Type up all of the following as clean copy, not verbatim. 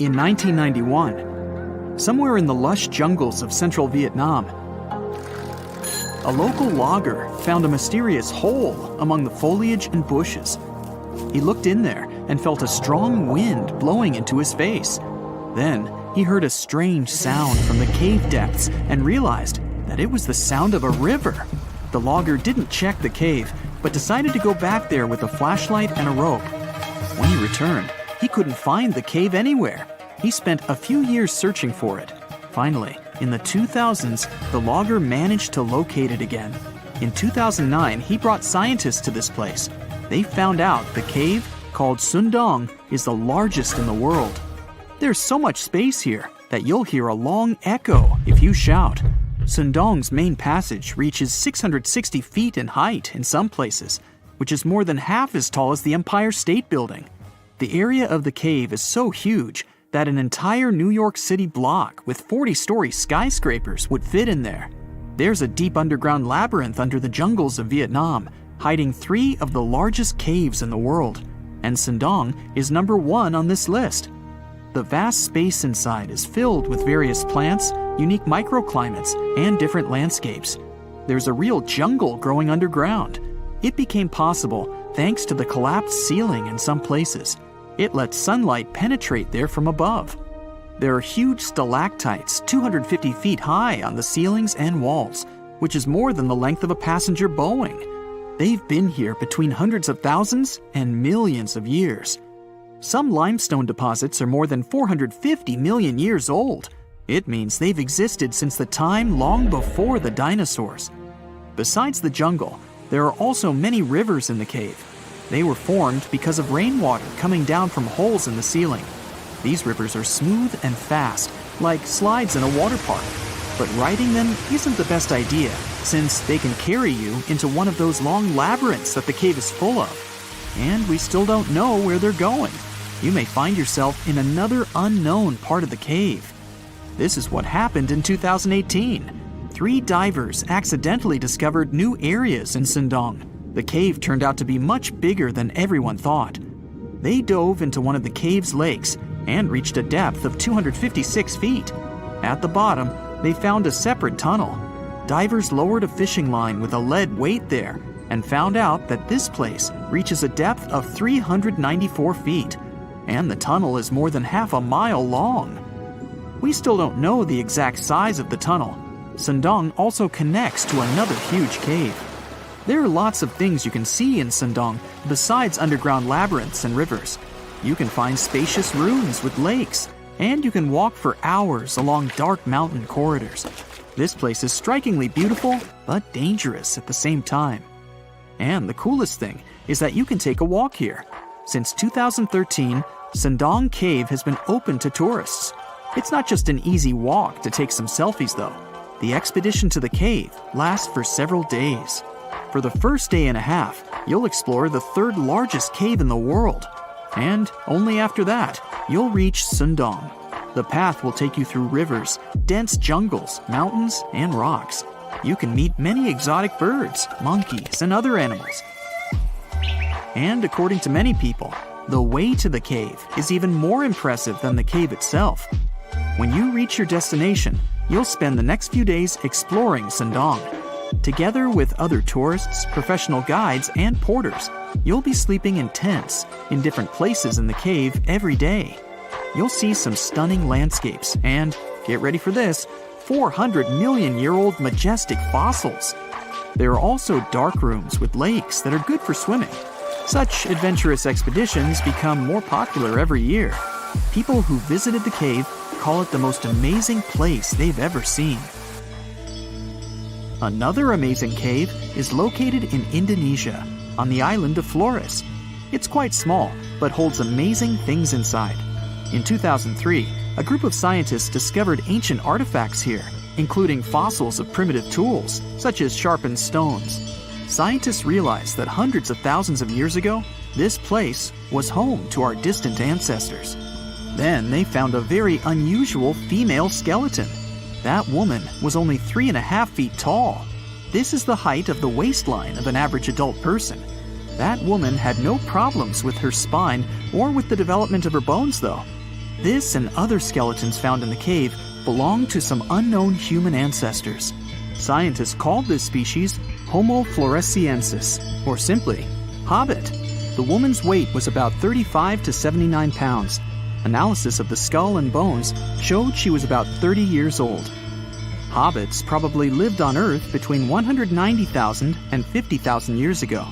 In 1991, somewhere in the lush jungles of central Vietnam, a local logger found a mysterious hole among the foliage and bushes. He looked in there and felt a strong wind blowing into his face. Then he heard a strange sound from the cave depths and realized that it was the sound of a river. The logger didn't check the cave, but decided to go back there with a flashlight and a rope. When he returned, he couldn't find the cave anywhere. He spent a few years searching for it. Finally, in the 2000s, the logger managed to locate it again. In 2009, he brought scientists to this place. They found out the cave, called Son Doong, is the largest in the world. There's so much space here that you'll hear a long echo if you shout. Son Doong's main passage reaches 660 feet in height in some places, which is more than half as tall as the Empire State Building. The area of the cave is so huge that an entire New York City block with 40-story skyscrapers would fit in there. There's a deep underground labyrinth under the jungles of Vietnam, hiding 3 of the largest caves in the world, and Son Doong is number 1 on this list. The vast space inside is filled with various plants, unique microclimates, and different landscapes. There's a real jungle growing underground. It became possible thanks to the collapsed ceiling in some places. It lets sunlight penetrate there from above. There are huge stalactites 250 feet high on the ceilings and walls, which is more than the length of a passenger Boeing. They've been here between hundreds of thousands and millions of years. Some limestone deposits are more than 450 million years old. It means they've existed since the time long before the dinosaurs. Besides the jungle, there are also many rivers in the cave. They were formed because of rainwater coming down from holes in the ceiling. These rivers are smooth and fast, like slides in a water park. But riding them isn't the best idea, since they can carry you into one of those long labyrinths that the cave is full of. And we still don't know where they're going. You may find yourself in another unknown part of the cave. This is what happened in 2018. 3 divers accidentally discovered new areas in Son Doong. The cave turned out to be much bigger than everyone thought. They dove into one of the cave's lakes and reached a depth of 256 feet. At the bottom, they found a separate tunnel. Divers lowered a fishing line with a lead weight there and found out that this place reaches a depth of 394 feet, and the tunnel is more than half a mile long. We still don't know the exact size of the tunnel. Son Doong also connects to another huge cave. There are lots of things you can see in Son Doong besides underground labyrinths and rivers. You can find spacious rooms with lakes, and you can walk for hours along dark mountain corridors. This place is strikingly beautiful, but dangerous at the same time. And the coolest thing is that you can take a walk here. Since 2013, Son Doong Cave has been open to tourists. It's not just an easy walk to take some selfies though. The expedition to the cave lasts for several days. For the first day and a half, you'll explore the 3rd largest cave in the world. And only after that, you'll reach Son Doong. The path will take you through rivers, dense jungles, mountains, and rocks. You can meet many exotic birds, monkeys, and other animals. And according to many people, the way to the cave is even more impressive than the cave itself. When you reach your destination, you'll spend the next few days exploring Son Doong. Together with other tourists, professional guides, and porters, you'll be sleeping in tents in different places in the cave every day. You'll see some stunning landscapes and, get ready for this, 400-million-year-old majestic fossils. There are also dark rooms with lakes that are good for swimming. Such adventurous expeditions become more popular every year. People who visited the cave call it the most amazing place they've ever seen. Another amazing cave is located in Indonesia, on the island of Flores. It's quite small, but holds amazing things inside. In 2003, a group of scientists discovered ancient artifacts here, including fossils of primitive tools, such as sharpened stones. Scientists realized that hundreds of thousands of years ago, this place was home to our distant ancestors. Then they found a very unusual female skeleton. That woman was only 3.5 feet tall. This is the height of the waistline of an average adult person. That woman had no problems with her spine or with the development of her bones, though. This and other skeletons found in the cave belong to some unknown human ancestors. Scientists called this species Homo floresiensis, or simply, hobbit. The woman's weight was about 35 to 79 pounds. Analysis of the skull and bones showed she was about 30 years old. Hobbits probably lived on Earth between 190,000 and 50,000 years ago.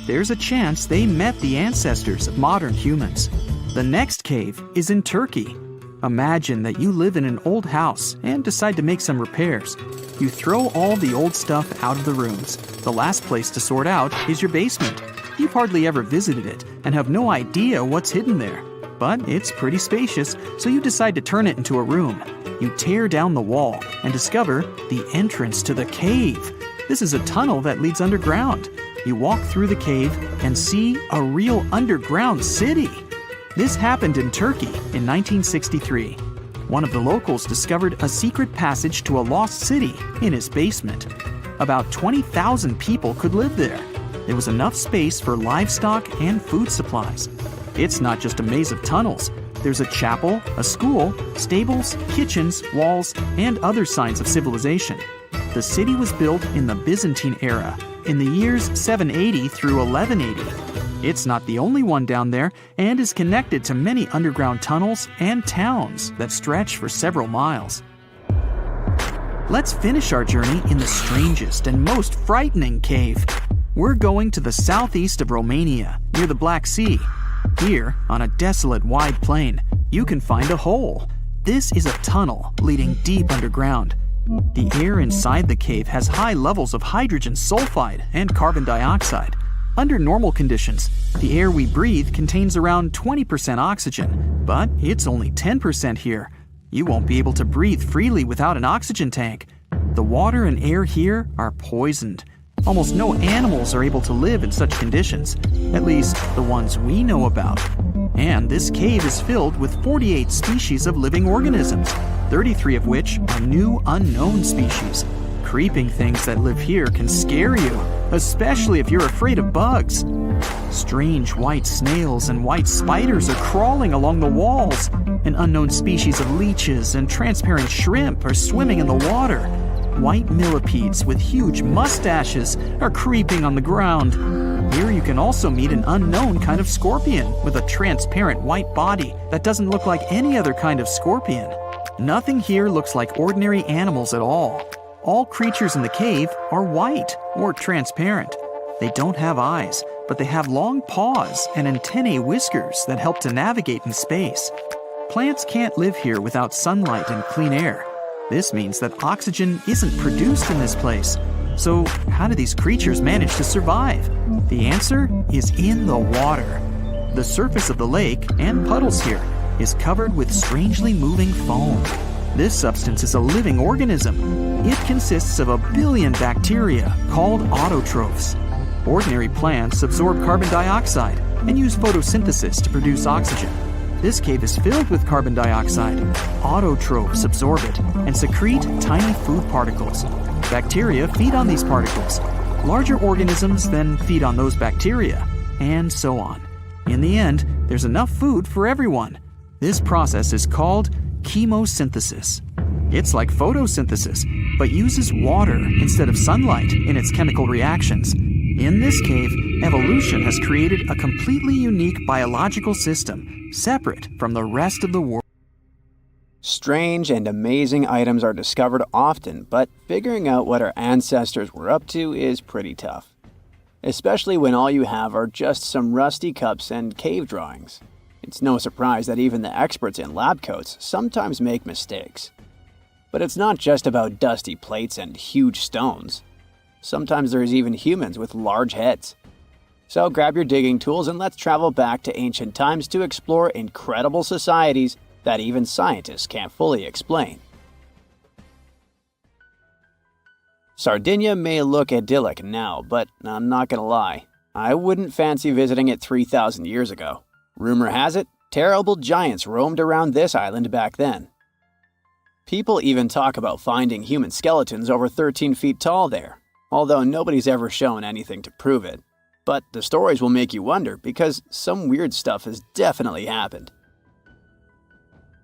There's a chance they met the ancestors of modern humans. The next cave is in Turkey. Imagine that you live in an old house and decide to make some repairs. You throw all the old stuff out of the rooms. The last place to sort out is your basement. You've hardly ever visited it and have no idea what's hidden there. But it's pretty spacious, so you decide to turn it into a room. You tear down the wall and discover the entrance to the cave. This is a tunnel that leads underground. You walk through the cave and see a real underground city. This happened in Turkey in 1963. One of the locals discovered a secret passage to a lost city in his basement. About 20,000 people could live there. There was enough space for livestock and food supplies. It's not just a maze of tunnels. There's a chapel, a school, stables, kitchens, walls, and other signs of civilization. The city was built in the Byzantine era, in the years 780 through 1180. It's not the only one down there and is connected to many underground tunnels and towns that stretch for several miles. Let's finish our journey in the strangest and most frightening cave. We're going to the southeast of Romania, near the Black Sea. Here, on a desolate wide plain, you can find a hole. This is a tunnel leading deep underground. The air inside the cave has high levels of hydrogen sulfide and carbon dioxide. Under normal conditions, the air we breathe contains around 20% oxygen, but it's only 10% here. You won't be able to breathe freely without an oxygen tank. The water and air here are poisoned. Almost no animals are able to live in such conditions, at least the ones we know about. And this cave is filled with 48 species of living organisms, 33 of which are new unknown species. Creeping things that live here can scare you, especially if you're afraid of bugs. Strange white snails and white spiders are crawling along the walls. An unknown species of leeches and transparent shrimp are swimming in the water. White millipedes with huge mustaches are creeping on the ground. Here you can also meet an unknown kind of scorpion with a transparent white body that doesn't look like any other kind of scorpion. Nothing here looks like ordinary animals at all. All creatures in the cave are white or transparent. They don't have eyes, but they have long paws and antennae whiskers that help to navigate in space. Plants can't live here without sunlight and clean air. This means that oxygen isn't produced in this place. So how do these creatures manage to survive? The answer is in the water. The surface of the lake and puddles here is covered with strangely moving foam. This substance is a living organism. It consists of 1 billion bacteria called autotrophs. Ordinary plants absorb carbon dioxide and use photosynthesis to produce oxygen. This cave is filled with carbon dioxide. Autotrophs absorb it and secrete tiny food particles. Bacteria feed on these particles. Larger organisms then feed on those bacteria, and so on. In the end, there's enough food for everyone. This process is called chemosynthesis. It's like photosynthesis, but uses water instead of sunlight in its chemical reactions. In this cave, evolution has created a completely unique biological system, separate from the rest of the world. Strange and amazing items are discovered often, but figuring out what our ancestors were up to is pretty tough. Especially when all you have are just some rusty cups and cave drawings. It's no surprise that even the experts in lab coats sometimes make mistakes. But it's not just about dusty plates and huge stones. Sometimes there's even humans with large heads. So grab your digging tools and let's travel back to ancient times to explore incredible societies that even scientists can't fully explain. Sardinia may look idyllic now, but I'm not gonna lie, I wouldn't fancy visiting it 3,000 years ago. Rumor has it, terrible giants roamed around this island back then. People even talk about finding human skeletons over 13 feet tall there, although nobody's ever shown anything to prove it. But the stories will make you wonder because some weird stuff has definitely happened.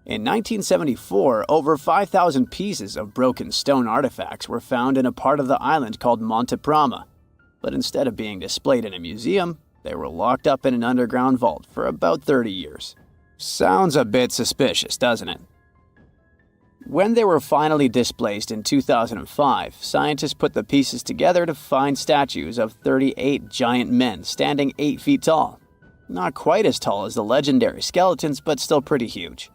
In 1974, over 5,000 pieces of broken stone artifacts were found in a part of the island called Monte Prama, but instead of being displayed in a museum, they were locked up in an underground vault for about 30 years. Sounds a bit suspicious, doesn't it? When they were finally displaced in 2005, scientists put the pieces together to find statues of 38 giant men standing 8 feet tall. Not quite as tall as the legendary skeletons, but still pretty huge.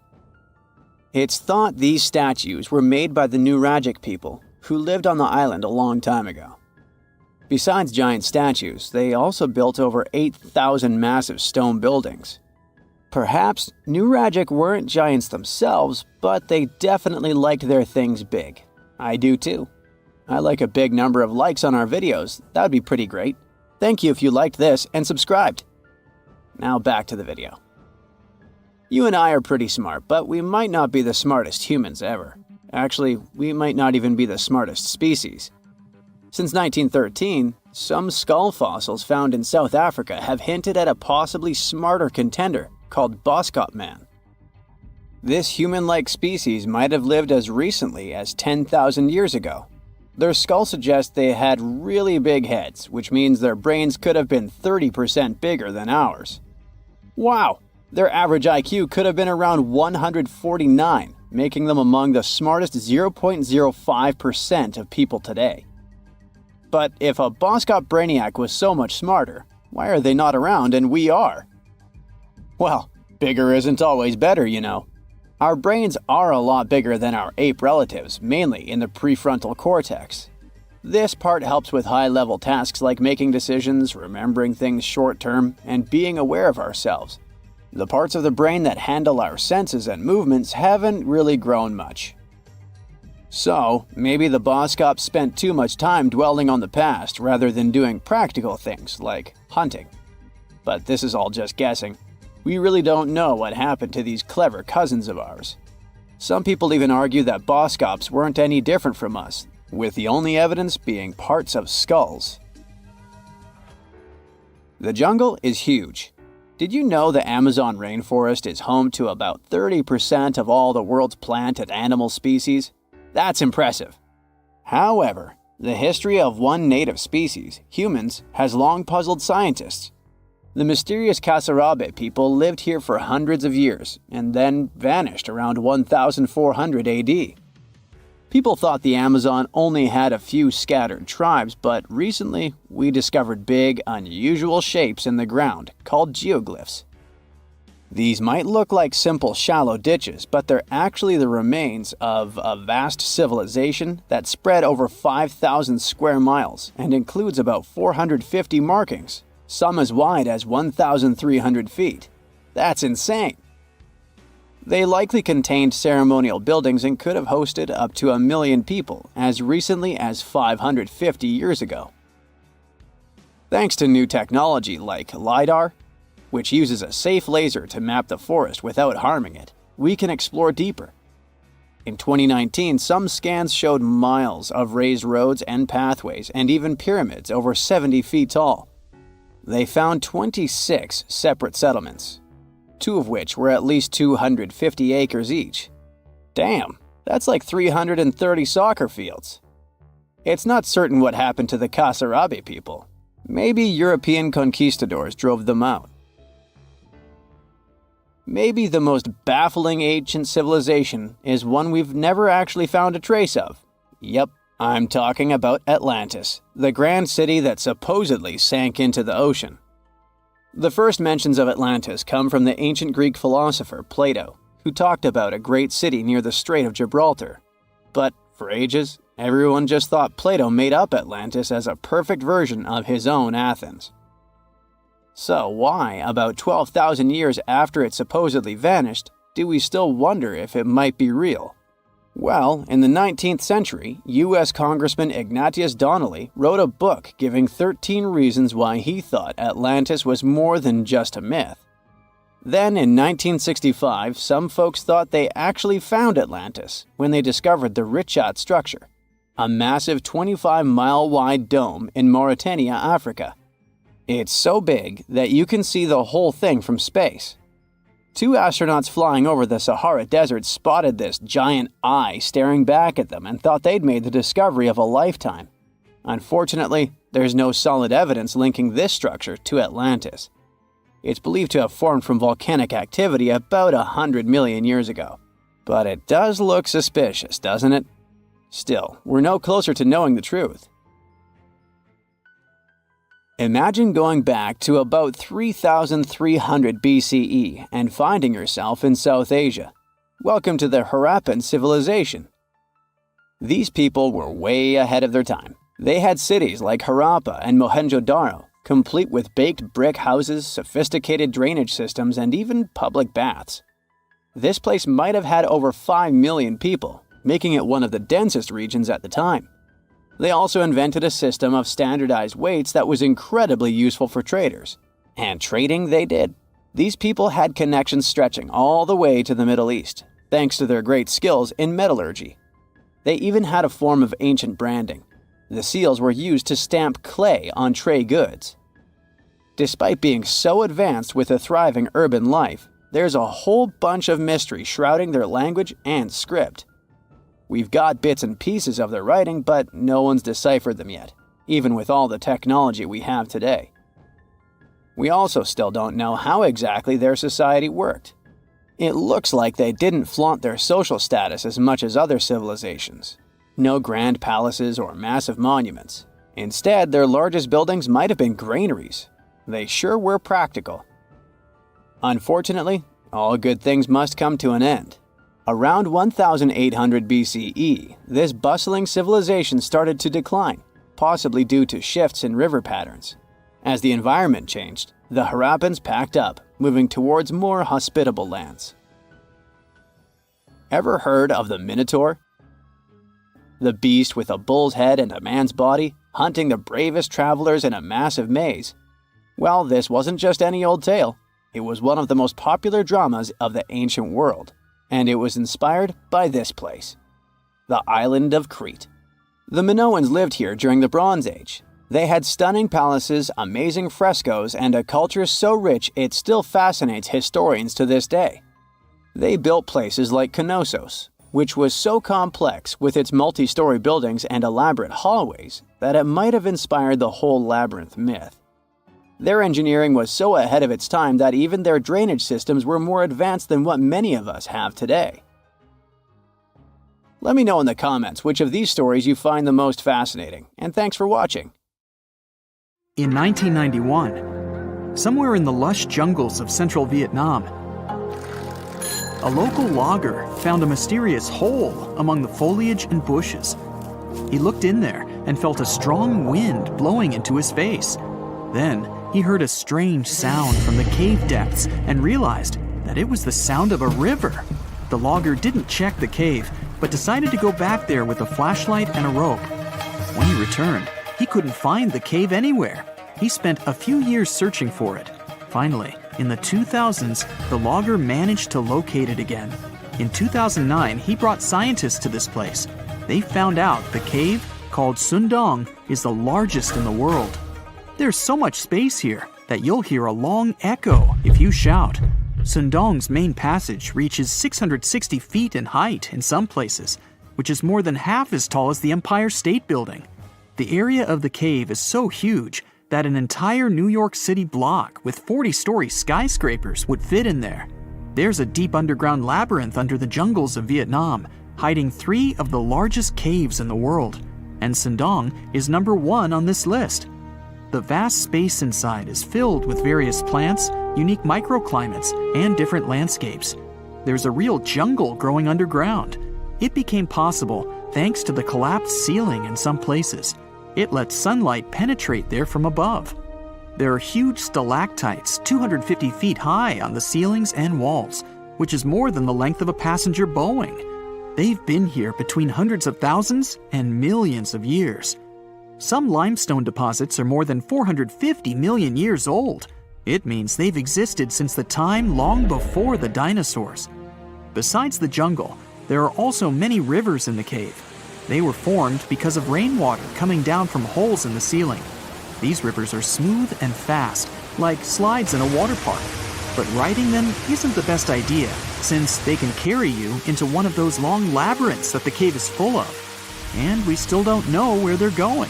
It's thought these statues were made by the Nuragic people, who lived on the island a long time ago. Besides giant statues, they also built over 8,000 massive stone buildings. Perhaps Nuragic weren't giants themselves, but they definitely liked their things big. I do too. I like a big number of likes on our videos. That would be pretty great. Thank you if you liked this and subscribed. Now back to the video. You and I are pretty smart, but we might not be the smartest humans ever. Actually, we might not even be the smartest species. Since 1913, some skull fossils found in South Africa have hinted at a possibly smarter contender called Boscop man. This human-like species might have lived as recently as 10,000 years ago. Their skull suggests they had really big heads, which means their brains could have been 30% bigger than ours. Wow! Their average IQ could have been around 149, making them among the smartest 0.05% of people today. But if a Boscop brainiac was so much smarter, why are they not around and we are? Well, bigger isn't always better, you know. Our brains are a lot bigger than our ape relatives, mainly in the prefrontal cortex. This part helps with high-level tasks like making decisions, remembering things short-term, and being aware of ourselves. The parts of the brain that handle our senses and movements haven't really grown much. So, maybe the Boscops spent too much time dwelling on the past rather than doing practical things like hunting. But this is all just guessing. We really don't know what happened to these clever cousins of ours. Some people even argue that Boscops weren't any different from us, with the only evidence being parts of skulls. The jungle is huge. Did you know the Amazon rainforest is home to about 30% of all the world's plant and animal species? That's impressive. However, the history of one native species, humans, has long puzzled scientists. The mysterious Kasarabe people lived here for hundreds of years and then vanished around 1400 AD. People thought the Amazon only had a few scattered tribes, but recently we discovered big, unusual shapes in the ground called geoglyphs. These might look like simple shallow ditches, but they're actually the remains of a vast civilization that spread over 5,000 square miles and includes about 450 markings, some as wide as 1,300 feet. That's insane! They likely contained ceremonial buildings and could have hosted up to 1 million people as recently as 550 years ago. Thanks to new technology like LiDAR, which uses a safe laser to map the forest without harming it, we can explore deeper. In 2019, some scans showed miles of raised roads and pathways and even pyramids over 70 feet tall. They found 26 separate settlements, 2 of which were at least 250 acres each. Damn, that's like 330 soccer fields. It's not certain what happened to the Kasarabe people. Maybe European conquistadors drove them out. Maybe the most baffling ancient civilization is one we've never actually found a trace of. Yep, I'm talking about Atlantis, the grand city that supposedly sank into the ocean. The first mentions of Atlantis come from the ancient Greek philosopher Plato, who talked about a great city near the Strait of Gibraltar. But for ages, everyone just thought Plato made up Atlantis as a perfect version of his own Athens. So why, about 12,000 years after it supposedly vanished, do we still wonder if it might be real? Well, in the 19th century, U.S. Congressman Ignatius Donnelly wrote a book giving 13 reasons why he thought Atlantis was more than just a myth. Then, in 1965, some folks thought they actually found Atlantis when they discovered the Richat structure, a massive 25-mile-wide dome in Mauritania, Africa. It's so big that you can see the whole thing from space. Two astronauts flying over the Sahara Desert spotted this giant eye staring back at them and thought they'd made the discovery of a lifetime. Unfortunately, there's no solid evidence linking this structure to Atlantis. It's believed to have formed from volcanic activity about 100 million years ago. But it does look suspicious, doesn't it? Still, we're no closer to knowing the truth. Imagine going back to about 3300 BCE and finding yourself in South Asia. Welcome to the Harappan civilization. These people were way ahead of their time. They had cities like Harappa and Mohenjo-daro, complete with baked brick houses, sophisticated drainage systems, and even public baths. This place might have had over 5 million people, making it one of the densest regions at the time. They also invented a system of standardized weights that was incredibly useful for traders. And trading they did. These people had connections stretching all the way to the Middle East, thanks to their great skills in metallurgy. They even had a form of ancient branding. The seals were used to stamp clay on trade goods. Despite being so advanced with a thriving urban life, there's a whole bunch of mystery shrouding their language and script. We've got bits and pieces of their writing, but no one's deciphered them yet, even with all the technology we have today. We also still don't know how exactly their society worked. It looks like they didn't flaunt their social status as much as other civilizations. No grand palaces or massive monuments. Instead, their largest buildings might have been granaries. They sure were practical. Unfortunately, all good things must come to an end. Around 1800 BCE, this bustling civilization started to decline, possibly due to shifts in river patterns. As the environment changed, the Harappans packed up, moving towards more hospitable lands. Ever heard of the Minotaur? The beast with a bull's head and a man's body, hunting the bravest travelers in a massive maze. Well, this wasn't just any old tale. It was one of the most popular dramas of the ancient world. And it was inspired by this place, the island of Crete. The Minoans lived here during the Bronze Age. They had stunning palaces, amazing frescoes, and a culture so rich it still fascinates historians to this day. They built places like Knossos, which was so complex with its multi-story buildings and elaborate hallways that it might have inspired the whole labyrinth myth. Their engineering was so ahead of its time that even their drainage systems were more advanced than what many of us have today. Let me know in the comments which of these stories you find the most fascinating, and thanks for watching. In 1991, somewhere in the lush jungles of central Vietnam, a local logger found a mysterious hole among the foliage and bushes. He looked in there and felt a strong wind blowing into his face. Then, he heard a strange sound from the cave depths and realized that it was the sound of a river. The logger didn't check the cave, but decided to go back there with a flashlight and a rope. When he returned, he couldn't find the cave anywhere. He spent a few years searching for it. Finally, in the 2000s, the logger managed to locate it again. In 2009, he brought scientists to this place. They found out the cave, called Son Doong, is the largest in the world. There's so much space here that you'll hear a long echo if you shout. Son Doong's main passage reaches 660 feet in height in some places, which is more than half as tall as the Empire State Building. The area of the cave is so huge that an entire New York City block with 40-story skyscrapers would fit in there. There's a deep underground labyrinth under the jungles of Vietnam, hiding 3 of the largest caves in the world, and Son Doong is number 1 on this list. The vast space inside is filled with various plants, unique microclimates, and different landscapes. There's a real jungle growing underground. It became possible thanks to the collapsed ceiling in some places. It lets sunlight penetrate there from above. There are huge stalactites 250 feet high on the ceilings and walls, which is more than the length of a passenger Boeing. They've been here between hundreds of thousands and millions of years. Some limestone deposits are more than 450 million years old. It means they've existed since the time long before the dinosaurs. Besides the jungle, there are also many rivers in the cave. They were formed because of rainwater coming down from holes in the ceiling. These rivers are smooth and fast, like slides in a water park. but riding them isn't the best idea, since they can carry you into one of those long labyrinths that the cave is full of. And we still don't know where they're going.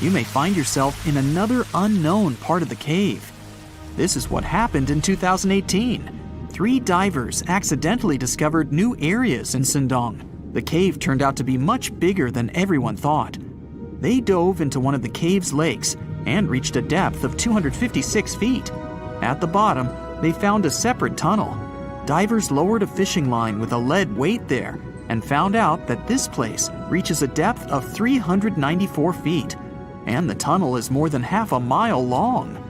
You may find yourself in another unknown part of the cave. This is what happened in 2018. 3 divers accidentally discovered new areas in Son Doong. The cave turned out to be much bigger than everyone thought. They dove into one of the cave's lakes and reached a depth of 256 feet. At the bottom, they found a separate tunnel. Divers lowered a fishing line with a lead weight there and found out that this place reaches a depth of 394 feet, and the tunnel is more than half a mile long.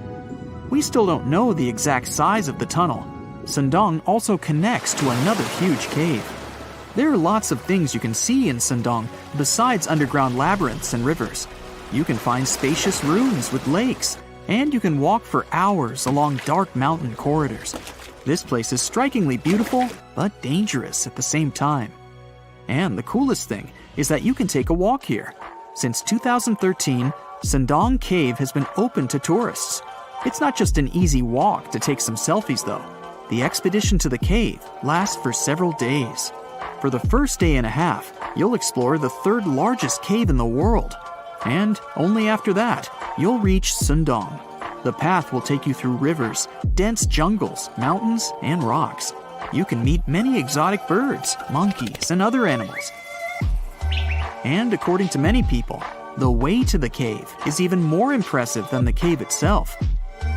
We still don't know the exact size of the tunnel. Son Doong also connects to another huge cave. There are lots of things you can see in Son Doong besides underground labyrinths and rivers. You can find spacious ruins with lakes, and you can walk for hours along dark mountain corridors. This place is strikingly beautiful, but dangerous at the same time. And the coolest thing is that you can take a walk here. Since 2013, Son Doong Cave has been open to tourists. It's not just an easy walk to take some selfies though. The expedition to the cave lasts for several days. For the first day and a half, you'll explore the 3rd largest cave in the world. And only after that, you'll reach Son Doong. The path will take you through rivers, dense jungles, mountains, and rocks. You can meet many exotic birds, monkeys, and other animals. And according to many people, the way to the cave is even more impressive than the cave itself.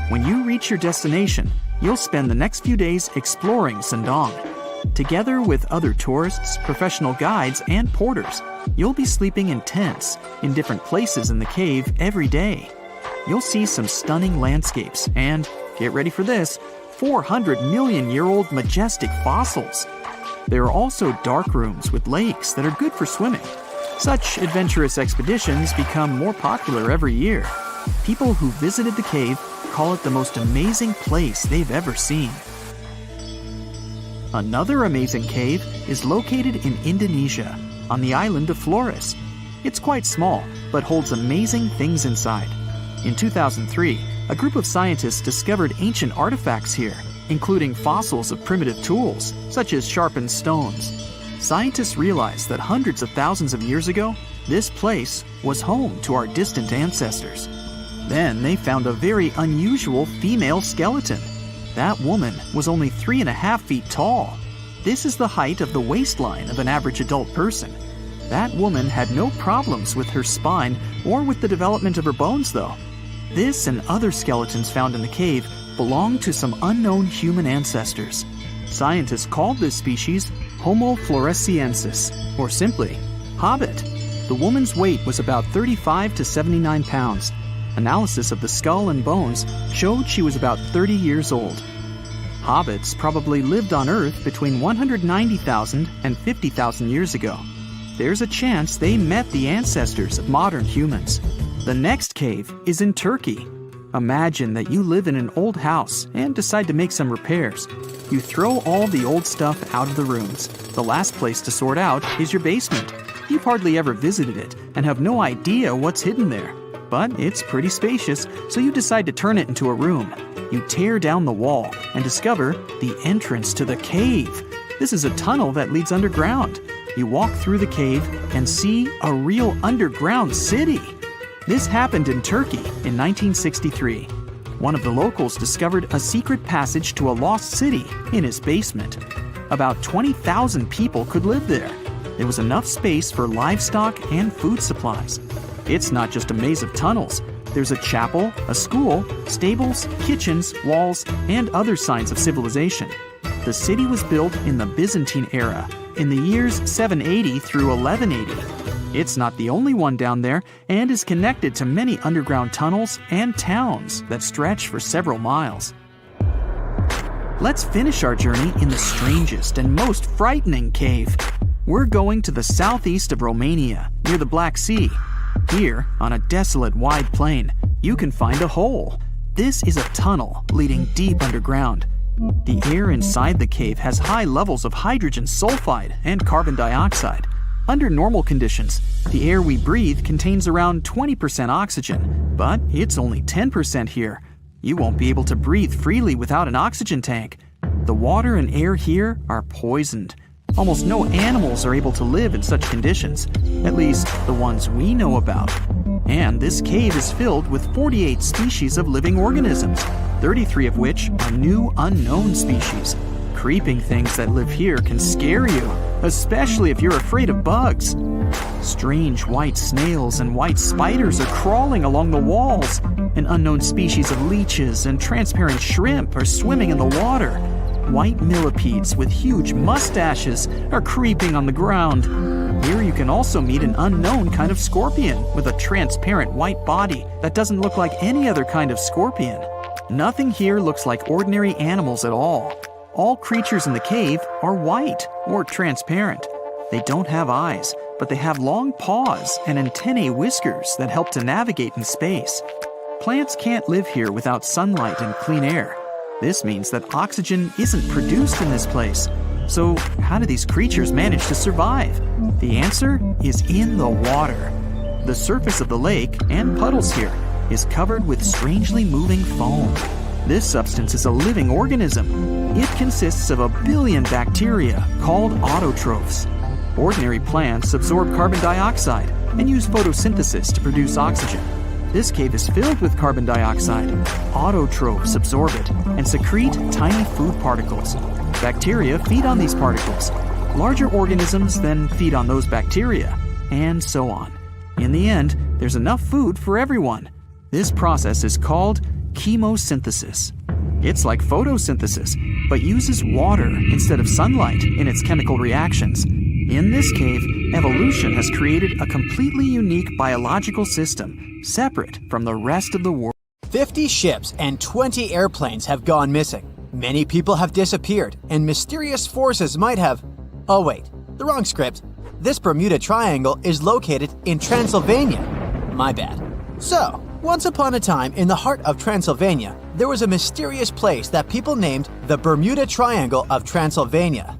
When you reach your destination, you'll spend the next few days exploring Son Doong. Together with other tourists, professional guides, and porters, you'll be sleeping in tents in different places in the cave every day. You'll see some stunning landscapes and, get ready for this, 400-million-year-old majestic fossils. There are also dark rooms with lakes that are good for swimming. Such adventurous expeditions become more popular every year. People who visited the cave call it the most amazing place they've ever seen. Another amazing cave is located in Indonesia, on the island of Flores. It's quite small, but holds amazing things inside. In 2003, a group of scientists discovered ancient artifacts here, including fossils of primitive tools, such as sharpened stones. Scientists realized that hundreds of thousands of years ago, this place was home to our distant ancestors. Then they found a very unusual female skeleton. That woman was only 3.5 feet tall. This is the height of the waistline of an average adult person. That woman had no problems with her spine or with the development of her bones, though. This and other skeletons found in the cave belong to some unknown human ancestors. Scientists called this species Homo floresiensis, or simply, hobbit. The woman's weight was about 35 to 79 pounds. Analysis of the skull and bones showed she was about 30 years old. Hobbits probably lived on Earth between 190,000 and 50,000 years ago. There's a chance they met the ancestors of modern humans. The next cave is in Turkey. Imagine that you live in an old house and decide to make some repairs. You throw all the old stuff out of the rooms. The last place to sort out is your basement. You've hardly ever visited it and have no idea what's hidden there. But it's pretty spacious, so you decide to turn it into a room. You tear down the wall and discover the entrance to the cave. This is a tunnel that leads underground. You walk through the cave and see a real underground city. This happened in Turkey in 1963. One of the locals discovered a secret passage to a lost city in his basement. About 20,000 people could live there. There was enough space for livestock and food supplies. It's not just a maze of tunnels. There's a chapel, a school, stables, kitchens, walls, and other signs of civilization. The city was built in the Byzantine era, in the years 780 through 1180. It's not the only one down there and is connected to many underground tunnels and towns that stretch for several miles. Let's finish our journey in the strangest and most frightening cave. We're going to the southeast of Romania, near the Black Sea. Here, on a desolate wide plain, you can find a hole. This is a tunnel leading deep underground. The air inside the cave has high levels of hydrogen sulfide and carbon dioxide. Under normal conditions, the air we breathe contains around 20% oxygen, but it's only 10% here. You won't be able to breathe freely without an oxygen tank. The water and air here are poisoned. Almost no animals are able to live in such conditions, at least the ones we know about. And this cave is filled with 48 species of living organisms, 33 of which are new unknown species. Creeping things that live here can scare you, especially if you're afraid of bugs. Strange white snails and white spiders are crawling along the walls. An unknown species of leeches and transparent shrimp are swimming in the water. White millipedes with huge mustaches are creeping on the ground. Here you can also meet an unknown kind of scorpion with a transparent white body that doesn't look like any other kind of scorpion. Nothing here looks like ordinary animals at all. All creatures in the cave are white or transparent. They don't have eyes, but they have long paws and antennae whiskers that help to navigate in space. Plants can't live here without sunlight and clean air. This means that oxygen isn't produced in this place. So how do these creatures manage to survive? The answer is in the water. The surface of the lake and puddles here is covered with strangely moving foam. This substance is a living organism. It consists of a billion bacteria called autotrophs. Ordinary plants absorb carbon dioxide and use photosynthesis to produce oxygen. This cave is filled with carbon dioxide. Autotrophs absorb it and secrete tiny food particles. Bacteria feed on these particles. Larger organisms then feed on those bacteria, and so on. In the end, there's enough food for everyone. This process is called chemosynthesis. It's like photosynthesis, but uses water instead of sunlight in its chemical reactions. In this cave, evolution has created a completely unique biological system, separate from the rest of the world. 50 ships and 20 airplanes have gone missing. Many people have disappeared, and mysterious forces might have... Oh wait, the wrong script. This Bermuda Triangle is located in Transylvania. My bad. So, once upon a time in the heart of Transylvania, there was a mysterious place that people named the Bermuda Triangle of Transylvania.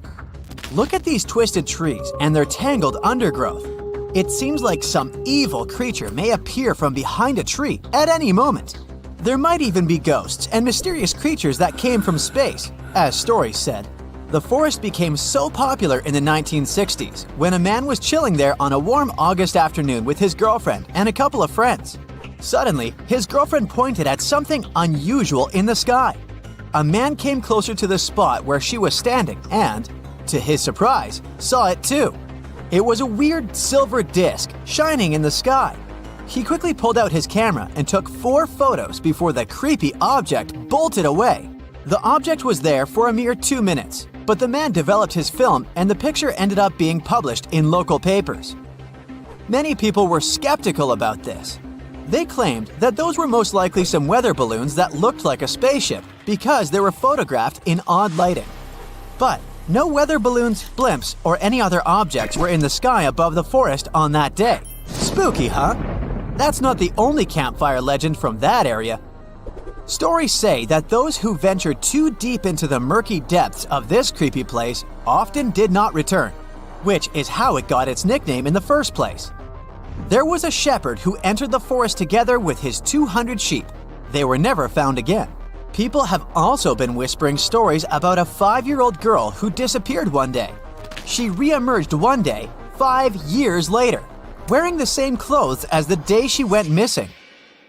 Look at these twisted trees and their tangled undergrowth. It seems like some evil creature may appear from behind a tree at any moment. There might even be ghosts and mysterious creatures that came from space, as stories said. The forest became so popular in the 1960s when a man was chilling there on a warm August afternoon with his girlfriend and a couple of friends. Suddenly, his girlfriend pointed at something unusual in the sky. A man came closer to the spot where she was standing and, to his surprise, saw it too. It was a weird silver disc shining in the sky. He quickly pulled out his camera and took 4 photos before the creepy object bolted away. The object was there for a mere 2 minutes, but the man developed his film and the picture ended up being published in local papers. Many people were skeptical about this. They claimed that those were most likely some weather balloons that looked like a spaceship because they were photographed in odd lighting. But no weather balloons, blimps, or any other objects were in the sky above the forest on that day. Spooky, huh? That's not the only campfire legend from that area. Stories say that those who ventured too deep into the murky depths of this creepy place often did not return, which is how it got its nickname in the first place. There was a shepherd who entered the forest together with his 200 sheep. They were never found again. People have also been whispering stories about a 5-year-old girl who disappeared one day. She re-emerged one day, 5 years later, wearing the same clothes as the day she went missing.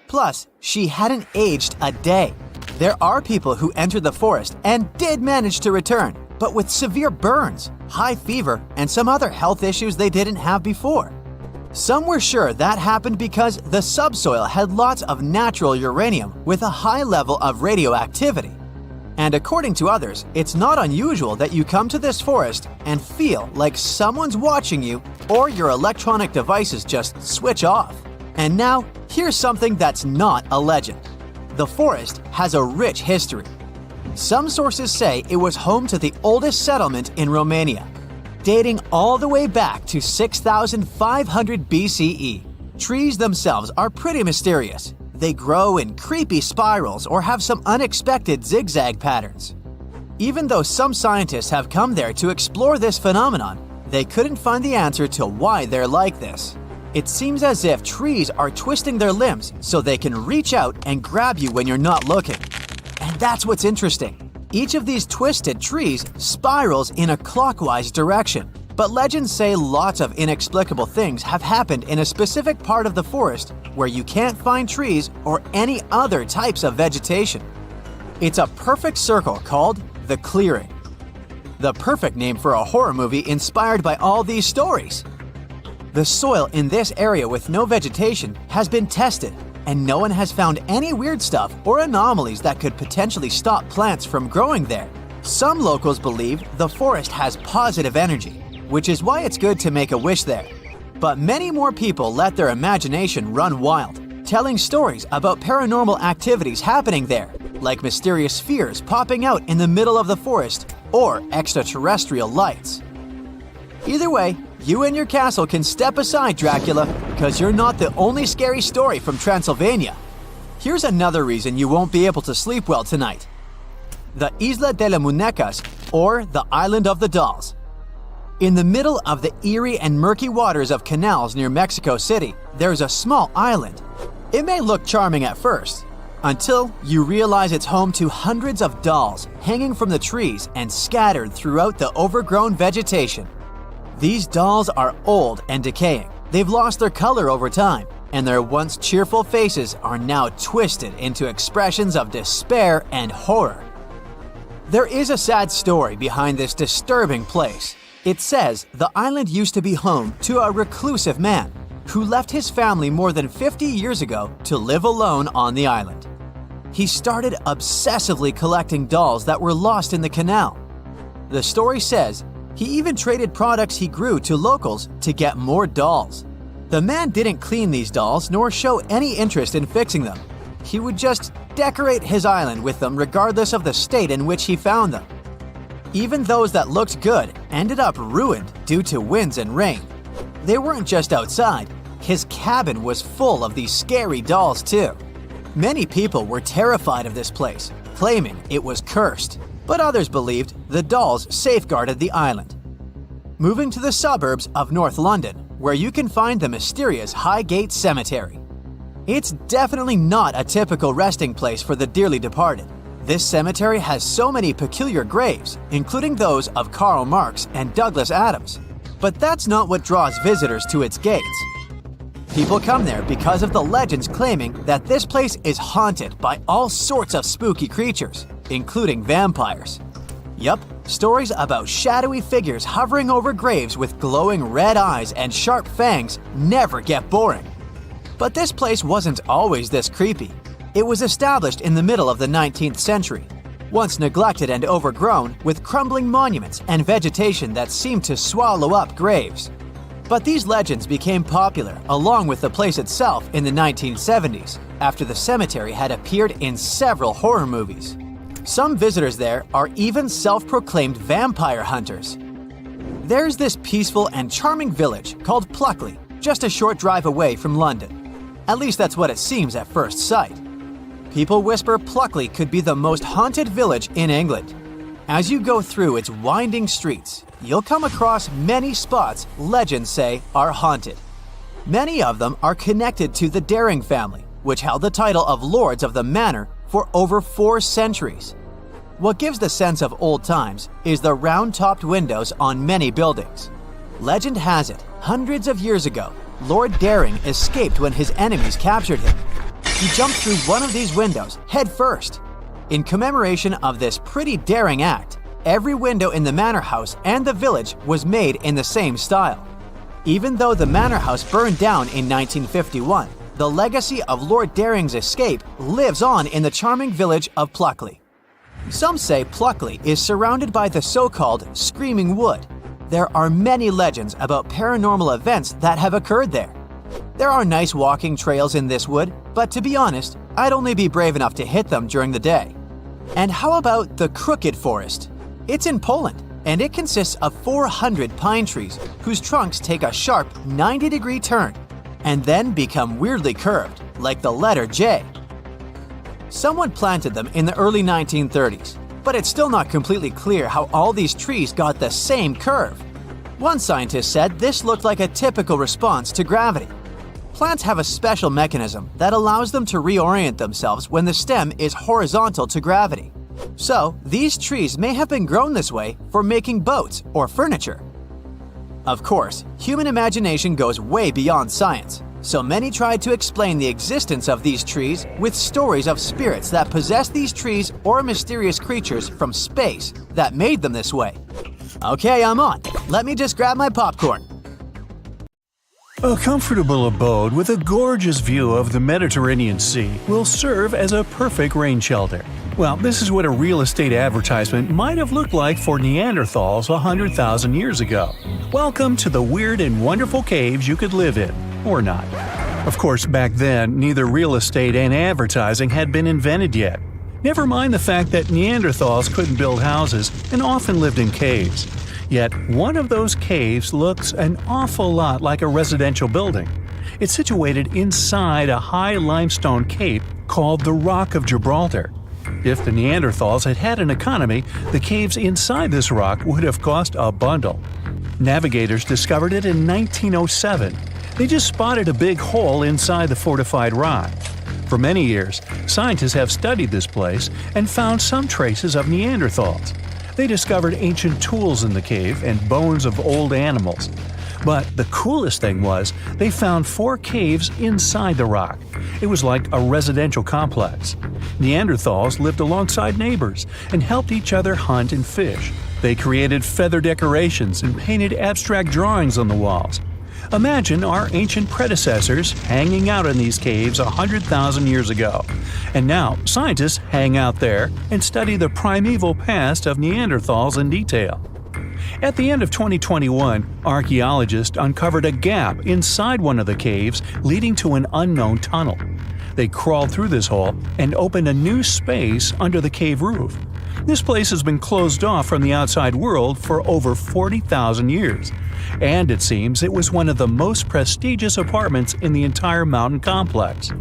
Plus, she hadn't aged a day. There are people who entered the forest and did manage to return, but with severe burns, high fever, and some other health issues they didn't have before. Some were sure that happened because the subsoil had lots of natural uranium with a high level of radioactivity. And according to others, it's not unusual that you come to this forest and feel like someone's watching you or your electronic devices just switch off. And now, here's something that's not a legend. The forest has a rich history. Some sources say it was home to the oldest settlement in Romania, dating all the way back to 6,500 BCE. Trees themselves are pretty mysterious. They grow in creepy spirals or have some unexpected zigzag patterns. Even though some scientists have come there to explore this phenomenon, they couldn't find the answer to why they're like this. It seems as if trees are twisting their limbs so they can reach out and grab you when you're not looking. that's what's interesting. Each of these twisted trees spirals in a clockwise direction. But legends say lots of inexplicable things have happened in a specific part of the forest where you can't find trees or any other types of vegetation. It's a perfect circle called the clearing. The perfect name for a horror movie inspired by all these stories. The soil in this area with no vegetation has been tested, and no one has found any weird stuff or anomalies that could potentially stop plants from growing there. Some locals believe the forest has positive energy, which is why it's good to make a wish there. But many more people let their imagination run wild, telling stories about paranormal activities happening there, like mysterious spheres popping out in the middle of the forest or extraterrestrial lights. Either way, you and your castle can step aside, Dracula, because you're not the only scary story from Transylvania. Here's another reason you won't be able to sleep well tonight. The Isla de las Muñecas, or the Island of the Dolls. In the middle of the eerie and murky waters of canals near Mexico City, there's a small island. It may look charming at first, until you realize it's home to hundreds of dolls hanging from the trees and scattered throughout the overgrown vegetation. These dolls are old and decaying. They've lost their color over time, and their once cheerful faces are now twisted into expressions of despair and horror. There is a sad story behind this disturbing place. It says the island used to be home to a reclusive man who left his family more than 50 years ago to live alone on the island. He started obsessively collecting dolls that were lost in the canal. The story says he even traded products he grew to locals to get more dolls. The man didn't clean these dolls nor show any interest in fixing them. He would just decorate his island with them regardless of the state in which he found them. Even those that looked good ended up ruined due to winds and rain. They weren't just outside. His cabin was full of these scary dolls too. Many people were terrified of this place, claiming it was cursed, but others believed the dolls safeguarded the island. Moving to the suburbs of North London, where you can find the mysterious Highgate Cemetery. It's definitely not a typical resting place for the dearly departed. This cemetery has so many peculiar graves, including those of Karl Marx and Douglas Adams. But that's not what draws visitors to its gates. People come there because of the legends claiming that this place is haunted by all sorts of spooky creatures, including vampires. Yup, stories about shadowy figures hovering over graves with glowing red eyes and sharp fangs never get boring. But this place wasn't always this creepy. It was established in the middle of the 19th century, once neglected and overgrown with crumbling monuments and vegetation that seemed to swallow up graves. But these legends became popular along with the place itself in the 1970s, after the cemetery had appeared in several horror movies. Some visitors there are even self-proclaimed vampire hunters. There's this peaceful and charming village called Pluckley, just a short drive away from London. At least that's what it seems at first sight. People whisper Pluckley could be the most haunted village in England. As you go through its winding streets, you'll come across many spots legends say are haunted. Many of them are connected to the Daring family, which held the title of Lords of the Manor for over 4 centuries. What gives the sense of old times is the round-topped windows on many buildings. Legend has it, hundreds of years ago, Lord Daring escaped when his enemies captured him. He jumped through one of these windows head first. In commemoration of this pretty daring act, every window in the manor house and the village was made in the same style. Even though the manor house burned down in 1951, the legacy of Lord Daring's escape lives on in the charming village of Pluckley. Some say Pluckley is surrounded by the so-called Screaming Wood. There are many legends about paranormal events that have occurred there. There are nice walking trails in this wood, but to be honest, I'd only be brave enough to hit them during the day. And how about the Crooked Forest? It's in Poland, and it consists of 400 pine trees whose trunks take a sharp 90-degree turn and then become weirdly curved, like the letter J. Someone planted them in the early 1930s, but it's still not completely clear how all these trees got the same curve. One scientist said this looked like a typical response to gravity. Plants have a special mechanism that allows them to reorient themselves when the stem is horizontal to gravity. So, these trees may have been grown this way for making boats or furniture. Of course, human imagination goes way beyond science, so many tried to explain the existence of these trees with stories of spirits that possess these trees or mysterious creatures from space that made them this way. Okay, I'm on. Let me just grab my popcorn. A comfortable abode with a gorgeous view of the Mediterranean Sea will serve as a perfect rain shelter. Well, this is what a real estate advertisement might have looked like for Neanderthals 100,000 years ago. Welcome to the weird and wonderful caves you could live in, or not. Of course, back then, neither real estate and advertising had been invented yet. Never mind the fact that Neanderthals couldn't build houses and often lived in caves. Yet, one of those caves looks an awful lot like a residential building. It's situated inside a high limestone cape called the Rock of Gibraltar. If the Neanderthals had had an economy, the caves inside this rock would have cost a bundle. Navigators discovered it in 1907. They just spotted a big hole inside the fortified rock. For many years, scientists have studied this place and found some traces of Neanderthals. They discovered ancient tools in the cave and bones of old animals. But the coolest thing was, they found 4 caves inside the rock. It was like a residential complex. Neanderthals lived alongside neighbors and helped each other hunt and fish. They created feather decorations and painted abstract drawings on the walls. Imagine our ancient predecessors hanging out in these caves 100,000 years ago. And now, scientists hang out there and study the primeval past of Neanderthals in detail. At the end of 2021, archaeologists uncovered a gap inside one of the caves leading to an unknown tunnel. They crawled through this hole and opened a new space under the cave roof. This place has been closed off from the outside world for over 40,000 years. And it seems it was one of the most prestigious apartments in the entire mountain complex.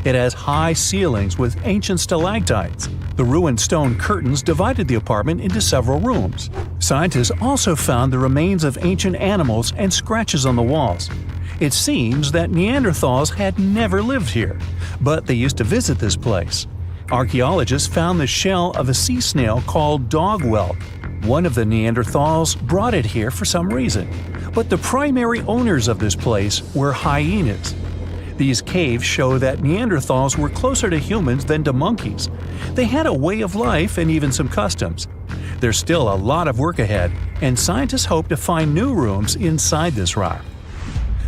It has high ceilings with ancient stalactites. The ruined stone curtains divided the apartment into several rooms. Scientists also found the remains of ancient animals and scratches on the walls. It seems that Neanderthals had never lived here, but they used to visit this place. Archaeologists found the shell of a sea snail called dog whelk. One of the Neanderthals brought it here for some reason, but the primary owners of this place were hyenas. These caves show that Neanderthals were closer to humans than to monkeys. They had a way of life and even some customs. There's still a lot of work ahead, and scientists hope to find new rooms inside this rock.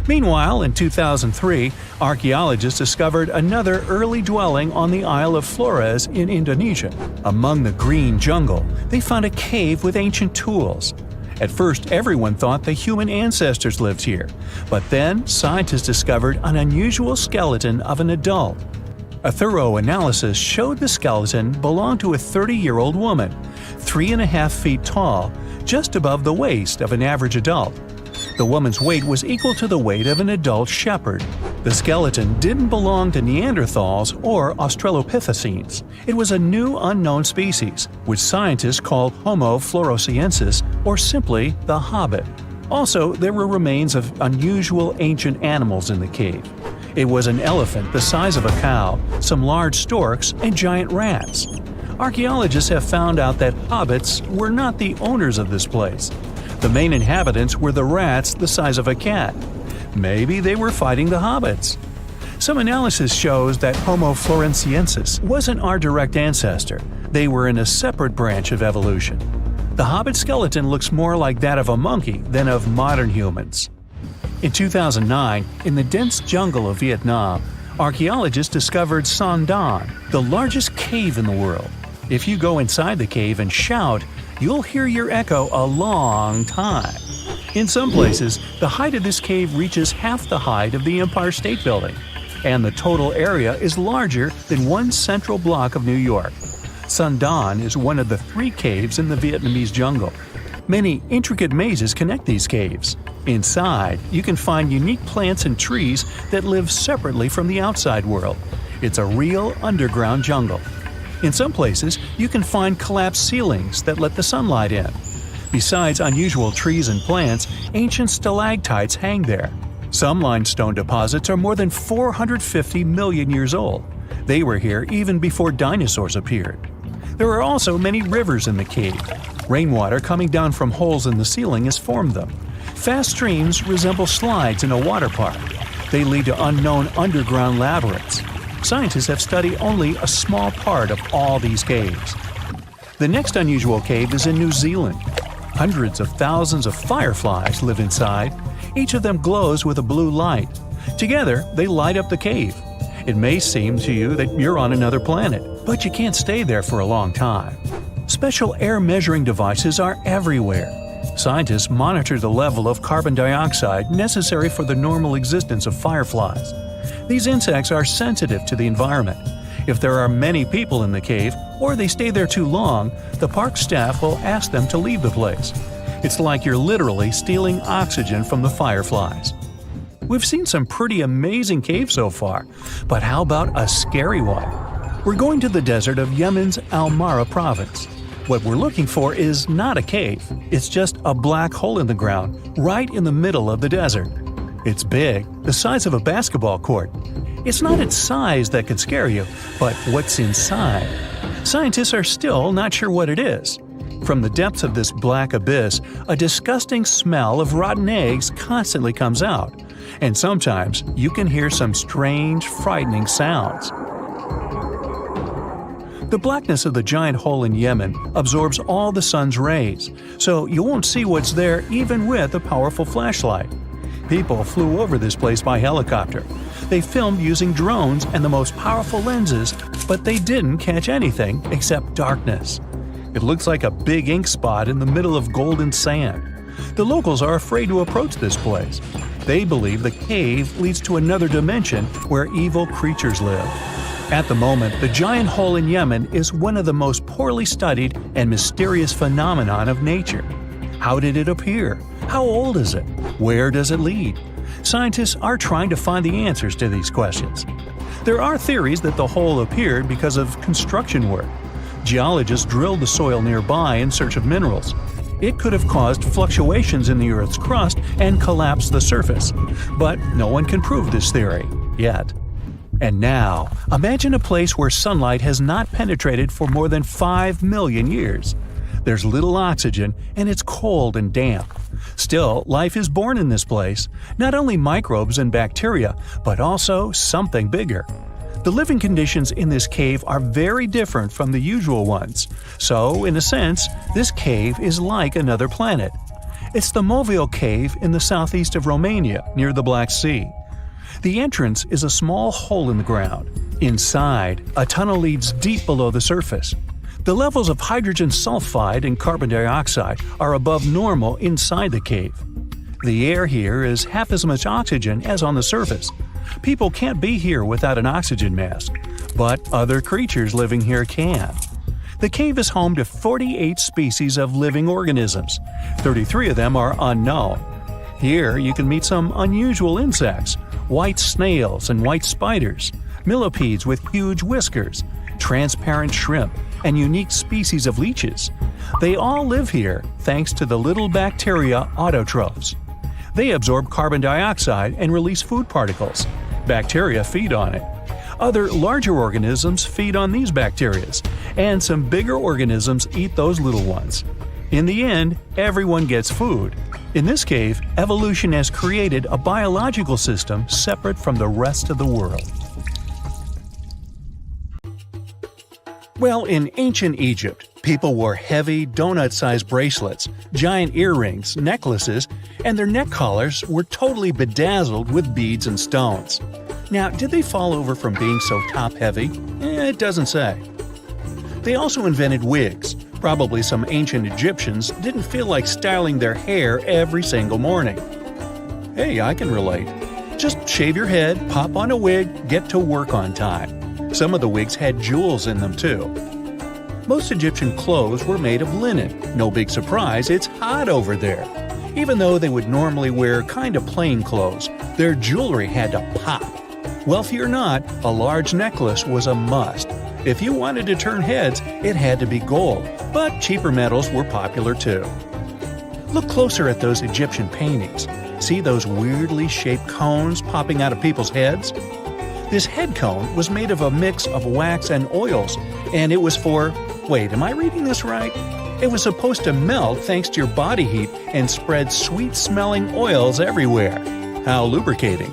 Meanwhile, in 2003, archaeologists discovered another early dwelling on the Isle of Flores in Indonesia. Among the green jungle, they found a cave with ancient tools. At first, everyone thought the human ancestors lived here, but then scientists discovered an unusual skeleton of an adult. A thorough analysis showed the skeleton belonged to a 30-year-old woman, 3.5 feet tall, just above the waist of an average adult. The woman's weight was equal to the weight of an adult shepherd. The skeleton didn't belong to Neanderthals or Australopithecines. It was a new unknown species, which scientists called Homo floresiensis, or simply the hobbit. Also, there were remains of unusual ancient animals in the cave. It was an elephant the size of a cow, some large storks, and giant rats. Archaeologists have found out that hobbits were not the owners of this place. The main inhabitants were the rats the size of a cat. Maybe they were fighting the hobbits. Some analysis shows that Homo floresiensis wasn't our direct ancestor. They were in a separate branch of evolution. The hobbit skeleton looks more like that of a monkey than of modern humans. In 2009, in the dense jungle of Vietnam, archaeologists discovered Son Doong, the largest cave in the world. If you go inside the cave and shout, you'll hear your echo a long time. In some places, the height of this cave reaches half the height of the Empire State Building, and the total area is larger than one central block of New York. Son Doong is one of the 3 caves in the Vietnamese jungle. Many intricate mazes connect these caves. Inside, you can find unique plants and trees that live separately from the outside world. It's a real underground jungle. In some places, you can find collapsed ceilings that let the sunlight in. Besides unusual trees and plants, ancient stalactites hang there. Some limestone deposits are more than 450 million years old. They were here even before dinosaurs appeared. There are also many rivers in the cave. Rainwater coming down from holes in the ceiling has formed them. Fast streams resemble slides in a water park. They lead to unknown underground labyrinths. Scientists have studied only a small part of all these caves. The next unusual cave is in New Zealand. Hundreds of thousands of fireflies live inside. Each of them glows with a blue light. Together, they light up the cave. It may seem to you that you're on another planet, but you can't stay there for a long time. Special air measuring devices are everywhere. Scientists monitor the level of carbon dioxide necessary for the normal existence of fireflies. These insects are sensitive to the environment. If there are many people in the cave, or they stay there too long, the park staff will ask them to leave the place. It's like you're literally stealing oxygen from the fireflies. We've seen some pretty amazing caves so far, but how about a scary one? We're going to the desert of Yemen's Al Mara province. What we're looking for is not a cave, it's just a black hole in the ground, right in the middle of the desert. It's big, the size of a basketball court. It's not its size that could scare you, but what's inside. Scientists are still not sure what it is. From the depths of this black abyss, a disgusting smell of rotten eggs constantly comes out, and sometimes you can hear some strange, frightening sounds. The blackness of the giant hole in Yemen absorbs all the sun's rays, so you won't see what's there even with a powerful flashlight. People flew over this place by helicopter. They filmed using drones and the most powerful lenses, but they didn't catch anything except darkness. It looks like a big ink spot in the middle of golden sand. The locals are afraid to approach this place. They believe the cave leads to another dimension where evil creatures live. At the moment, the giant hole in Yemen is one of the most poorly studied and mysterious phenomenon of nature. How did it appear? How old is it? Where does it lead? Scientists are trying to find the answers to these questions. There are theories that the hole appeared because of construction work. Geologists drilled the soil nearby in search of minerals. It could have caused fluctuations in the Earth's crust and collapsed the surface. But no one can prove this theory, yet. And now, imagine a place where sunlight has not penetrated for more than 5 million years. There's little oxygen, and it's cold and damp. Still, life is born in this place, not only microbes and bacteria, but also something bigger. The living conditions in this cave are very different from the usual ones, so, in a sense, this cave is like another planet. It's the Movile Cave in the southeast of Romania, near the Black Sea. The entrance is a small hole in the ground. Inside, a tunnel leads deep below the surface. The levels of hydrogen sulfide and carbon dioxide are above normal inside the cave. The air here is half as much oxygen as on the surface. People can't be here without an oxygen mask, but other creatures living here can. The cave is home to 48 species of living organisms. 33 of them are unknown. Here you can meet some unusual insects, white snails and white spiders, millipedes with huge whiskers, transparent shrimp, and unique species of leeches. They all live here thanks to the little bacteria autotrophs. They absorb carbon dioxide and release food particles. Bacteria feed on it. Other larger organisms feed on these bacteria, and some bigger organisms eat those little ones. In the end, everyone gets food. In this cave, evolution has created a biological system separate from the rest of the world. Well, in ancient Egypt, people wore heavy, donut-sized bracelets, giant earrings, necklaces, and their neck collars were totally bedazzled with beads and stones. Now, did they fall over from being so top-heavy? It doesn't say. They also invented wigs. Probably some ancient Egyptians didn't feel like styling their hair every single morning. Hey, I can relate. Just shave your head, pop on a wig, get to work on time. Some of the wigs had jewels in them too. Most Egyptian clothes were made of linen. No big surprise, it's hot over there. Even though they would normally wear kind of plain clothes, their jewelry had to pop. Wealthy or not, a large necklace was a must. If you wanted to turn heads, it had to be gold, but cheaper metals were popular too. Look closer at those Egyptian paintings. See those weirdly shaped cones popping out of people's heads? This head cone was made of a mix of wax and oils, and it was for… wait, am I reading this right? It was supposed to melt thanks to your body heat and spread sweet-smelling oils everywhere. How lubricating.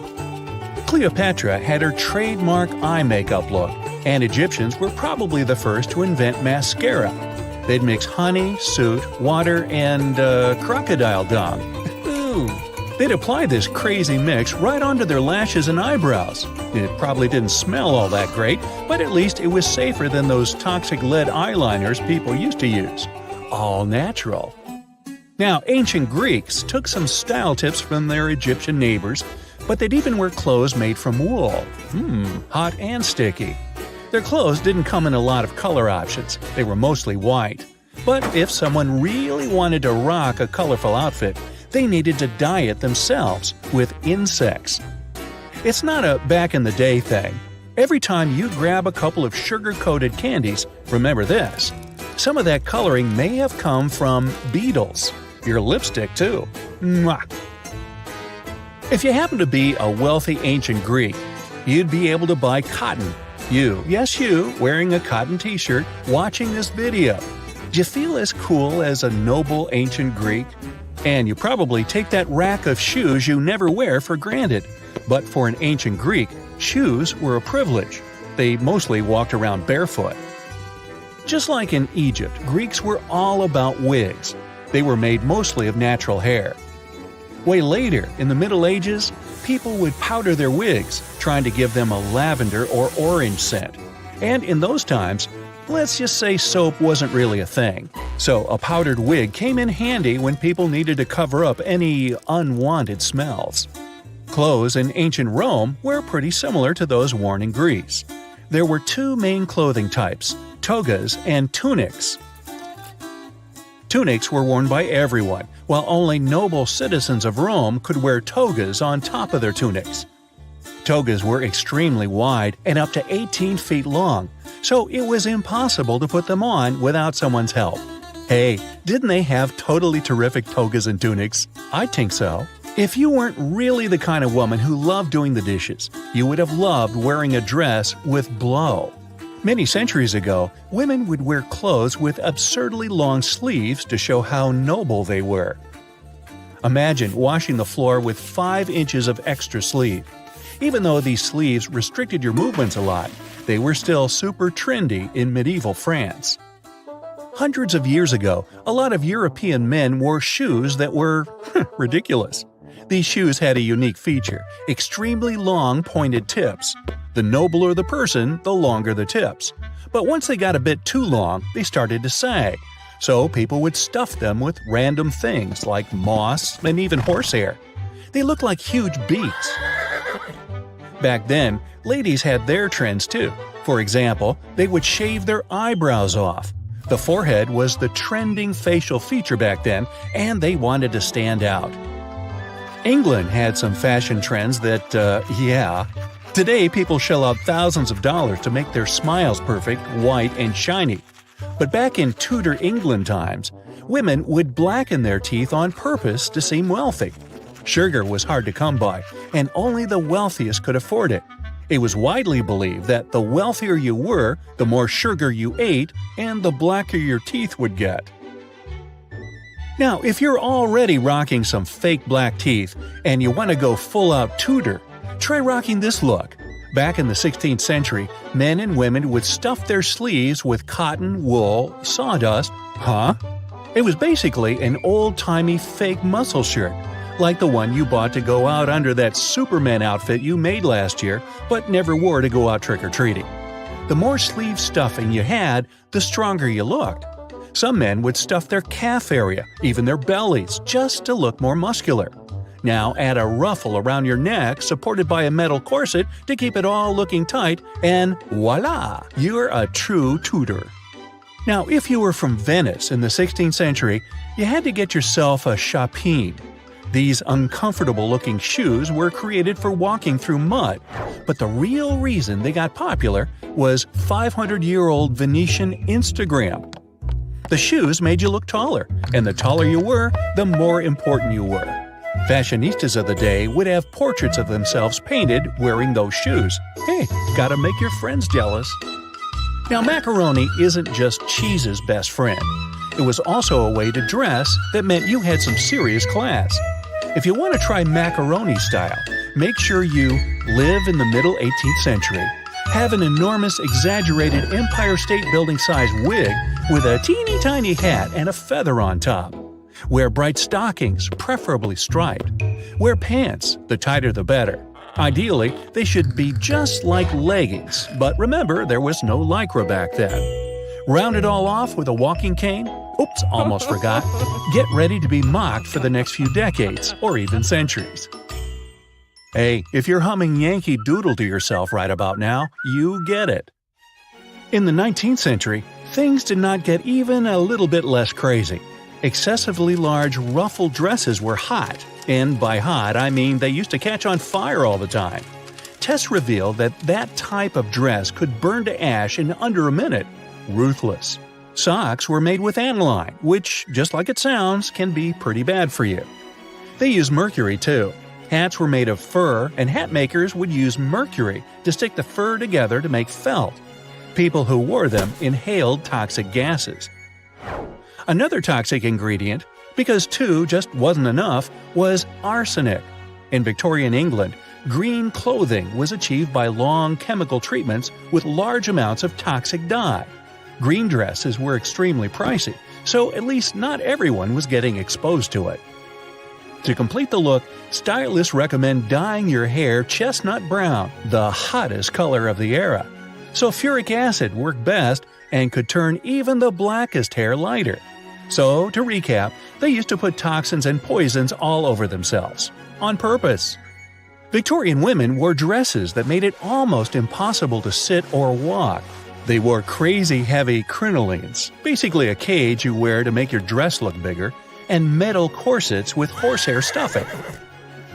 Cleopatra had her trademark eye makeup look, and Egyptians were probably the first to invent mascara. They'd mix honey, soot, water, and crocodile dung. Ooh. They'd apply this crazy mix right onto their lashes and eyebrows. It probably didn't smell all that great, but at least it was safer than those toxic lead eyeliners people used to use. All natural. Now, ancient Greeks took some style tips from their Egyptian neighbors, but they'd even wear clothes made from wool. Hot and sticky. Their clothes didn't come in a lot of color options. They were mostly white. But if someone really wanted to rock a colorful outfit, they needed to dye it themselves with insects. It's not a back-in-the-day thing. Every time you grab a couple of sugar-coated candies, remember this. Some of that coloring may have come from beetles. Your lipstick, too. Mwah! If you happen to be a wealthy ancient Greek, you'd be able to buy cotton. You, yes you, wearing a cotton t-shirt, watching this video. Do you feel as cool as a noble ancient Greek? And you probably take that rack of shoes you never wear for granted. But for an ancient Greek, shoes were a privilege. They mostly walked around barefoot. Just like in Egypt, Greeks were all about wigs. They were made mostly of natural hair. Way later, in the Middle Ages, people would powder their wigs, trying to give them a lavender or orange scent. And in those times, let's just say soap wasn't really a thing. So a powdered wig came in handy when people needed to cover up any unwanted smells. Clothes in ancient Rome were pretty similar to those worn in Greece. There were two main clothing types, togas and tunics. Tunics were worn by everyone, while only noble citizens of Rome could wear togas on top of their tunics. Togas were extremely wide and up to 18 feet long, so it was impossible to put them on without someone's help. Hey, didn't they have totally terrific togas and tunics? I think so. If you weren't really the kind of woman who loved doing the dishes, you would have loved wearing a dress with blow. Many centuries ago, women would wear clothes with absurdly long sleeves to show how noble they were. Imagine washing the floor with 5 inches of extra sleeve. Even though these sleeves restricted your movements a lot, they were still super trendy in medieval France. Hundreds of years ago, a lot of European men wore shoes that were ridiculous. These shoes had a unique feature: extremely long pointed tips. The nobler the person, the longer the tips. But once they got a bit too long, they started to sag. So people would stuff them with random things like moss and even horsehair. They looked like huge beaks. Back then, ladies had their trends too. For example, they would shave their eyebrows off. The forehead was the trending facial feature back then, and they wanted to stand out. England had some fashion trends that, Today, people shell out thousands of dollars to make their smiles perfect, white, and shiny. But back in Tudor England times, women would blacken their teeth on purpose to seem wealthy. Sugar was hard to come by, and only the wealthiest could afford it. It was widely believed that the wealthier you were, the more sugar you ate, and the blacker your teeth would get. Now, if you're already rocking some fake black teeth and you want to go full-out Tudor, try rocking this look. Back in the 16th century, men and women would stuff their sleeves with cotton, wool, sawdust. It was basically an old-timey fake muscle shirt, like the one you bought to go out under that Superman outfit you made last year but never wore to go out trick-or-treating. The more sleeve stuffing you had, the stronger you looked. Some men would stuff their calf area, even their bellies, just to look more muscular. Now add a ruffle around your neck supported by a metal corset to keep it all looking tight, and voila! You're a true Tudor. Now, if you were from Venice in the 16th century, you had to get yourself a chapine. These uncomfortable-looking shoes were created for walking through mud, but the real reason they got popular was 500-year-old Venetian Instagram. The shoes made you look taller, and the taller you were, the more important you were. Fashionistas of the day would have portraits of themselves painted wearing those shoes. Hey, gotta make your friends jealous. Now, macaroni isn't just cheese's best friend. It was also a way to dress that meant you had some serious class. If you want to try macaroni style, make sure you live in the middle 18th century, have an enormous exaggerated Empire State Building sized wig with a teeny tiny hat and a feather on top. Wear bright stockings, preferably striped. Wear pants, the tighter the better. Ideally, they should be just like leggings, but remember there was no Lycra back then. Round it all off with a walking cane? Oops, almost forgot. Get ready to be mocked for the next few decades, or even centuries. Hey, if you're humming Yankee Doodle to yourself right about now, you get it. In the 19th century, things did not get even a little bit less crazy. Excessively large ruffled dresses were hot, and by hot I mean they used to catch on fire all the time. Tests revealed that that type of dress could burn to ash in under a minute. Ruthless. Socks were made with aniline, which, just like it sounds, can be pretty bad for you. They used mercury too. Hats were made of fur, and hat makers would use mercury to stick the fur together to make felt. People who wore them inhaled toxic gases. Another toxic ingredient, because two just wasn't enough, was arsenic. In Victorian England, green clothing was achieved by long chemical treatments with large amounts of toxic dye. Green dresses were extremely pricey, so at least not everyone was getting exposed to it. To complete the look, stylists recommend dyeing your hair chestnut brown, the hottest color of the era. Sulfuric acid worked best and could turn even the blackest hair lighter. So, to recap, they used to put toxins and poisons all over themselves. On purpose. Victorian women wore dresses that made it almost impossible to sit or walk. They wore crazy heavy crinolines, basically a cage you wear to make your dress look bigger, and metal corsets with horsehair stuffing.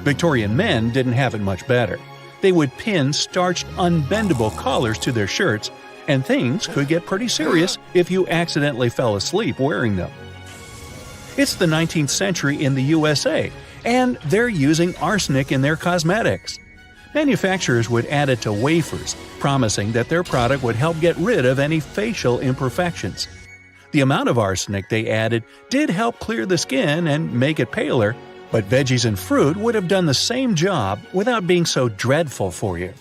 Victorian men didn't have it much better. They would pin starched, unbendable collars to their shirts, and things could get pretty serious if you accidentally fell asleep wearing them. It's the 19th century in the USA, and they're using arsenic in their cosmetics. Manufacturers would add it to wafers, promising that their product would help get rid of any facial imperfections. The amount of arsenic they added did help clear the skin and make it paler, but veggies and fruit would have done the same job without being so dreadful for you.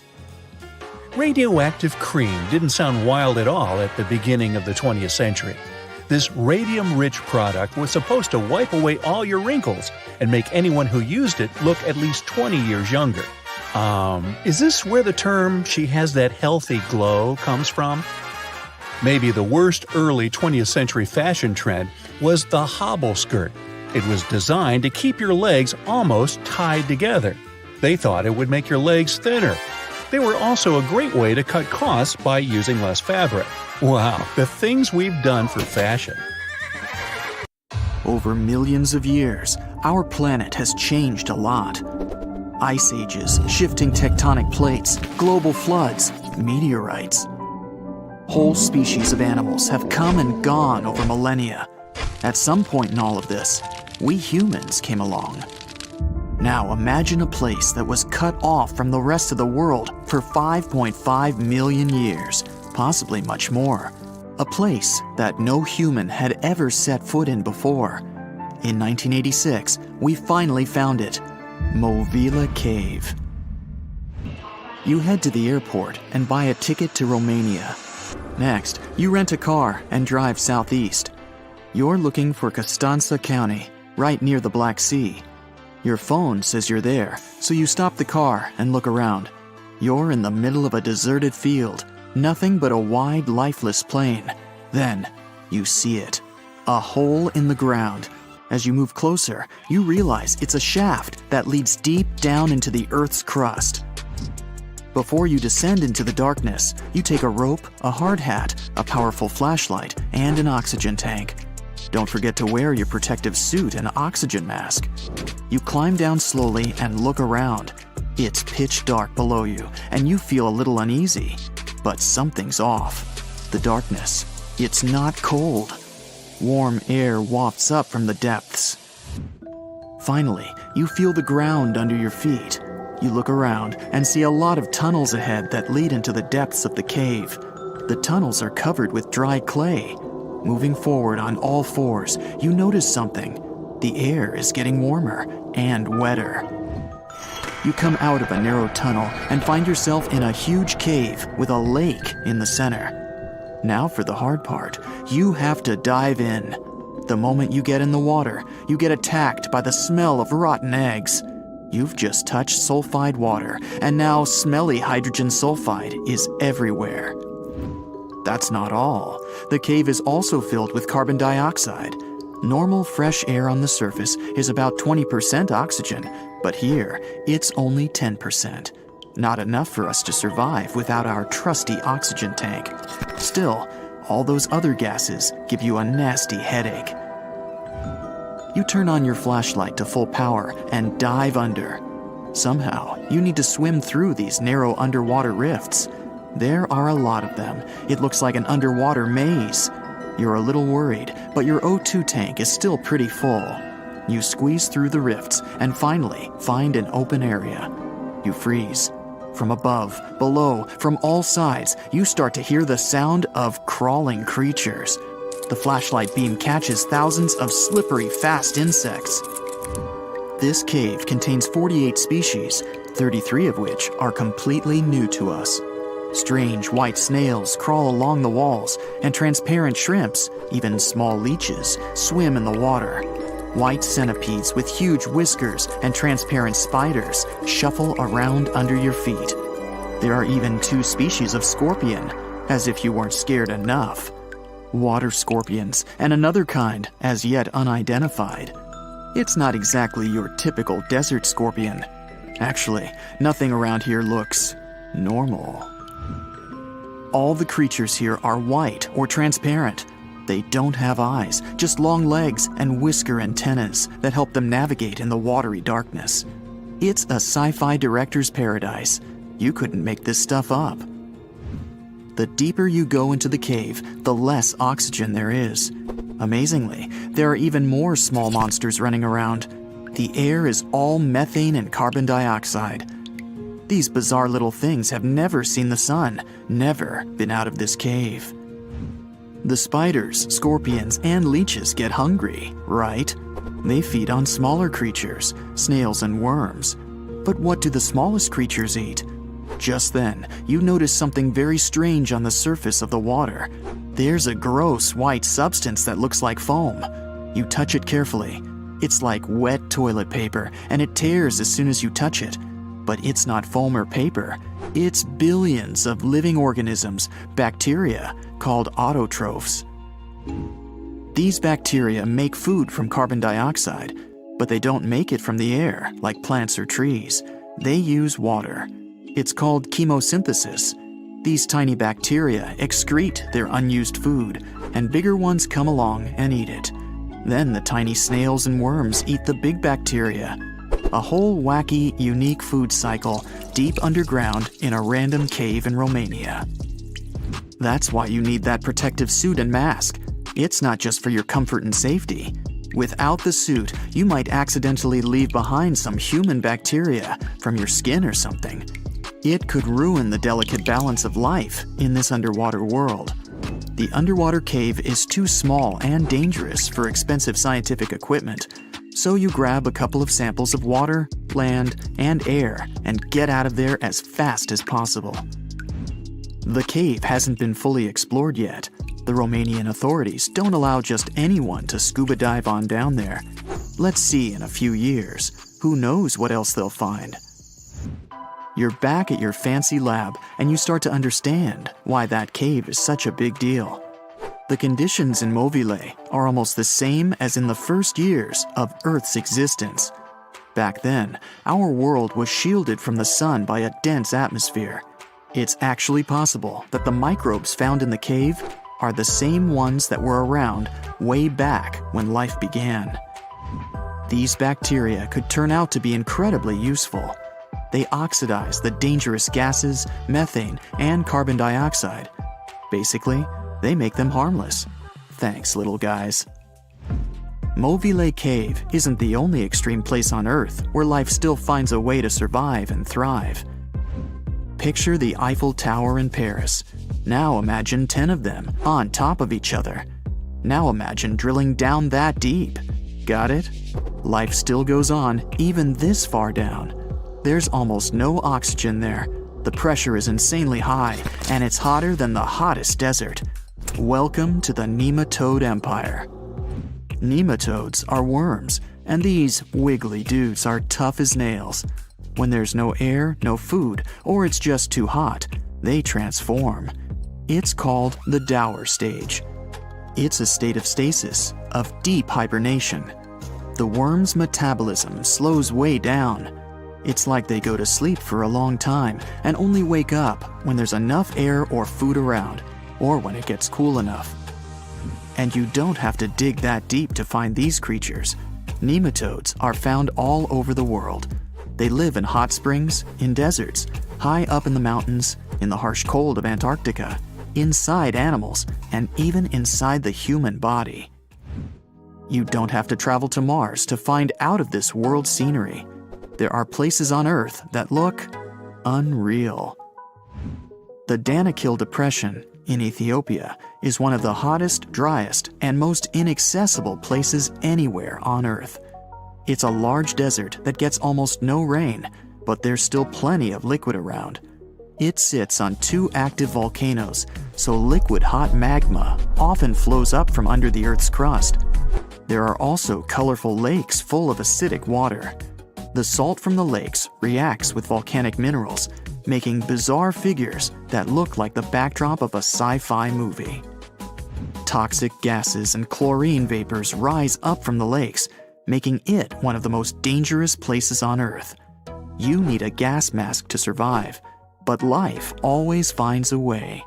Radioactive cream didn't sound wild at all at the beginning of the 20th century. This radium-rich product was supposed to wipe away all your wrinkles and make anyone who used it look at least 20 years younger. Is this where the term "she has that healthy glow" comes from? Maybe the worst early 20th century fashion trend was the hobble skirt. It was designed to keep your legs almost tied together. They thought it would make your legs thinner. They were also a great way to cut costs by using less fabric. Wow, the things we've done for fashion. Over millions of years, our planet has changed a lot. Ice ages, shifting tectonic plates, global floods, meteorites. Whole species of animals have come and gone over millennia. At some point in all of this, we humans came along. Now imagine a place that was cut off from the rest of the world for 5.5 million years, possibly much more. A place that no human had ever set foot in before. In 1986, we finally found it. Movile Cave. You head to the airport and buy a ticket to Romania. Next, you rent a car and drive southeast. You're looking for Constanța County, right near the Black Sea. Your phone says you're there, so you stop the car and look around. You're in the middle of a deserted field, nothing but a wide, lifeless plain. Then, you see it. A hole in the ground. As you move closer, you realize it's a shaft that leads deep down into the Earth's crust. Before you descend into the darkness, you take a rope, a hard hat, a powerful flashlight, and an oxygen tank. Don't forget to wear your protective suit and oxygen mask. You climb down slowly and look around. It's pitch dark below you, and you feel a little uneasy. But something's off. The darkness. It's not cold. Warm air wafts up from the depths. Finally, you feel the ground under your feet. You look around and see a lot of tunnels ahead that lead into the depths of the cave. The tunnels are covered with dry clay. Moving forward on all fours, you notice something. The air is getting warmer and wetter. You come out of a narrow tunnel and find yourself in a huge cave with a lake in the center. Now for the hard part, you have to dive in. The moment you get in the water, you get attacked by the smell of rotten eggs. You've just touched sulfide water, and now smelly hydrogen sulfide is everywhere. That's not all. The cave is also filled with carbon dioxide. Normal fresh air on the surface is about 20% oxygen, but here it's only 10%. Not enough for us to survive without our trusty oxygen tank. Still, all those other gases give you a nasty headache. You turn on your flashlight to full power and dive under. Somehow, you need to swim through these narrow underwater rifts. There are a lot of them. It looks like an underwater maze. You're a little worried, but your O2 tank is still pretty full. You squeeze through the rifts and finally find an open area. You freeze. From above, below, from all sides, you start to hear the sound of crawling creatures. The flashlight beam catches thousands of slippery, fast insects. This cave contains 48 species, 33 of which are completely new to us. Strange white snails crawl along the walls, and transparent shrimps, even small leeches, swim in the water. White centipedes with huge whiskers and transparent spiders shuffle around under your feet. There are even 2 species of scorpion, as if you weren't scared enough. Water scorpions, and another kind, as yet unidentified. It's not exactly your typical desert scorpion. Actually, nothing around here looks normal. All the creatures here are white or transparent. They don't have eyes, just long legs and whisker antennas that help them navigate in the watery darkness. It's a sci-fi director's paradise. You couldn't make this stuff up. The deeper you go into the cave, the less oxygen there is. Amazingly, there are even more small monsters running around. The air is all methane and carbon dioxide. These bizarre little things have never seen the sun, never been out of this cave. The spiders, scorpions, and leeches get hungry, right? They feed on smaller creatures, snails and worms. But what do the smallest creatures eat? Just then, you notice something very strange on the surface of the water. There's a gross white substance that looks like foam. You touch it carefully. It's like wet toilet paper, and it tears as soon as you touch it. But it's not foam or paper. It's billions of living organisms, bacteria, called autotrophs. These bacteria make food from carbon dioxide, but they don't make it from the air like plants or trees. They use water. It's called chemosynthesis. These tiny bacteria excrete their unused food, and bigger ones come along and eat it. Then the tiny snails and worms eat the big bacteria. A whole wacky, unique food cycle deep underground in a random cave in Romania. That's why you need that protective suit and mask. It's not just for your comfort and safety. Without the suit, you might accidentally leave behind some human bacteria from your skin or something. It could ruin the delicate balance of life in this underwater world. The underwater cave is too small and dangerous for expensive scientific equipment, so you grab a couple of samples of water, land, and air and get out of there as fast as possible. The cave hasn't been fully explored yet. The Romanian authorities don't allow just anyone to scuba dive on down there. Let's see in a few years. Who knows what else they'll find? You're back at your fancy lab, and you start to understand why that cave is such a big deal. The conditions in Movile are almost the same as in the first years of Earth's existence. Back then, our world was shielded from the sun by a dense atmosphere. It's actually possible that the microbes found in the cave are the same ones that were around way back when life began. These bacteria could turn out to be incredibly useful. They oxidize the dangerous gases, methane, and carbon dioxide. Basically, they make them harmless. Thanks, little guys. Movile Cave isn't the only extreme place on Earth where life still finds a way to survive and thrive. Picture the Eiffel Tower in Paris. Now imagine 10 of them on top of each other. Now imagine drilling down that deep. Got it? Life still goes on, even this far down. There's almost no oxygen there. The pressure is insanely high, and it's hotter than the hottest desert. Welcome to the nematode empire. Nematodes are worms, and these wiggly dudes are tough as nails. When there's no air, no food, or it's just too hot, they transform. It's called the dour stage. It's a state of stasis, of deep hibernation. The worm's metabolism slows way down. It's like they go to sleep for a long time and only wake up when there's enough air or food around, or when it gets cool enough. And you don't have to dig that deep to find these creatures. Nematodes are found all over the world. They live in hot springs, in deserts, high up in the mountains, in the harsh cold of Antarctica, inside animals, and even inside the human body. You don't have to travel to Mars to find out of this world scenery. There are places on Earth that look unreal. The Danakil Depression in Ethiopia is one of the hottest, driest, and most inaccessible places anywhere on Earth. It's a large desert that gets almost no rain, but there's still plenty of liquid around. It sits on 2 active volcanoes, so liquid hot magma often flows up from under the Earth's crust. There are also colorful lakes full of acidic water. The salt from the lakes reacts with volcanic minerals, making bizarre figures that look like the backdrop of a sci-fi movie. Toxic gases and chlorine vapors rise up from the lakes, making it one of the most dangerous places on Earth. You need a gas mask to survive, but life always finds a way.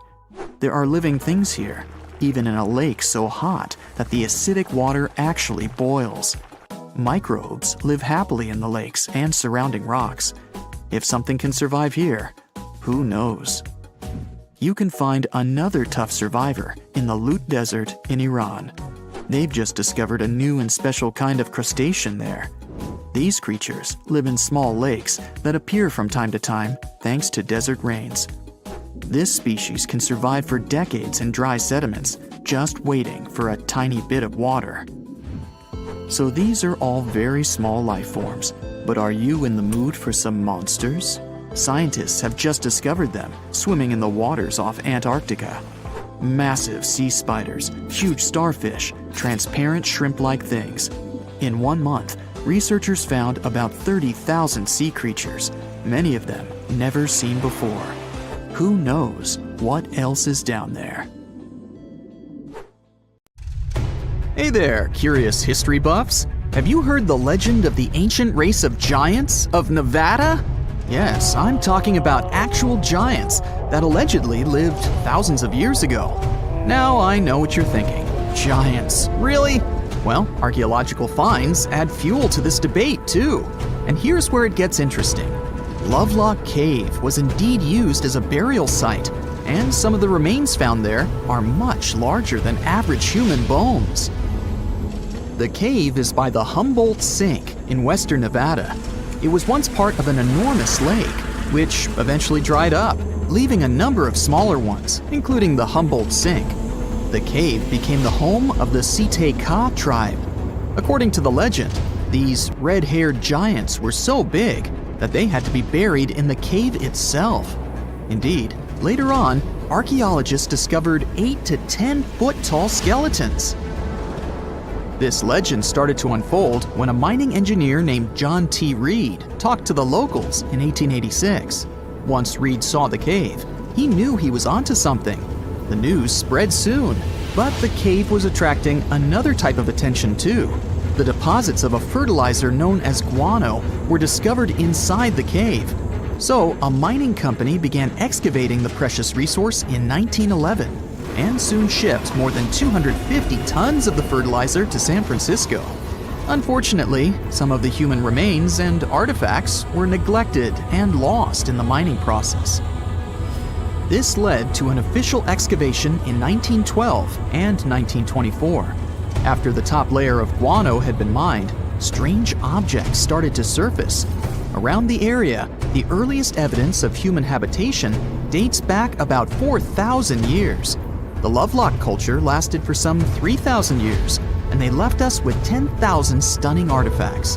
There are living things here, even in a lake so hot that the acidic water actually boils. Microbes live happily in the lakes and surrounding rocks. If something can survive here, who knows? You can find another tough survivor in the Lut Desert in Iran. They've just discovered a new and special kind of crustacean there. These creatures live in small lakes that appear from time to time thanks to desert rains. This species can survive for decades in dry sediments, just waiting for a tiny bit of water. So these are all very small life forms, but are you in the mood for some monsters? Scientists have just discovered them swimming in the waters off Antarctica. Massive sea spiders, huge starfish, transparent shrimp-like things. In 1 month, researchers found about 30,000 sea creatures, many of them never seen before. Who knows what else is down there? Hey there, curious history buffs. Have you heard the legend of the ancient race of giants of Nevada? Yes, I'm talking about actual giants that allegedly lived thousands of years ago. Now I know what you're thinking. Giants, really? Well, archaeological finds add fuel to this debate too. And here's where it gets interesting. Lovelock Cave was indeed used as a burial site, and some of the remains found there are much larger than average human bones. The cave is by the Humboldt Sink in western Nevada. It was once part of an enormous lake, which eventually dried up, leaving a number of smaller ones, including the Humboldt Sink. The cave became the home of the Site-Ka tribe. According to the legend, these red-haired giants were so big that they had to be buried in the cave itself. Indeed, later on, archaeologists discovered 8 to 10 foot tall skeletons. This legend started to unfold when a mining engineer named John T. Reed talked to the locals in 1886. Once Reed saw the cave, he knew he was onto something. The news spread soon, but the cave was attracting another type of attention too. The deposits of a fertilizer known as guano were discovered inside the cave. So a mining company began excavating the precious resource in 1911 and soon shipped more than 250 tons of the fertilizer to San Francisco. Unfortunately, some of the human remains and artifacts were neglected and lost in the mining process. This led to an official excavation in 1912 and 1924. After the top layer of guano had been mined, strange objects started to surface. Around the area, the earliest evidence of human habitation dates back about 4,000 years. The Lovelock culture lasted for some 3,000 years, and they left us with 10,000 stunning artifacts.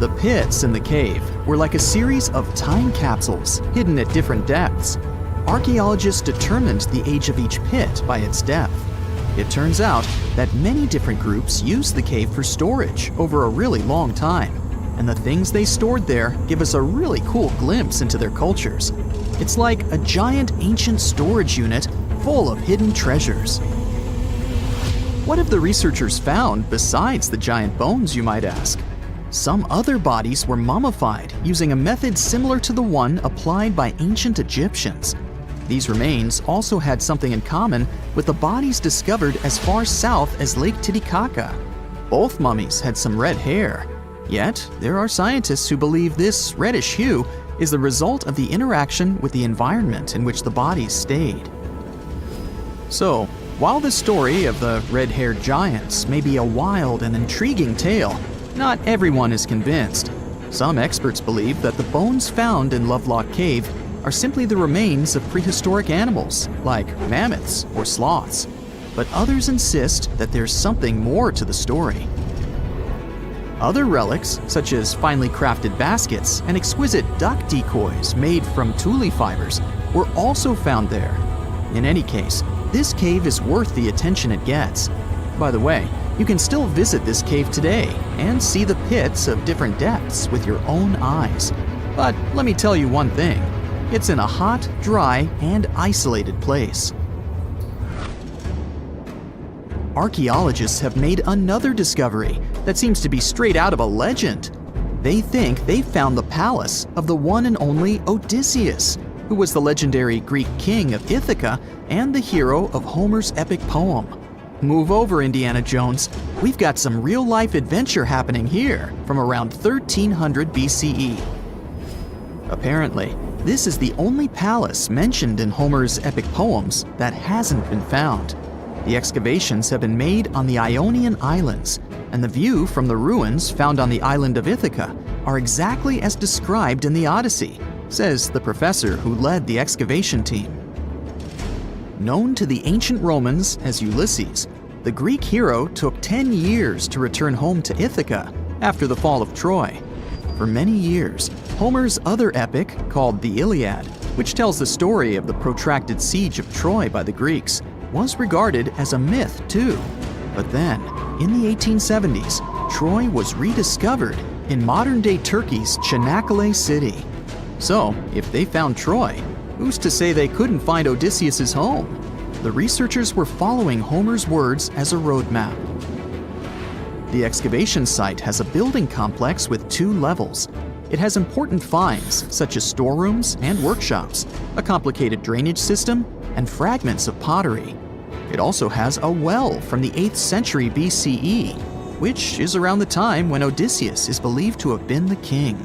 The pits in the cave were like a series of time capsules hidden at different depths. Archaeologists determined the age of each pit by its depth. It turns out that many different groups used the cave for storage over a really long time, and the things they stored there give us a really cool glimpse into their cultures. It's like a giant ancient storage unit full of hidden treasures. What have the researchers found besides the giant bones, you might ask? Some other bodies were mummified using a method similar to the one applied by ancient Egyptians. These remains also had something in common with the bodies discovered as far south as Lake Titicaca. Both mummies had some red hair, yet there are scientists who believe this reddish hue is the result of the interaction with the environment in which the bodies stayed. So, while the story of the red-haired giants may be a wild and intriguing tale, not everyone is convinced. Some experts believe that the bones found in Lovelock Cave are simply the remains of prehistoric animals, like mammoths or sloths. But others insist that there's something more to the story. Other relics, such as finely crafted baskets and exquisite duck decoys made from tule fibers, were also found there. In any case, this cave is worth the attention it gets. By the way, you can still visit this cave today and see the pits of different depths with your own eyes. But let me tell you one thing. It's in a hot, dry, and isolated place. Archaeologists have made another discovery that seems to be straight out of a legend. They think they found the palace of the one and only Odysseus, who was the legendary Greek king of Ithaca and the hero of Homer's epic poem. Move over, Indiana Jones. We've got some real-life adventure happening here from around 1300 BCE. Apparently, this is the only palace mentioned in Homer's epic poems that hasn't been found. The excavations have been made on the Ionian Islands, and the view from the ruins found on the island of Ithaca are exactly as described in the Odyssey, says the professor who led the excavation team. Known to the ancient Romans as Ulysses, the Greek hero took 10 years to return home to Ithaca after the fall of Troy. For many years, Homer's other epic, called the Iliad, which tells the story of the protracted siege of Troy by the Greeks, was regarded as a myth too. But then, in the 1870s, Troy was rediscovered in modern-day Turkey's Çanakkale city. So, if they found Troy, who's to say they couldn't find Odysseus's home? The researchers were following Homer's words as a roadmap. The excavation site has a building complex with 2 levels. It has important finds, such as storerooms and workshops, a complicated drainage system, and fragments of pottery. It also has a well from the 8th century BCE, which is around the time when Odysseus is believed to have been the king.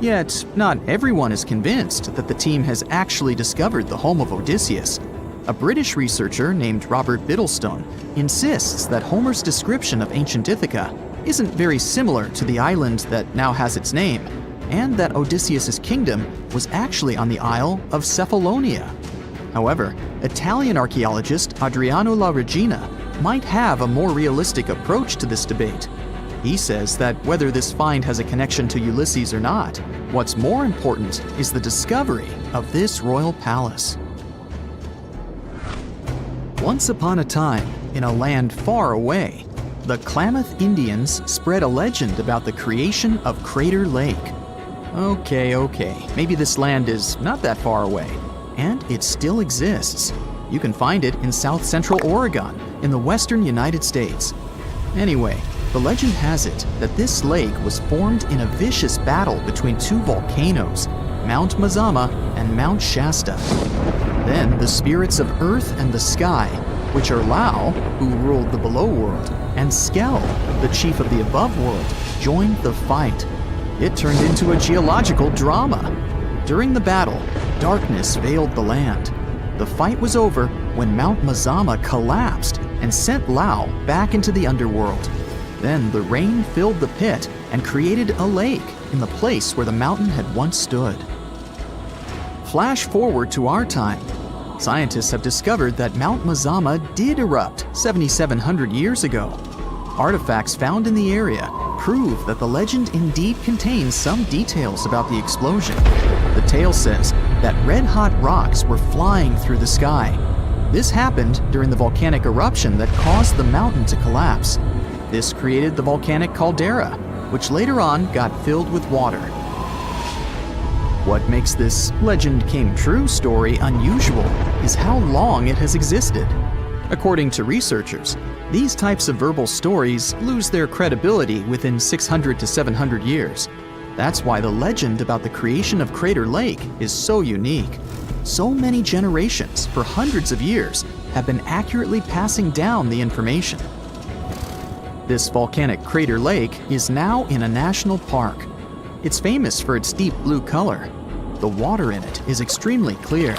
Yet, not everyone is convinced that the team has actually discovered the home of Odysseus. A British researcher named Robert Biddlestone insists that Homer's description of ancient Ithaca isn't very similar to the island that now has its name, and that Odysseus's kingdom was actually on the Isle of Cephalonia. However, Italian archaeologist Adriano La Regina might have a more realistic approach to this debate. He says that whether this find has a connection to Ulysses or not, what's more important is the discovery of this royal palace. Once upon a time, in a land far away, the Klamath Indians spread a legend about the creation of Crater Lake. Okay, maybe this land is not that far away, and it still exists. You can find it in south central Oregon, in the western United States. Anyway, the legend has it that this lake was formed in a vicious battle between 2 volcanoes, Mount Mazama and Mount Shasta. Then the spirits of earth and the sky, which are Lao, who ruled the below world, and Skell, the chief of the above world, joined the fight. It turned into a geological drama. During the battle, darkness veiled the land. The fight was over when Mount Mazama collapsed, and sent Lao back into the underworld. Then the rain filled the pit and created a lake in the place where the mountain had once stood. Flash forward to our time. Scientists have discovered that Mount Mazama did erupt 7,700 years ago. Artifacts found in the area prove that the legend indeed contains some details about the explosion. The tale says that red-hot rocks were flying through the sky. This happened during the volcanic eruption that caused the mountain to collapse. This created the volcanic caldera, which later on got filled with water. What makes this legend came true story unusual is how long it has existed. According to researchers, these types of verbal stories lose their credibility within 600 to 700 years. That's why the legend about the creation of Crater Lake is so unique. So many generations, for hundreds of years, have been accurately passing down the information. This volcanic crater lake is now in a national park. It's famous for its deep blue color. The water in it is extremely clear.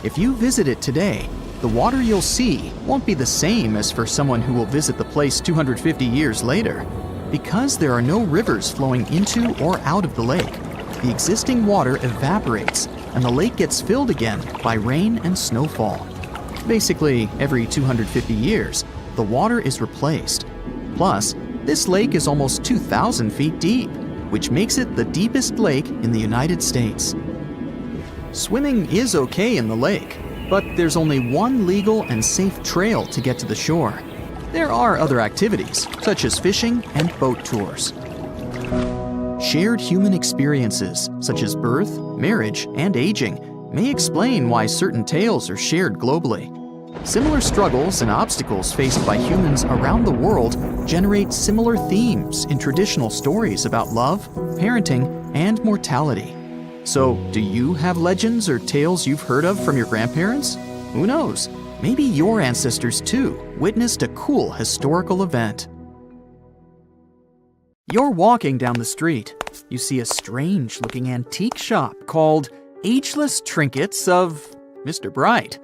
If you visit it today, the water you'll see won't be the same as for someone who will visit the place 250 years later. Because there are no rivers flowing into or out of the lake, the existing water evaporates and the lake gets filled again by rain and snowfall. Basically, every 250 years, the water is replaced. Plus, this lake is almost 2,000 feet deep, which makes it the deepest lake in the United States. Swimming is okay in the lake, but there's only one legal and safe trail to get to the shore. There are other activities, such as fishing and boat tours. Shared human experiences, such as birth, marriage, and aging, may explain why certain tales are shared globally. Similar struggles and obstacles faced by humans around the world generate similar themes in traditional stories about love, parenting, and mortality. So, do you have legends or tales you've heard of from your grandparents? Who knows? Maybe your ancestors too witnessed a cool historical event. You're walking down the street. You see a strange-looking antique shop called Ageless Trinkets of Mr. Bright.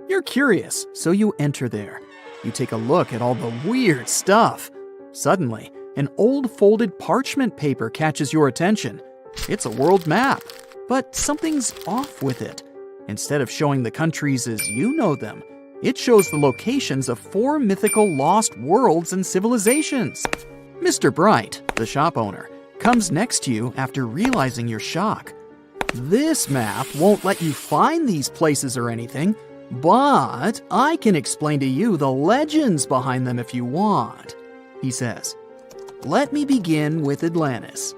You're curious, so you enter there. You take a look at all the weird stuff. Suddenly, an old folded parchment paper catches your attention. It's a world map, but something's off with it. Instead of showing the countries as you know them, it shows the locations of 4 mythical lost worlds and civilizations. Mr. Bright, the shop owner, comes next to you after realizing your shock. This map won't let you find these places or anything, but I can explain to you the legends behind them if you want, he says. Let me begin with Atlantis.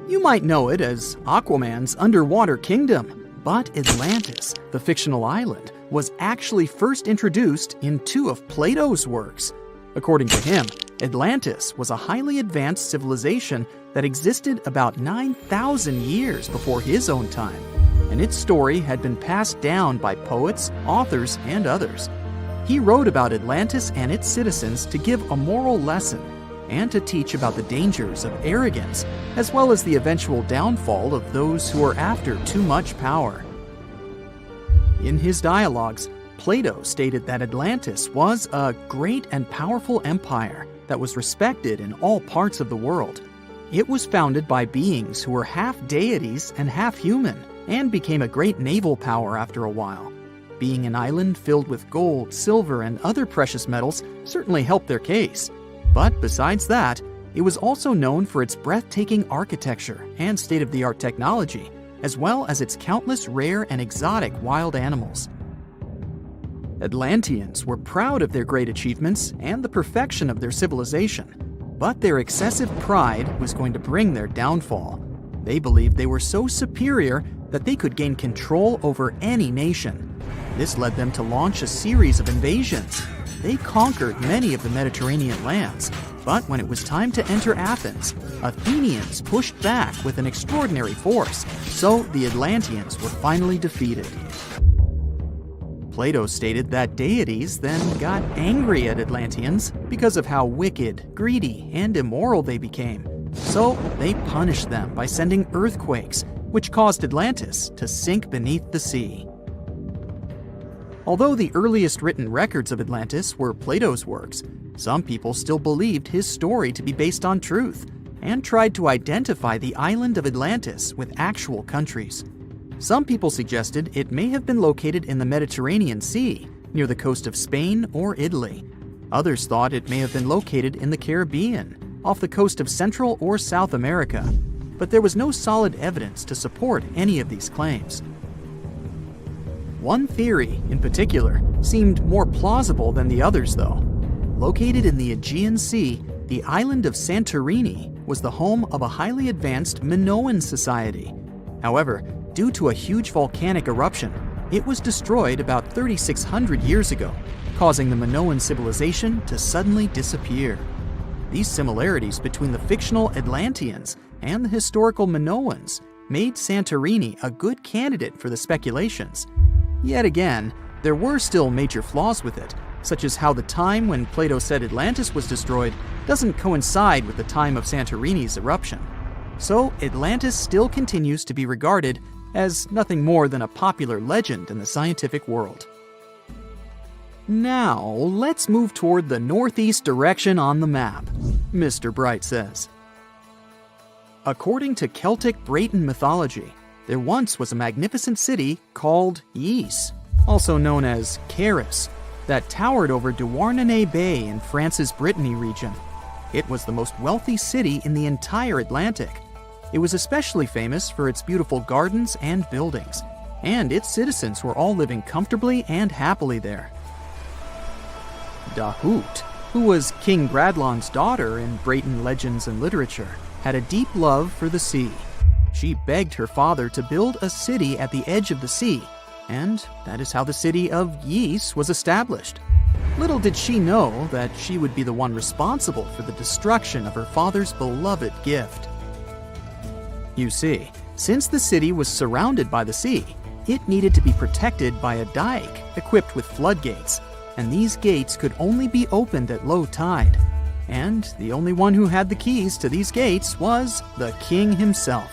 You might know it as Aquaman's underwater kingdom, but Atlantis, the fictional island, was actually first introduced in 2 of Plato's works. According to him, Atlantis was a highly advanced civilization that existed about 9,000 years before his own time, and its story had been passed down by poets, authors, and others. He wrote about Atlantis and its citizens to give a moral lesson and to teach about the dangers of arrogance, as well as the eventual downfall of those who are after too much power. In his dialogues, Plato stated that Atlantis was a great and powerful empire that was respected in all parts of the world. It was founded by beings who were half deities and half human, and became a great naval power after a while. Being an island filled with gold, silver, and other precious metals certainly helped their case. But besides that, it was also known for its breathtaking architecture and state-of-the-art technology, as well as its countless rare and exotic wild animals. Atlanteans were proud of their great achievements and the perfection of their civilization, but their excessive pride was going to bring their downfall. They believed they were so superior that they could gain control over any nation. This led them to launch a series of invasions. They conquered many of the Mediterranean lands, but when it was time to enter Athens, Athenians pushed back with an extraordinary force, so the Atlanteans were finally defeated. Plato stated that deities then got angry at Atlanteans because of how wicked, greedy, and immoral they became. So they punished them by sending earthquakes, which caused Atlantis to sink beneath the sea. Although the earliest written records of Atlantis were Plato's works, some people still believed his story to be based on truth and tried to identify the island of Atlantis with actual countries. Some people suggested it may have been located in the Mediterranean Sea, near the coast of Spain or Italy. Others thought it may have been located in the Caribbean, off the coast of Central or South America, but there was no solid evidence to support any of these claims. One theory, in particular, seemed more plausible than the others, though. Located in the Aegean Sea, the island of Santorini was the home of a highly advanced Minoan society. However, due to a huge volcanic eruption, it was destroyed about 3,600 years ago, causing the Minoan civilization to suddenly disappear. These similarities between the fictional Atlanteans and the historical Minoans made Santorini a good candidate for the speculations. Yet again, there were still major flaws with it, such as how the time when Plato said Atlantis was destroyed doesn't coincide with the time of Santorini's eruption. So Atlantis still continues to be regarded as nothing more than a popular legend in the scientific world. Now, let's move toward the northeast direction on the map, Mr. Bright says. According to Celtic Breton mythology, there once was a magnificent city called Ys, also known as Caris, that towered over Douarnenez Bay in France's Brittany region. It was the most wealthy city in the entire Atlantic. It was especially famous for its beautiful gardens and buildings, and its citizens were all living comfortably and happily there. Dahut, who was King Bradlon's daughter in Breton legends and literature, had a deep love for the sea. She begged her father to build a city at the edge of the sea, and that is how the city of Ys was established. Little did she know that she would be the one responsible for the destruction of her father's beloved gift. You see, since the city was surrounded by the sea, it needed to be protected by a dike equipped with floodgates, and these gates could only be opened at low tide. And the only one who had the keys to these gates was the king himself.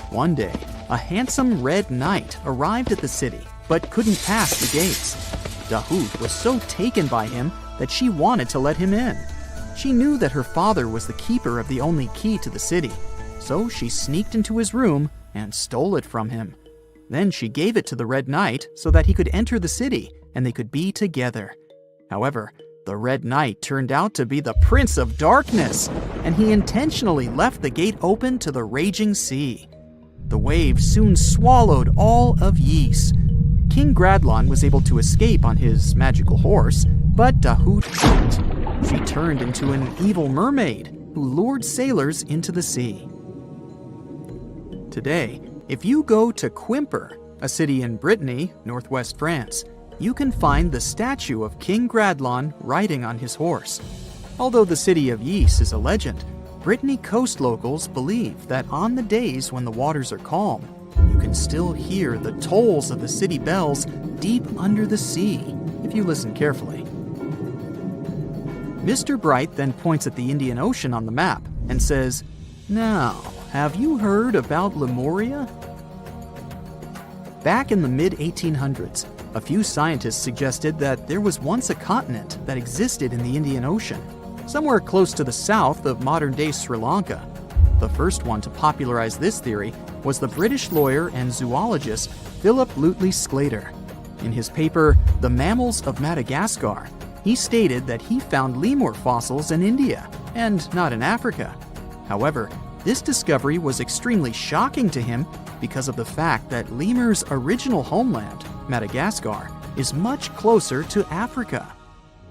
One day, a handsome red knight arrived at the city, but couldn't pass the gates. Dahut was so taken by him that she wanted to let him in. She knew that her father was the keeper of the only key to the city, so she sneaked into his room and stole it from him. Then she gave it to the Red Knight so that he could enter the city and they could be together. However, the Red Knight turned out to be the Prince of Darkness, and he intentionally left the gate open to the raging sea. The waves soon swallowed all of Ys. King Gradlon was able to escape on his magical horse, but Dahut couldn't. She turned into an evil mermaid who lured sailors into the sea. Today, if you go to Quimper, a city in Brittany, northwest France, you can find the statue of King Gradlon riding on his horse. Although the city of Ys is a legend, Brittany coast locals believe that on the days when the waters are calm, you can still hear the tolls of the city bells deep under the sea, if you listen carefully. Mr. Bright then points at the Indian Ocean on the map and says, "Now, have you heard about Lemuria?" Back in the mid-1800s, a few scientists suggested that there was once a continent that existed in the Indian Ocean, somewhere close to the south of modern-day Sri Lanka. The first one to popularize this theory was the British lawyer and zoologist Philip Lutley Sclater. In his paper, The Mammals of Madagascar, he stated that he found lemur fossils in India, and not in Africa. However, this discovery was extremely shocking to him because of the fact that lemurs' original homeland, Madagascar, is much closer to Africa.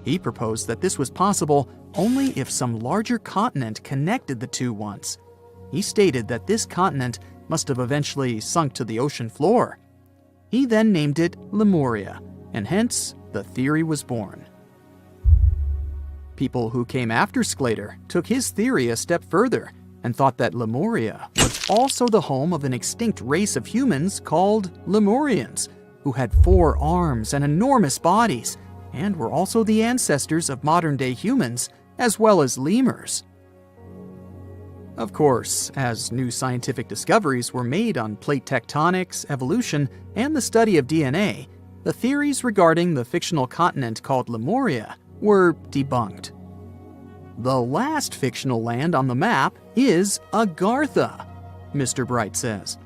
He proposed that this was possible only if some larger continent connected the two once. He stated that this continent must have eventually sunk to the ocean floor. He then named it Lemuria, and hence the theory was born. People who came after Sclater took his theory a step further and thought that Lemuria was also the home of an extinct race of humans called Lemurians, who had 4 arms and enormous bodies, and were also the ancestors of modern-day humans, as well as lemurs. Of course, as new scientific discoveries were made on plate tectonics, evolution, and the study of DNA, the theories regarding the fictional continent called Lemuria were debunked. The last fictional land on the map is Agartha, Mr. Bright says.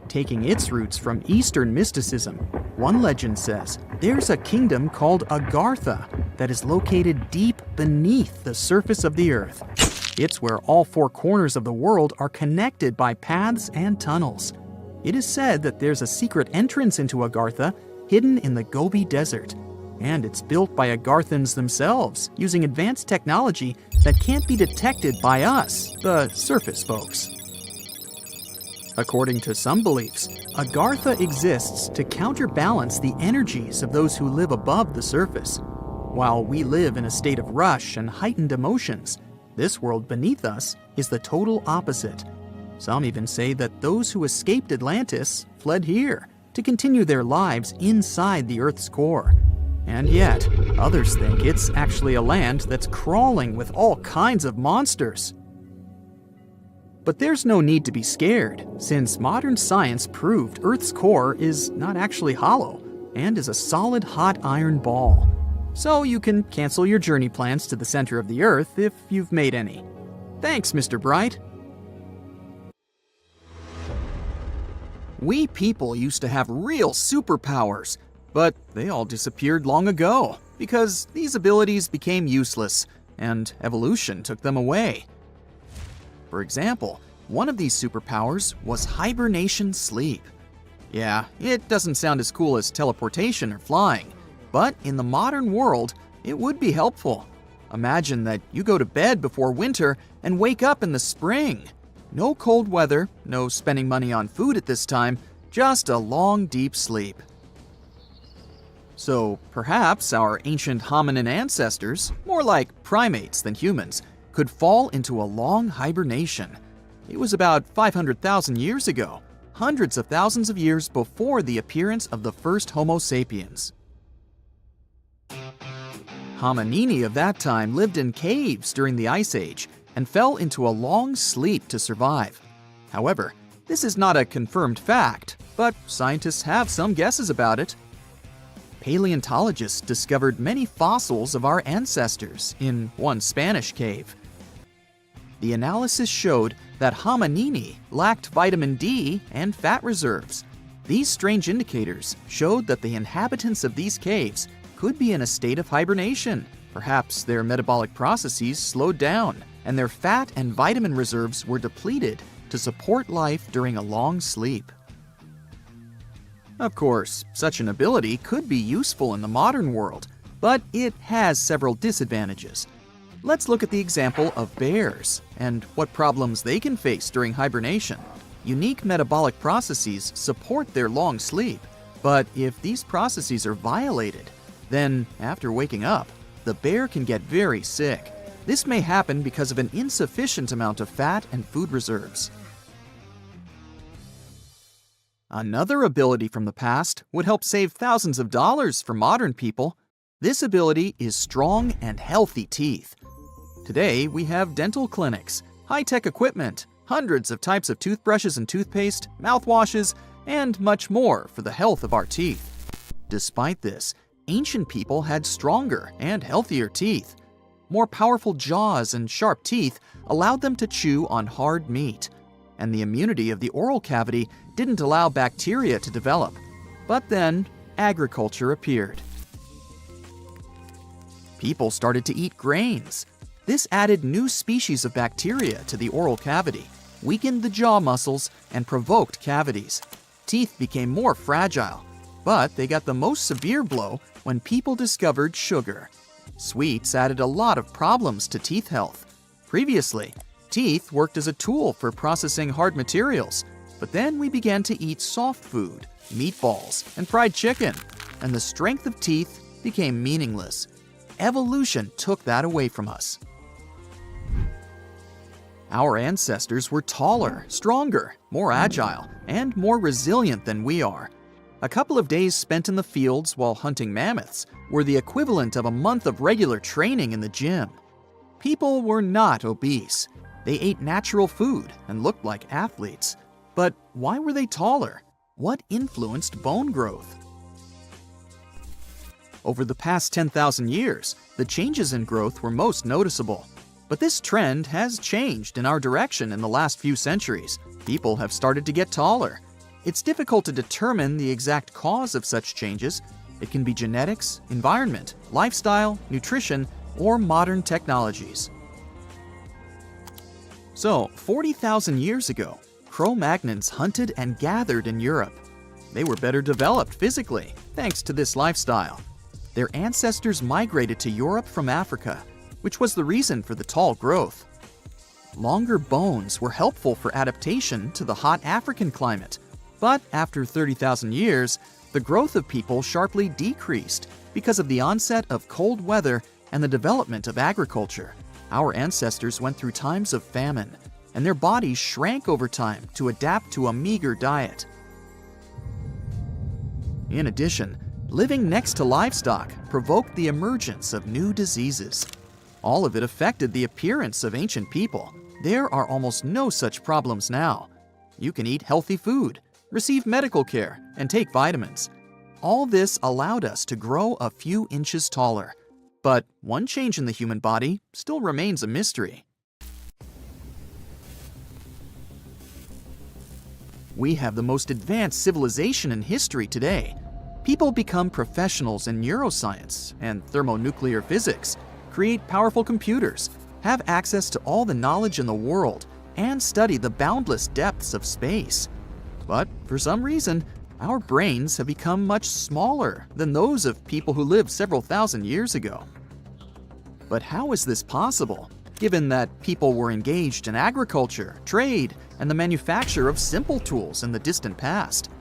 Taking its roots from Eastern mysticism, one legend says there's a kingdom called Agartha that is located deep beneath the surface of the earth. It's where all four corners of the world are connected by paths and tunnels. It is said that there's a secret entrance into Agartha hidden in the Gobi Desert, and it's built by Agarthans themselves using advanced technology that can't be detected by us, the surface folks. According to some beliefs, Agartha exists to counterbalance the energies of those who live above the surface. While we live in a state of rush and heightened emotions, this world beneath us is the total opposite. Some even say that those who escaped Atlantis fled here to continue their lives inside the Earth's core. And yet, others think it's actually a land that's crawling with all kinds of monsters. But there's no need to be scared, since modern science proved Earth's core is not actually hollow and is a solid hot iron ball. So you can cancel your journey plans to the center of the Earth if you've made any. Thanks, Mr. Bright. We people used to have real superpowers, but they all disappeared long ago because these abilities became useless and evolution took them away. For example, one of these superpowers was hibernation sleep. Yeah, it doesn't sound as cool as teleportation or flying, but in the modern world, it would be helpful. Imagine that you go to bed before winter and wake up in the spring. No cold weather, no spending money on food at this time, just a long, deep sleep. So perhaps our ancient hominin ancestors, more like primates than humans, could fall into a long hibernation. It was about 500,000 years ago, hundreds of thousands of years before the appearance of the first Homo sapiens. Hominini of that time lived in caves during the Ice Age and fell into a long sleep to survive. However, this is not a confirmed fact, but scientists have some guesses about it. Paleontologists discovered many fossils of our ancestors in one Spanish cave. The analysis showed that hominini lacked vitamin D and fat reserves. These strange indicators showed that the inhabitants of these caves could be in a state of hibernation. Perhaps their metabolic processes slowed down and their fat and vitamin reserves were depleted to support life during a long sleep. Of course, such an ability could be useful in the modern world, but it has several disadvantages. Let's look at the example of bears and what problems they can face during hibernation. Unique metabolic processes support their long sleep, but if these processes are violated, then after waking up, the bear can get very sick. This may happen because of an insufficient amount of fat and food reserves. Another ability from the past would help save thousands of dollars for modern people. This ability is strong and healthy teeth. Today, we have dental clinics, high-tech equipment, hundreds of types of toothbrushes and toothpaste, mouthwashes, and much more for the health of our teeth. Despite this, ancient people had stronger and healthier teeth. More powerful jaws and sharp teeth allowed them to chew on hard meat, and the immunity of the oral cavity didn't allow bacteria to develop. But then, agriculture appeared. People started to eat grains. This added new species of bacteria to the oral cavity, weakened the jaw muscles, and provoked cavities. Teeth became more fragile, but they got the most severe blow when people discovered sugar. Sweets added a lot of problems to teeth health. Previously, teeth worked as a tool for processing hard materials, but then we began to eat soft food, meatballs, and fried chicken, and the strength of teeth became meaningless. Evolution took that away from us. Our ancestors were taller, stronger, more agile, and more resilient than we are. A couple of days spent in the fields while hunting mammoths were the equivalent of a month of regular training in the gym. People were not obese. They ate natural food and looked like athletes. But why were they taller? What influenced bone growth? Over the past 10,000 years, the changes in growth were most noticeable. But this trend has changed in our direction in the last few centuries. People have started to get taller. It's difficult to determine the exact cause of such changes. It can be genetics, environment, lifestyle, nutrition, or modern technologies. So, 40,000 years ago, Cro-Magnons hunted and gathered in Europe. They were better developed physically, thanks to this lifestyle. Their ancestors migrated to Europe from Africa, which was the reason for the tall growth. Longer bones were helpful for adaptation to the hot African climate, but after 30,000 years, the growth of people sharply decreased because of the onset of cold weather and the development of agriculture. Our ancestors went through times of famine, and their bodies shrank over time to adapt to a meager diet. In addition, living next to livestock provoked the emergence of new diseases. All of it affected the appearance of ancient people. There are almost no such problems now. You can eat healthy food, receive medical care, and take vitamins. All this allowed us to grow a few inches taller. But one change in the human body still remains a mystery. We have the most advanced civilization in history today. People become professionals in neuroscience and thermonuclear physics, create powerful computers, have access to all the knowledge in the world, and study the boundless depths of space. But for some reason, our brains have become much smaller than those of people who lived several thousand years ago. But how is this possible, given that people were engaged in agriculture, trade, and the manufacture of simple tools in the distant past?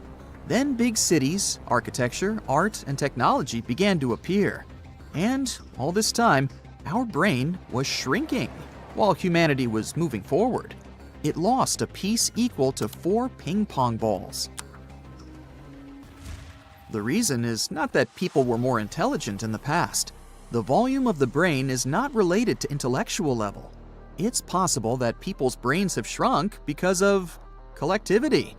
Then big cities, architecture, art, and technology began to appear. And all this time, our brain was shrinking while humanity was moving forward. It lost a piece equal to 4 ping pong balls. The reason is not that people were more intelligent in the past. The volume of the brain is not related to intellectual level. It's possible that people's brains have shrunk because of collectivity.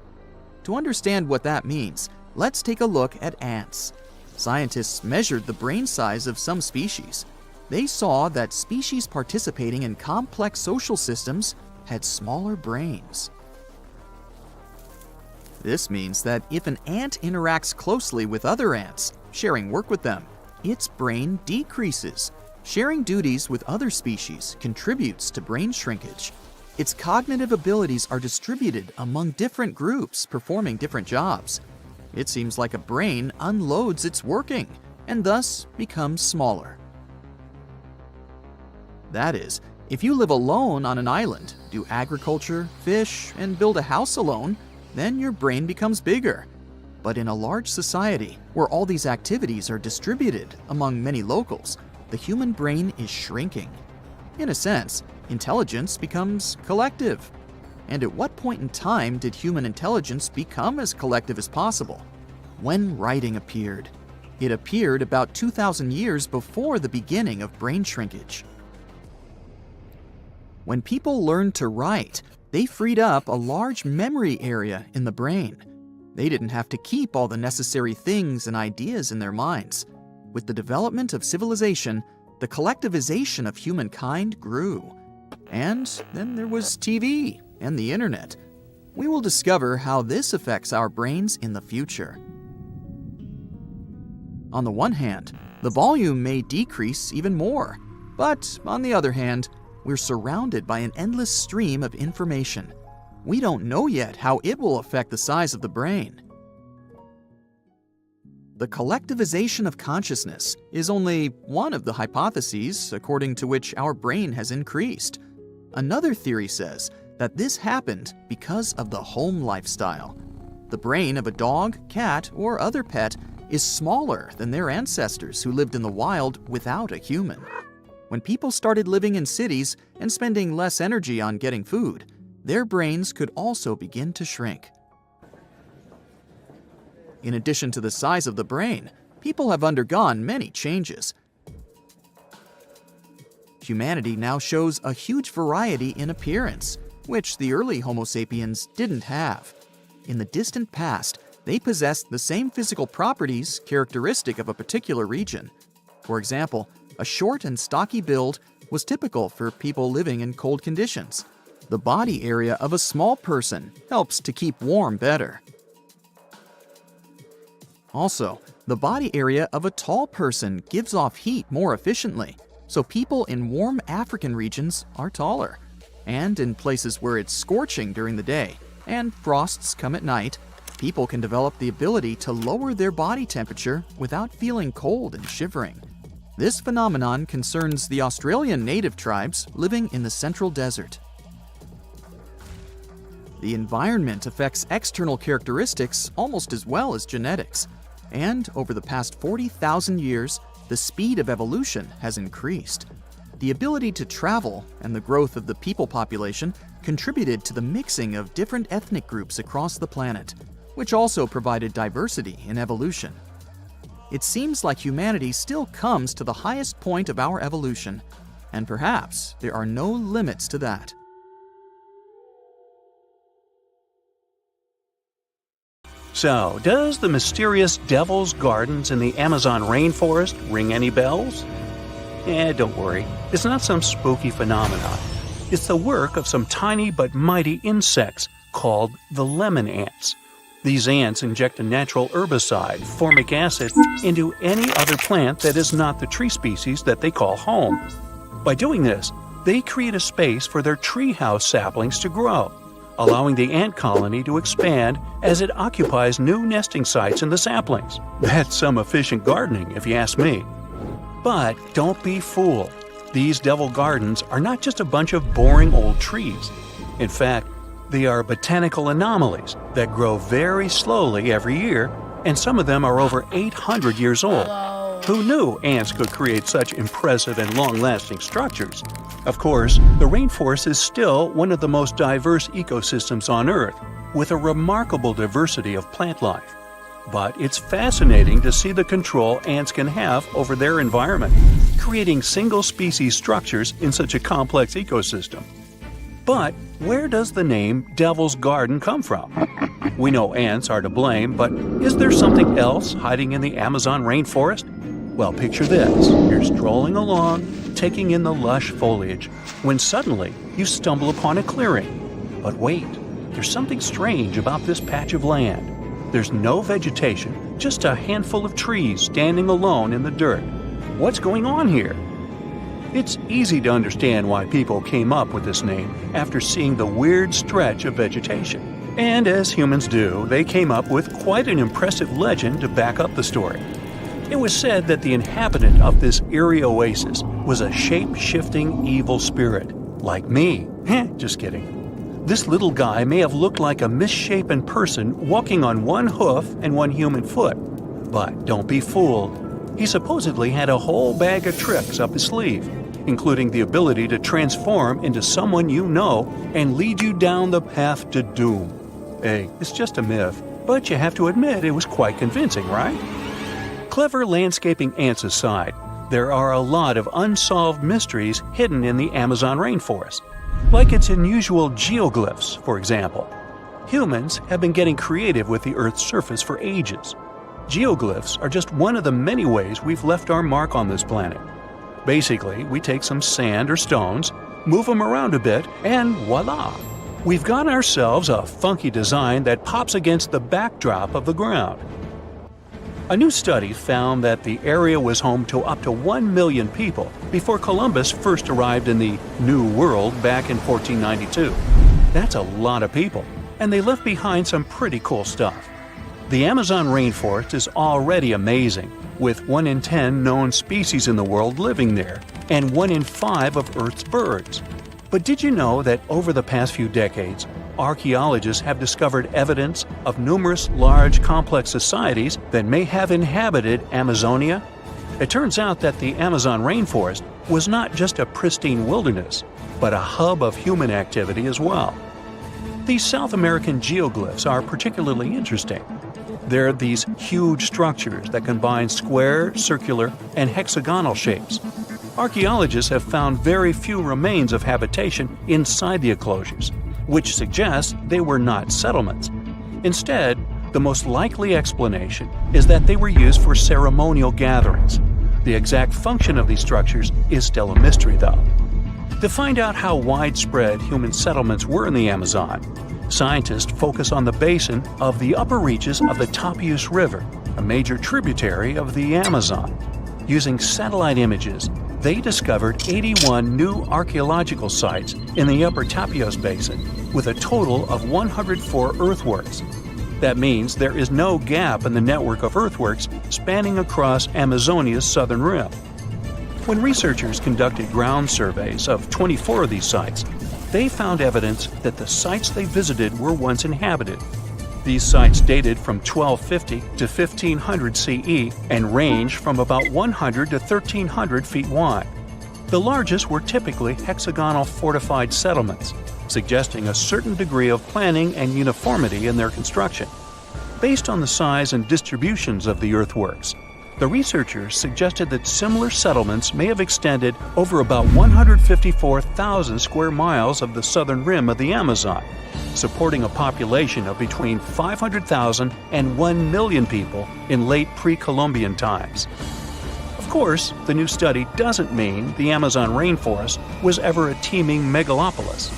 To understand what that means, let's take a look at ants. Scientists measured the brain size of some species. They saw that species participating in complex social systems had smaller brains. This means that if an ant interacts closely with other ants, sharing work with them, its brain decreases. Sharing duties with other species contributes to brain shrinkage. Its cognitive abilities are distributed among different groups performing different jobs. It seems like a brain unloads its working and thus becomes smaller. That is, if you live alone on an island, do agriculture, fish, and build a house alone, then your brain becomes bigger. But in a large society, where all these activities are distributed among many locals, the human brain is shrinking. In a sense, intelligence becomes collective. And at what point in time did human intelligence become as collective as possible? When writing appeared. It appeared about 2,000 years before the beginning of brain shrinkage. When people learned to write, they freed up a large memory area in the brain. They didn't have to keep all the necessary things and ideas in their minds. With the development of civilization, the collectivization of humankind grew. And then there was TV and the internet. We will discover how this affects our brains in the future. On the one hand, the volume may decrease even more, but on the other hand, we're surrounded by an endless stream of information. We don't know yet how it will affect the size of the brain. The collectivization of consciousness is only one of the hypotheses according to which our brain has increased. Another theory says that this happened because of the home lifestyle. The brain of a dog, cat, or other pet is smaller than their ancestors who lived in the wild without a human. When people started living in cities and spending less energy on getting food, their brains could also begin to shrink. In addition to the size of the brain, people have undergone many changes. Humanity now shows a huge variety in appearance, which the early Homo sapiens didn't have. In the distant past, they possessed the same physical properties characteristic of a particular region. For example, a short and stocky build was typical for people living in cold conditions. The body area of a small person helps to keep warm better. Also, the body area of a tall person gives off heat more efficiently, so people in warm African regions are taller. And in places where it's scorching during the day and frosts come at night, people can develop the ability to lower their body temperature without feeling cold and shivering. This phenomenon concerns the Australian native tribes living in the central desert. The environment affects external characteristics almost as well as genetics, and over the past 40,000 years, the speed of evolution has increased. The ability to travel and the growth of the people population contributed to the mixing of different ethnic groups across the planet, which also provided diversity in evolution. It seems like humanity still comes to the highest point of our evolution, and perhaps there are no limits to that. So, does the mysterious Devil's Gardens in the Amazon rainforest ring any bells? Don't worry, it's not some spooky phenomenon. It's the work of some tiny but mighty insects called the lemon ants. These ants inject a natural herbicide, formic acid, into any other plant that is not the tree species that they call home. By doing this, they create a space for their treehouse saplings to grow, allowing the ant colony to expand as it occupies new nesting sites in the saplings. That's some efficient gardening, if you ask me. But don't be fooled. These devil gardens are not just a bunch of boring old trees. In fact, they are botanical anomalies that grow very slowly every year, and some of them are over 800 years old. Who knew ants could create such impressive and long-lasting structures? Of course, the rainforest is still one of the most diverse ecosystems on Earth, with a remarkable diversity of plant life. But it's fascinating to see the control ants can have over their environment, creating single-species structures in such a complex ecosystem. But where does the name Devil's Garden come from? We know ants are to blame, but is there something else hiding in the Amazon rainforest? Well, picture this. You're strolling along, taking in the lush foliage, when suddenly you stumble upon a clearing. But wait, there's something strange about this patch of land. There's no vegetation, just a handful of trees standing alone in the dirt. What's going on here? It's easy to understand why people came up with this name after seeing the weird stretch of vegetation. And as humans do, they came up with quite an impressive legend to back up the story. It was said that the inhabitant of this eerie oasis was a shape-shifting evil spirit, like me. Just kidding. This little guy may have looked like a misshapen person walking on one hoof and one human foot. But don't be fooled. He supposedly had a whole bag of tricks up his sleeve, including the ability to transform into someone you know and lead you down the path to doom. Hey, it's just a myth, but you have to admit it was quite convincing, right? Clever landscaping ants aside, there are a lot of unsolved mysteries hidden in the Amazon rainforest, like its unusual geoglyphs, for example. Humans have been getting creative with the Earth's surface for ages. Geoglyphs are just one of the many ways we've left our mark on this planet. Basically, we take some sand or stones, move them around a bit, and voila! We've got ourselves a funky design that pops against the backdrop of the ground. A new study found that the area was home to up to 1 million people before Columbus first arrived in the New World back in 1492. That's a lot of people, and they left behind some pretty cool stuff. The Amazon rainforest is already amazing, with 1 in 10 known species in the world living there, and 1 in 5 of Earth's birds. But did you know that over the past few decades, archaeologists have discovered evidence of numerous large, complex societies that may have inhabited Amazonia? It turns out that the Amazon rainforest was not just a pristine wilderness, but a hub of human activity as well. These South American geoglyphs are particularly interesting. They're these huge structures that combine square, circular, and hexagonal shapes. Archaeologists have found very few remains of habitation inside the enclosures, which suggests they were not settlements. Instead, The most likely explanation is that they were used for ceremonial gatherings. The exact function of these structures is still a mystery, though. To find out how widespread human settlements were in the Amazon, scientists focus on the basin of the upper reaches of the Tapias River, a major tributary of the Amazon. Using satellite images, they discovered 81 new archaeological sites in the upper Tapias Basin, with a total of 104 earthworks. That means there is no gap in the network of earthworks spanning across Amazonia's southern rim. When researchers conducted ground surveys of 24 of these sites, they found evidence that the sites they visited were once inhabited. These sites dated from 1250 to 1500 CE and range from about 100 to 1300 feet wide. The largest were typically hexagonal fortified settlements, suggesting a certain degree of planning and uniformity in their construction. Based on the size and distributions of the earthworks, the researchers suggested that similar settlements may have extended over about 154,000 square miles of the southern rim of the Amazon, supporting a population of between 500,000 and 1 million people in late pre-Columbian times. Of course, the new study doesn't mean the Amazon rainforest was ever a teeming megalopolis.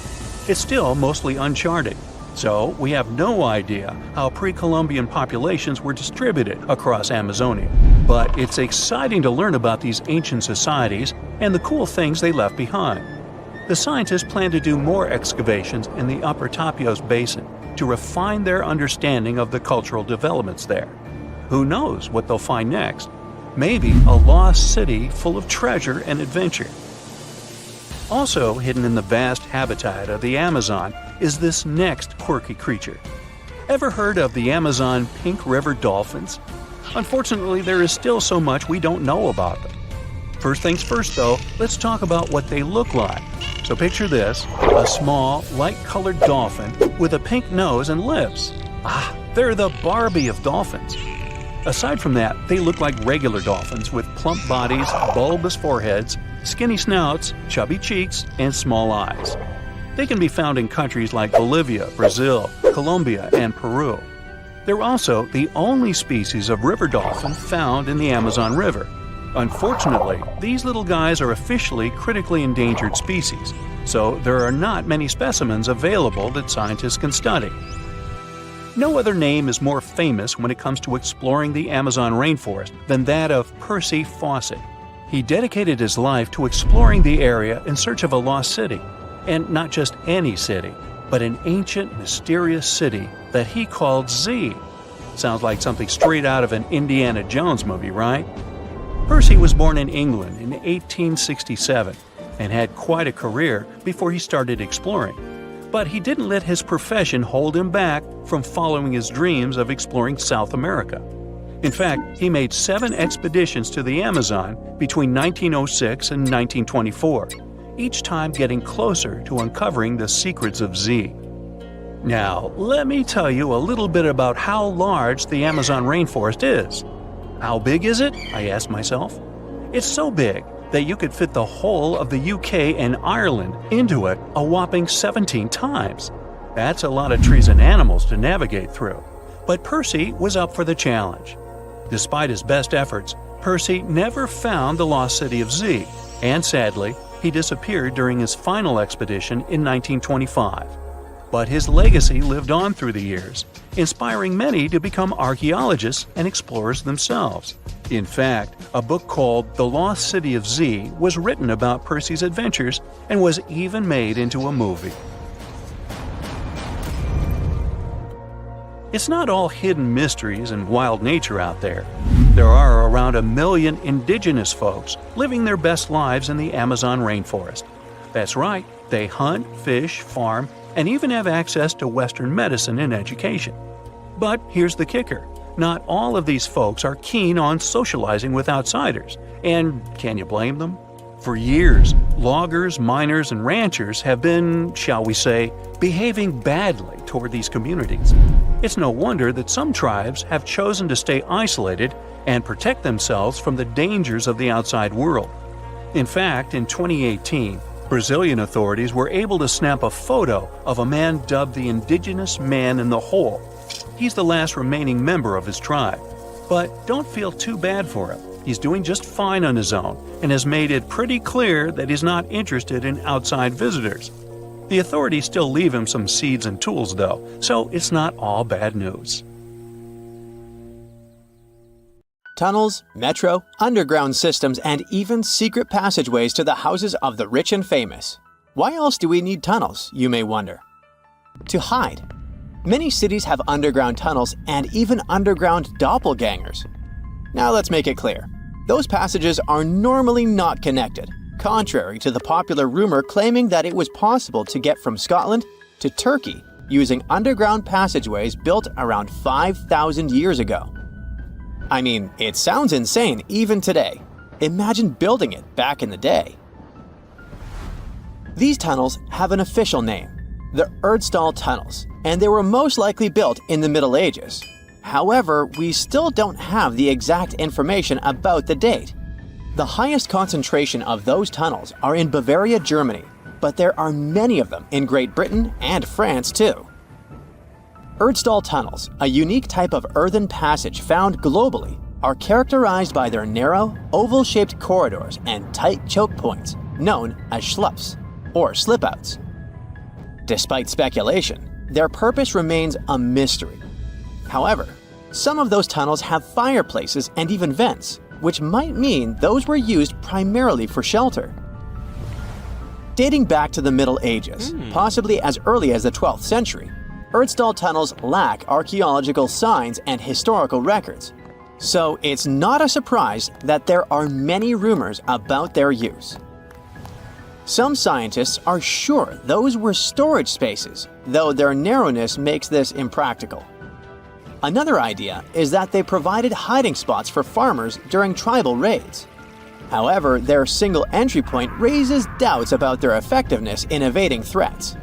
It's still mostly uncharted, so we have no idea how pre-Columbian populations were distributed across Amazonia. But it's exciting to learn about these ancient societies and the cool things they left behind. The scientists plan to do more excavations in the upper Tapias Basin to refine their understanding of the cultural developments there. Who knows what they'll find next? Maybe a lost city full of treasure and adventure. Also hidden in the vast habitat of the Amazon is this next quirky creature. Ever heard of the Amazon pink river dolphins? Unfortunately, there is still so much we don't know about them. First things first, though, let's talk about what they look like. So picture this, a small, light-colored dolphin with a pink nose and lips. They're the Barbie of dolphins. Aside from that, they look like regular dolphins with plump bodies, bulbous foreheads, skinny snouts, chubby cheeks, and small eyes. They can be found in countries like Bolivia, Brazil, Colombia, and Peru. They're also the only species of river dolphin found in the Amazon River. Unfortunately, these little guys are officially critically endangered species, so there are not many specimens available that scientists can study. No other name is more famous when it comes to exploring the Amazon rainforest than that of Percy Fawcett. He dedicated his life to exploring the area in search of a lost city. And not just any city, but an ancient, mysterious city that he called Z. Sounds like something straight out of an Indiana Jones movie, right? Percy was born in England in 1867 and had quite a career before he started exploring. But he didn't let his profession hold him back from following his dreams of exploring South America. In fact, he made 7 expeditions to the Amazon between 1906 and 1924, each time getting closer to uncovering the secrets of Z. Now, let me tell you a little bit about how large the Amazon rainforest is. How big is it? I asked myself. It's so big that you could fit the whole of the UK and Ireland into it a whopping 17 times. That's a lot of trees and animals to navigate through. But Percy was up for the challenge. Despite his best efforts, Percy never found the lost city of Z, and sadly, he disappeared during his final expedition in 1925. But his legacy lived on through the years, inspiring many to become archaeologists and explorers themselves. In fact, a book called The Lost City of Z was written about Percy's adventures and was even made into a movie. It's not all hidden mysteries and wild nature out there. There are around 1 million indigenous folks living their best lives in the Amazon rainforest. That's right, they hunt, fish, farm, and even have access to Western medicine and education. But here's the kicker. Not all of these folks are keen on socializing with outsiders, and can you blame them? For years, loggers, miners, and ranchers have been, shall we say, behaving badly toward these communities. It's no wonder that some tribes have chosen to stay isolated and protect themselves from the dangers of the outside world. In fact, in 2018, Brazilian authorities were able to snap a photo of a man dubbed the Indigenous Man in the Hole. He's the last remaining member of his tribe. But don't feel too bad for him. He's doing just fine on his own and has made it pretty clear that he's not interested in outside visitors. The authorities still leave him some seeds and tools though, so it's not all bad news. Tunnels, metro, underground systems, and even secret passageways to the houses of the rich and famous. Why else do we need tunnels, you may wonder? To hide. Many cities have underground tunnels and even underground doppelgangers. Now let's make it clear. Those passages are normally not connected, contrary to the popular rumor claiming that it was possible to get from Scotland to Turkey using underground passageways built around 5,000 years ago. I mean, it sounds insane even today. Imagine building it back in the day. These tunnels have an official name, the Erdstall Tunnels, and they were most likely built in the Middle Ages. However, we still don't have the exact information about the date. The highest concentration of those tunnels are in Bavaria, Germany, but there are many of them in Great Britain and France too. Erdstall tunnels, a unique type of earthen passage found globally, are characterized by their narrow, oval-shaped corridors and tight choke points, known as schlups, or slip-outs. Despite speculation, their purpose remains a mystery. However, some of those tunnels have fireplaces and even vents, which might mean those were used primarily for shelter. Dating back to the Middle Ages, possibly as early as the 12th century, Erdstall tunnels lack archaeological signs and historical records, so it's not a surprise that there are many rumors about their use. Some scientists are sure those were storage spaces, though their narrowness makes this impractical. Another idea is that they provided hiding spots for farmers during tribal raids. However, their single entry point raises doubts about their effectiveness in evading threats.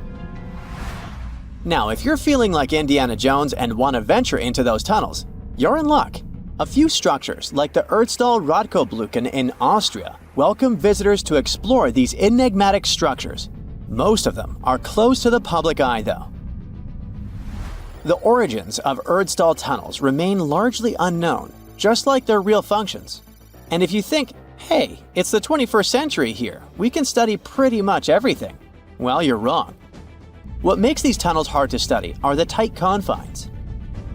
Now, if you're feeling like Indiana Jones and want to venture into those tunnels, you're in luck. A few structures, like the Erdstall Radkobluken in Austria, welcome visitors to explore these enigmatic structures. Most of them are closed to the public eye, though. The origins of Erdstall tunnels remain largely unknown, just like their real functions. And if you think, hey, it's the 21st century here, we can study pretty much everything, well, you're wrong. What makes these tunnels hard to study are the tight confines.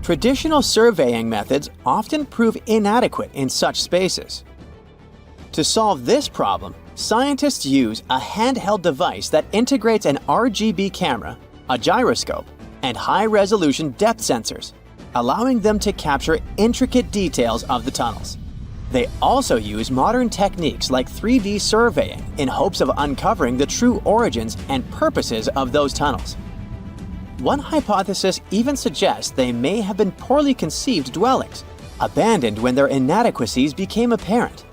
Traditional surveying methods often prove inadequate in such spaces. To solve this problem, scientists use a handheld device that integrates an RGB camera, a gyroscope, and high-resolution depth sensors, allowing them to capture intricate details of the tunnels. They also use modern techniques like 3D surveying in hopes of uncovering the true origins and purposes of those tunnels. One hypothesis even suggests they may have been poorly conceived dwellings, abandoned when their inadequacies became apparent.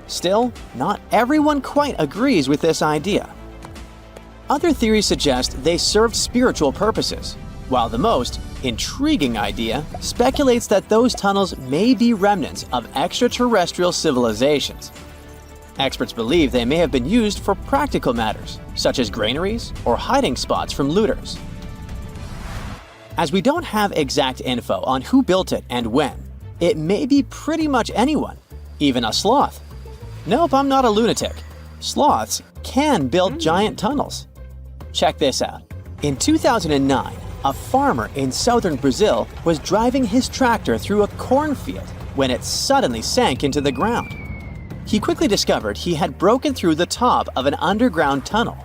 Still, not everyone quite agrees with this idea. Other theories suggest they served spiritual purposes, while the most intriguing idea speculates that those tunnels may be remnants of extraterrestrial civilizations. Experts believe they may have been used for practical matters, such as granaries or hiding spots from looters. As we don't have exact info on who built it and when, it may be pretty much anyone, even a sloth. Nope, I'm not a lunatic. Sloths can build giant tunnels. Check this out. In 2009, a farmer in southern Brazil was driving his tractor through a cornfield when it suddenly sank into the ground. He quickly discovered he had broken through the top of an underground tunnel.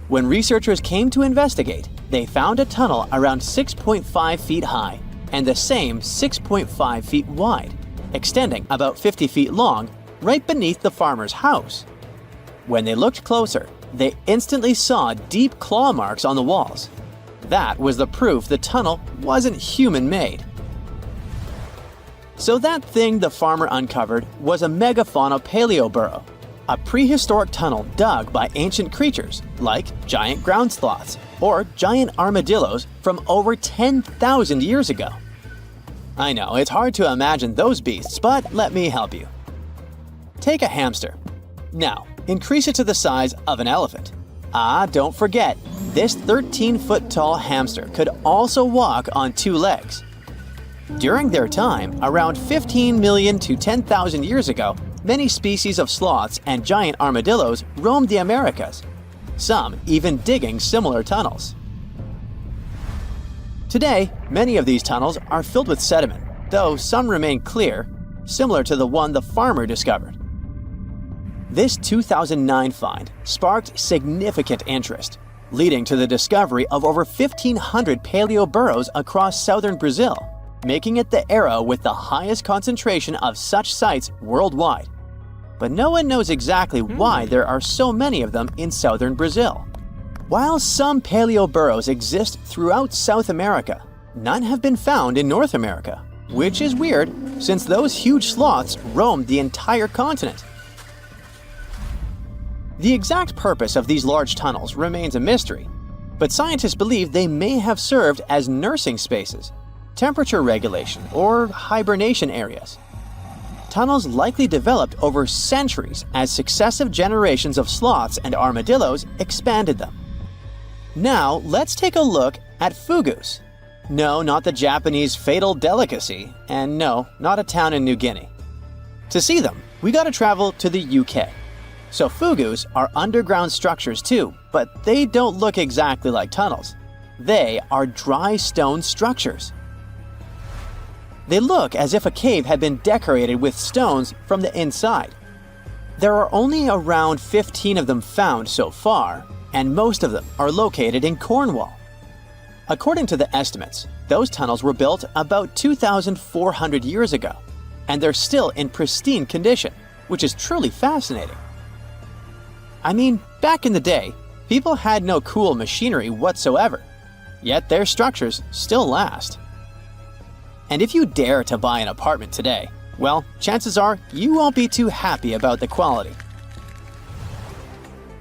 When researchers came to investigate, they found a tunnel around 6.5 feet high and the same 6.5 feet wide, extending about 50 feet long right beneath the farmer's house. When they looked closer, they instantly saw deep claw marks on the walls. That was the proof the tunnel wasn't human-made. So that thing the farmer uncovered was a megafauna paleo burrow, a prehistoric tunnel dug by ancient creatures like giant ground sloths or giant armadillos from over 10,000 years ago. I know, it's hard to imagine those beasts, but let me help you. Take a hamster. Now, increase it to the size of an elephant. Don't forget, this 13-foot tall hamster could also walk on two legs. During their time, around 15 million to 10,000 years ago, many species of sloths and giant armadillos roamed the Americas, some even digging similar tunnels. Today, many of these tunnels are filled with sediment, though some remain clear, similar to the one the farmer discovered. This 2009 find sparked significant interest, leading to the discovery of over 1,500 paleo burrows across southern Brazil, making it the era with the highest concentration of such sites worldwide. But no one knows exactly why there are so many of them in southern Brazil. While some paleo burrows exist throughout South America, none have been found in North America, which is weird since those huge sloths roamed the entire continent. The exact purpose of these large tunnels remains a mystery, but scientists believe they may have served as nursing spaces, temperature regulation, or hibernation areas. Tunnels likely developed over centuries as successive generations of sloths and armadillos expanded them. Now, let's take a look at fugus. No, not the Japanese fatal delicacy, and no, not a town in New Guinea. To see them, we gotta travel to the UK. So fugus are underground structures too, but they don't look exactly like tunnels. They are dry stone structures. They look as if a cave had been decorated with stones from the inside. There are only around 15 of them found so far, and most of them are located in Cornwall. According to the estimates, those tunnels were built about 2,400 years ago, and they're still in pristine condition, which is truly fascinating. I mean, back in the day, people had no cool machinery whatsoever, yet their structures still last. And if you dare to buy an apartment today, well, chances are you won't be too happy about the quality.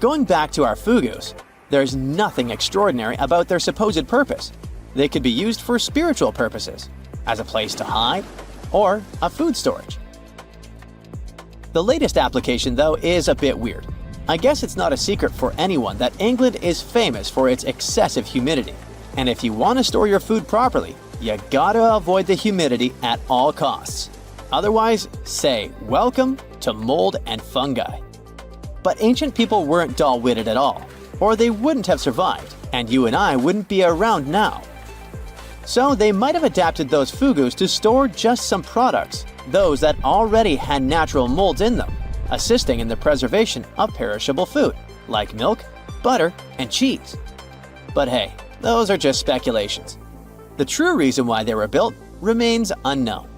Going back to our fugus, there's nothing extraordinary about their supposed purpose. They could be used for spiritual purposes, as a place to hide, or a food storage. The latest application, though, is a bit weird. I guess it's not a secret for anyone that England is famous for its excessive humidity. And if you want to store your food properly, you gotta avoid the humidity at all costs. Otherwise, say welcome to mold and fungi. But ancient people weren't dull-witted at all, or they wouldn't have survived, and you and I wouldn't be around now. So they might have adapted those fugus to store just some products, those that already had natural molds in them, assisting in the preservation of perishable food, like milk, butter, and cheese. But hey, those are just speculations. The true reason why they were built remains unknown.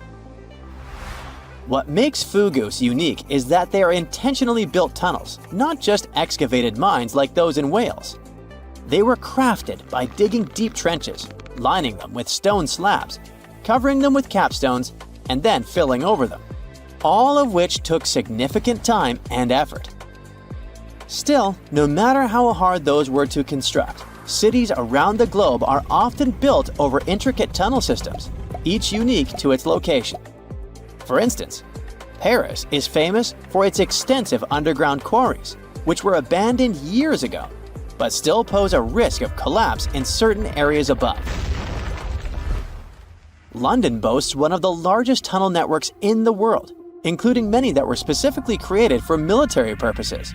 What makes fugus unique is that they are intentionally built tunnels, not just excavated mines like those in Wales. They were crafted by digging deep trenches, lining them with stone slabs, covering them with capstones, and then filling over them, all of which took significant time and effort. Still, no matter how hard those were to construct, cities around the globe are often built over intricate tunnel systems, each unique to its location. For instance, Paris is famous for its extensive underground quarries, which were abandoned years ago, but still pose a risk of collapse in certain areas above. London boasts one of the largest tunnel networks in the world, including many that were specifically created for military purposes.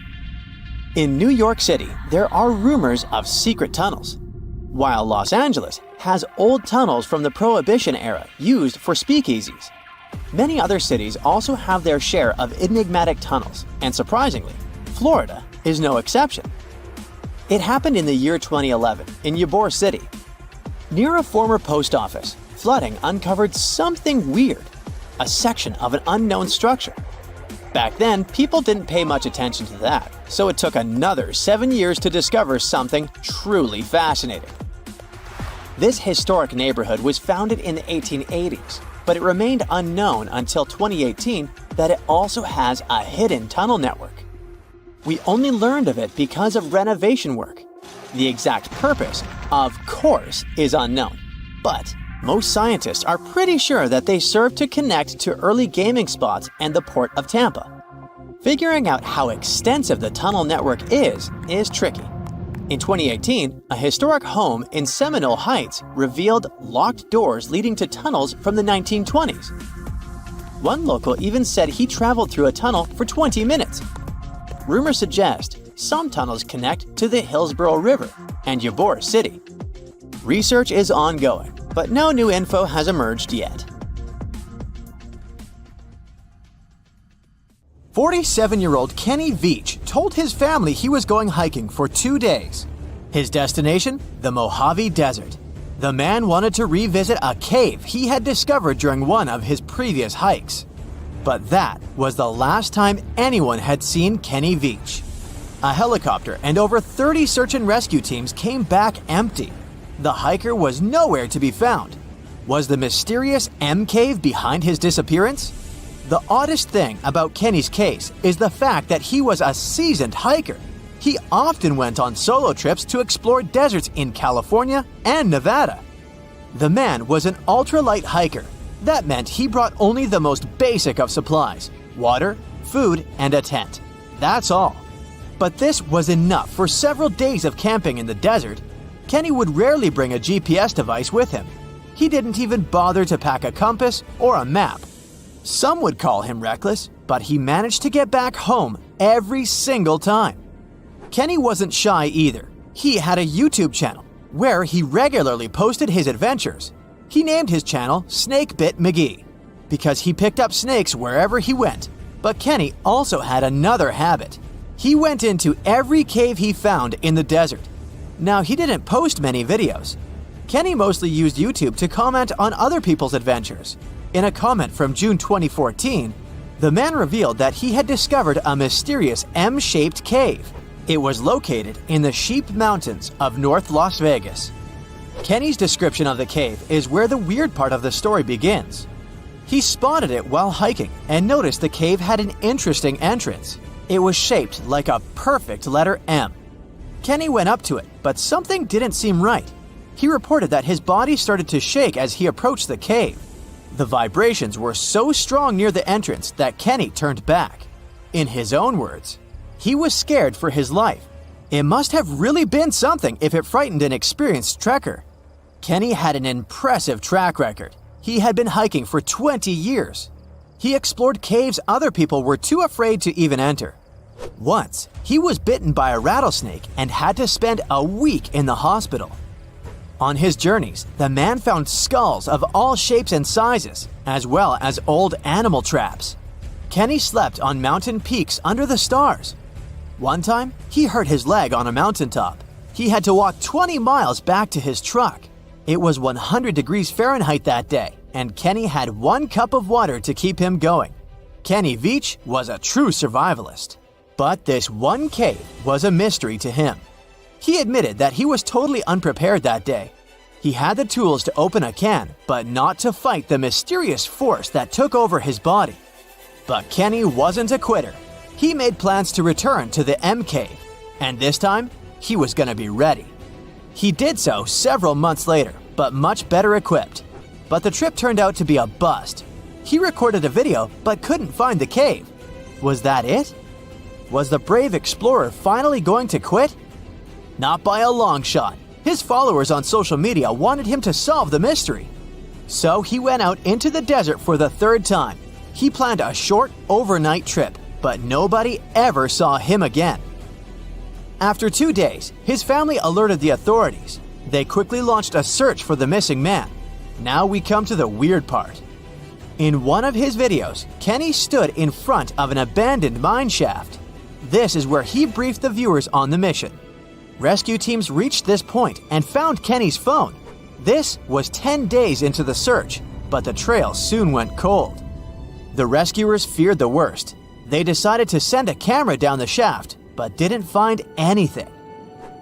In New York City, there are rumors of secret tunnels, while Los Angeles has old tunnels from the Prohibition era used for speakeasies. Many other cities also have their share of enigmatic tunnels, and surprisingly, Florida is no exception. It happened in the year 2011 in Ybor City. Near a former post office, flooding uncovered something weird, a section of an unknown structure. Back then, people didn't pay much attention to that, so it took another 7 years to discover something truly fascinating. This historic neighborhood was founded in the 1880s, but it remained unknown until 2018 that it also has a hidden tunnel network. We only learned of it because of renovation work. The exact purpose, of course, is unknown, but most scientists are pretty sure that they serve to connect to early gaming spots and the port of Tampa. Figuring out how extensive the tunnel network is tricky. In 2018, a historic home in Seminole Heights revealed locked doors leading to tunnels from the 1920s. One local even said he traveled through a tunnel for 20 minutes. Rumors suggest some tunnels connect to the Hillsborough River and Ybor City. Research is ongoing, but no new info has emerged yet. 47-year-old Kenny Veach told his family he was going hiking for 2 days. His destination? The Mojave Desert. The man wanted to revisit a cave he had discovered during one of his previous hikes. But that was the last time anyone had seen Kenny Veach. A helicopter and over 30 search and rescue teams came back empty. The hiker was nowhere to be found. Was the mysterious M Cave behind his disappearance? The oddest thing about Kenny's case is the fact that he was a seasoned hiker. He often went on solo trips to explore deserts in California and Nevada. The man was an ultralight hiker. That meant he brought only the most basic of supplies: water, food, and a tent. That's all. But this was enough for several days of camping in the desert. Kenny would rarely bring a GPS device with him. He didn't even bother to pack a compass or a map. Some would call him reckless, but he managed to get back home every single time. Kenny wasn't shy either. He had a YouTube channel where he regularly posted his adventures. He named his channel Snakebit McGee because he picked up snakes wherever he went. But Kenny also had another habit. He went into every cave he found in the desert. Now, he didn't post many videos. Kenny mostly used YouTube to comment on other people's adventures. In a comment from June 2014, the man revealed that he had discovered a mysterious M-shaped cave. It was located in the Sheep Mountains of North Las Vegas. Kenny's description of the cave is where the weird part of the story begins. He spotted it while hiking and noticed the cave had an interesting entrance. It was shaped like a perfect letter M. Kenny went up to it, but something didn't seem right. He reported that his body started to shake as he approached the cave. The vibrations were so strong near the entrance that Kenny turned back. In his own words, he was scared for his life. It must have really been something if it frightened an experienced trekker. Kenny had an impressive track record. He had been hiking for 20 years. He explored caves other people were too afraid to even enter. Once, he was bitten by a rattlesnake and had to spend a week in the hospital. On his journeys, the man found skulls of all shapes and sizes, as well as old animal traps. Kenny slept on mountain peaks under the stars. One time, he hurt his leg on a mountaintop. He had to walk 20 miles back to his truck. It was 100 degrees Fahrenheit that day, and Kenny had 1 cup of water to keep him going. Kenny Veach was a true survivalist. But this one cave was a mystery to him. He admitted that he was totally unprepared that day. He had the tools to open a can, but not to fight the mysterious force that took over his body. But Kenny wasn't a quitter. He made plans to return to the M Cave, and this time, he was going to be ready. He did so several months later, but much better equipped. But the trip turned out to be a bust. He recorded a video, but couldn't find the cave. Was that it? Was the brave explorer finally going to quit? Not by a long shot. His followers on social media wanted him to solve the mystery. So he went out into the desert for the 3rd time. He planned a short, overnight trip, but nobody ever saw him again. After 2 days, his family alerted the authorities. They quickly launched a search for the missing man. Now we come to the weird part. In one of his videos, Kenny stood in front of an abandoned mine shaft. This is where he briefed the viewers on the mission. Rescue teams reached this point and found Kenny's phone. This was 10 days into the search, but the trail soon went cold. The rescuers feared the worst. They decided to send a camera down the shaft, but didn't find anything.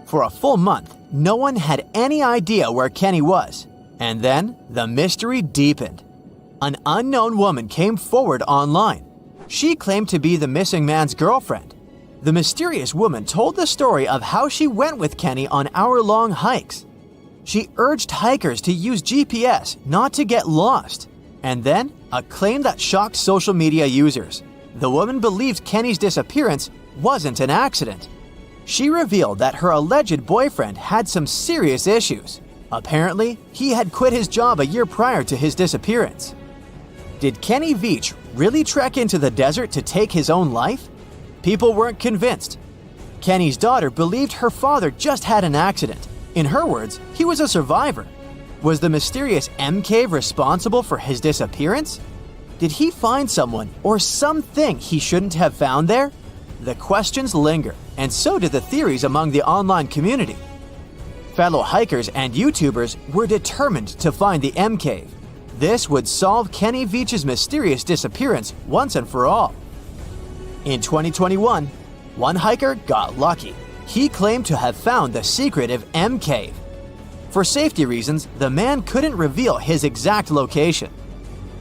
For a full month, no one had any idea where Kenny was. And then, the mystery deepened. An unknown woman came forward online. She claimed to be the missing man's girlfriend. The mysterious woman told the story of how she went with Kenny on hour-long hikes. She urged hikers to use GPS not to get lost. And then, a claim that shocked social media users. The woman believed Kenny's disappearance wasn't an accident. She revealed that her alleged boyfriend had some serious issues. Apparently, he had quit his job a year prior to his disappearance. Did Kenny Veach really trek into the desert to take his own life? People weren't convinced. Kenny's daughter believed her father just had an accident. In her words, he was a survivor. Was the mysterious M Cave responsible for his disappearance? Did he find someone or something he shouldn't have found there? The questions linger, and so did the theories among the online community. Fellow hikers and YouTubers were determined to find the M Cave. This would solve Kenny Veach's mysterious disappearance once and for all. In 2021, one hiker got lucky. He claimed to have found the secretive M Cave. For safety reasons, the man couldn't reveal his exact location.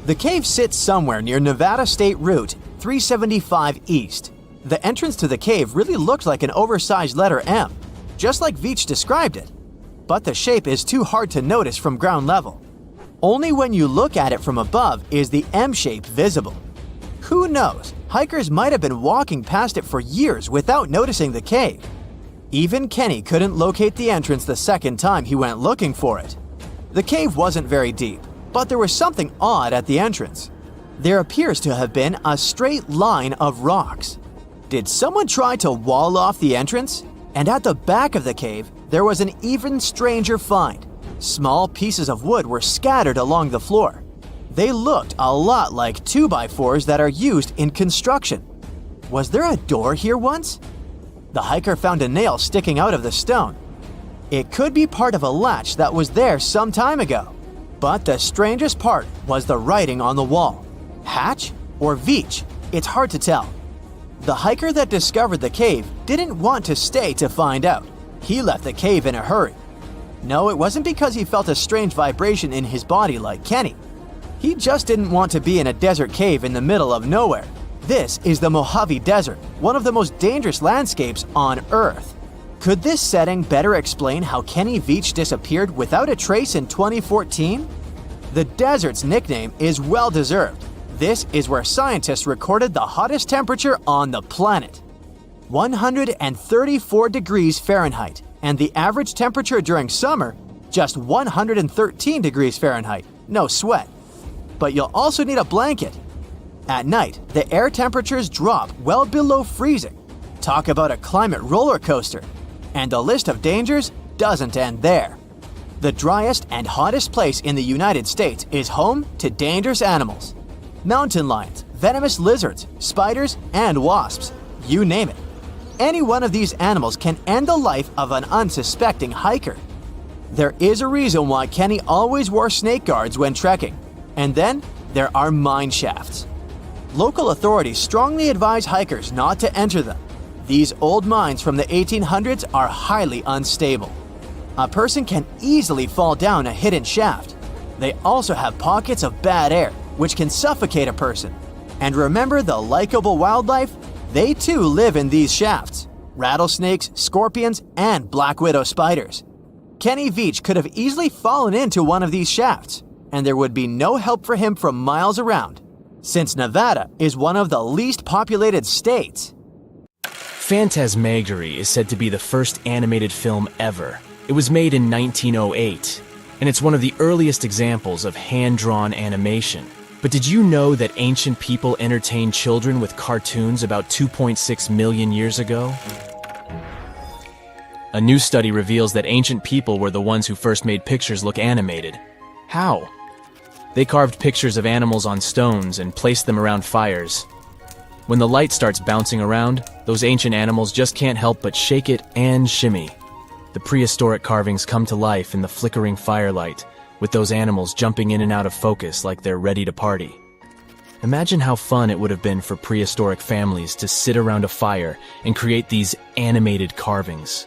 The cave sits somewhere near Nevada State Route 375 East. The entrance to the cave really looked like an oversized letter M, just like Veach described it. But the shape is too hard to notice from ground level. Only when you look at it from above is the M shape visible. Who knows, hikers might have been walking past it for years without noticing the cave. Even Kenny couldn't locate the entrance the second time he went looking for it. The cave wasn't very deep, but there was something odd at the entrance. There appears to have been a straight line of rocks. Did someone try to wall off the entrance? And at the back of the cave, there was an even stranger find. Small pieces of wood were scattered along the floor. They looked a lot like 2x4s that are used in construction. Was there a door here once? The hiker found a nail sticking out of the stone. It could be part of a latch that was there some time ago. But the strangest part was the writing on the wall. Hatch or Veach? It's hard to tell. The hiker that discovered the cave didn't want to stay to find out. He left the cave in a hurry. No, it wasn't because he felt a strange vibration in his body like Kenny. He just didn't want to be in a desert cave in the middle of nowhere. This is the Mojave Desert, one of the most dangerous landscapes on Earth. Could this setting better explain how Kenny Veach disappeared without a trace in 2014? The desert's nickname is well-deserved. This is where scientists recorded the hottest temperature on the planet. 134 degrees Fahrenheit, and the average temperature during summer, just 113 degrees Fahrenheit. No sweat. But you'll also need a blanket. At night, the air temperatures drop well below freezing. Talk about a climate roller coaster. And the list of dangers doesn't end there. The driest and hottest place in the United States is home to dangerous animals. Mountain lions, venomous lizards, spiders, and wasps. You name it. Any one of these animals can end the life of an unsuspecting hiker. There is a reason why Kenny always wore snake guards when trekking. And then there are mine shafts. Local authorities strongly advise hikers not to enter them. These old mines from the 1800s are highly unstable. A person can easily fall down a hidden shaft. They also have pockets of bad air, which can suffocate a person. And remember the likable wildlife? They too live in these shafts. Rattlesnakes, scorpions, and black widow spiders. Kenny Veach could have easily fallen into one of these shafts, and there would be no help for him from miles around, since Nevada is one of the least populated states. Phantasmagory is said to be the first animated film ever. It was made in 1908, and it's one of the earliest examples of hand-drawn animation. But did you know that ancient people entertained children with cartoons about 2.6 million years ago? A new study reveals that ancient people were the ones who first made pictures look animated. How? They carved pictures of animals on stones and placed them around fires. When the light starts bouncing around, those ancient animals just can't help but shake it and shimmy. The prehistoric carvings come to life in the flickering firelight, with those animals jumping in and out of focus like they're ready to party. Imagine how fun it would have been for prehistoric families to sit around a fire and create these animated carvings.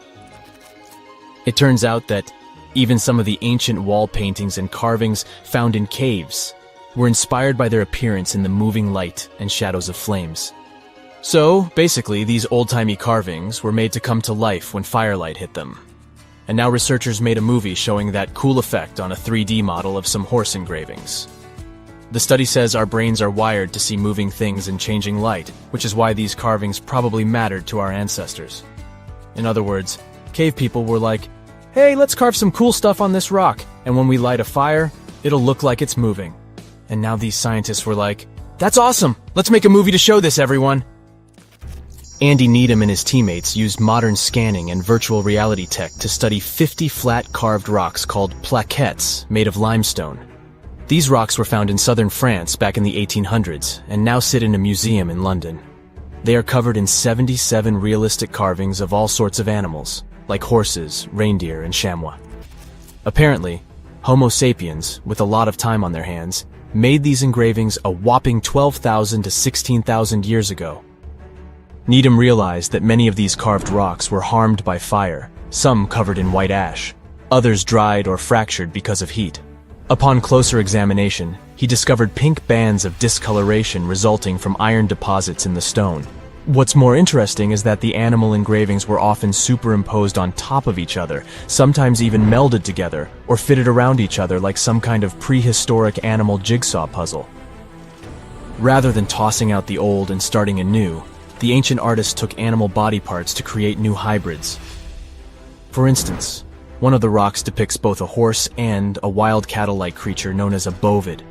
It turns out that even some of the ancient wall paintings and carvings found in caves were inspired by their appearance in the moving light and shadows of flames. So, basically, these old-timey carvings were made to come to life when firelight hit them. And now researchers made a movie showing that cool effect on a 3D model of some horse engravings. The study says our brains are wired to see moving things in changing light, which is why these carvings probably mattered to our ancestors. In other words, cave people were like, hey, let's carve some cool stuff on this rock, and when we light a fire, it'll look like it's moving. And now these scientists were like, that's awesome! Let's make a movie to show this, everyone! Andy Needham and his teammates used modern scanning and virtual reality tech to study 50 flat carved rocks called plaquettes made of limestone. These rocks were found in southern France back in the 1800s and now sit in a museum in London. They are covered in 77 realistic carvings of all sorts of animals, like horses, reindeer, and chamois. Apparently, Homo sapiens, with a lot of time on their hands, made these engravings a whopping 12,000 to 16,000 years ago. Needham realized that many of these carved rocks were harmed by fire, some covered in white ash, others dried or fractured because of heat. Upon closer examination, he discovered pink bands of discoloration resulting from iron deposits in the stone. What's more interesting is that the animal engravings were often superimposed on top of each other, sometimes even melded together, or fitted around each other like some kind of prehistoric animal jigsaw puzzle. Rather than tossing out the old and starting anew, the ancient artists took animal body parts to create new hybrids. For instance, one of the rocks depicts both a horse and a wild cattle-like creature known as a bovid.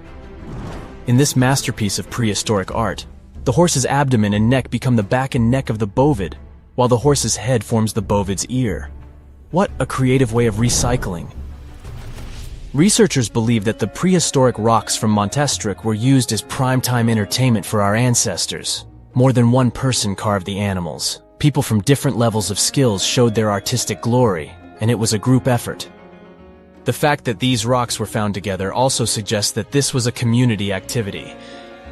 In this masterpiece of prehistoric art, the horse's abdomen and neck become the back and neck of the bovid, while the horse's head forms the bovid's ear. What a creative way of recycling. Researchers believe that the prehistoric rocks from Montestric were used as primetime entertainment for our ancestors. More than one person carved the animals. People from different levels of skills showed their artistic glory, and it was a group effort. The fact that these rocks were found together also suggests that this was a community activity.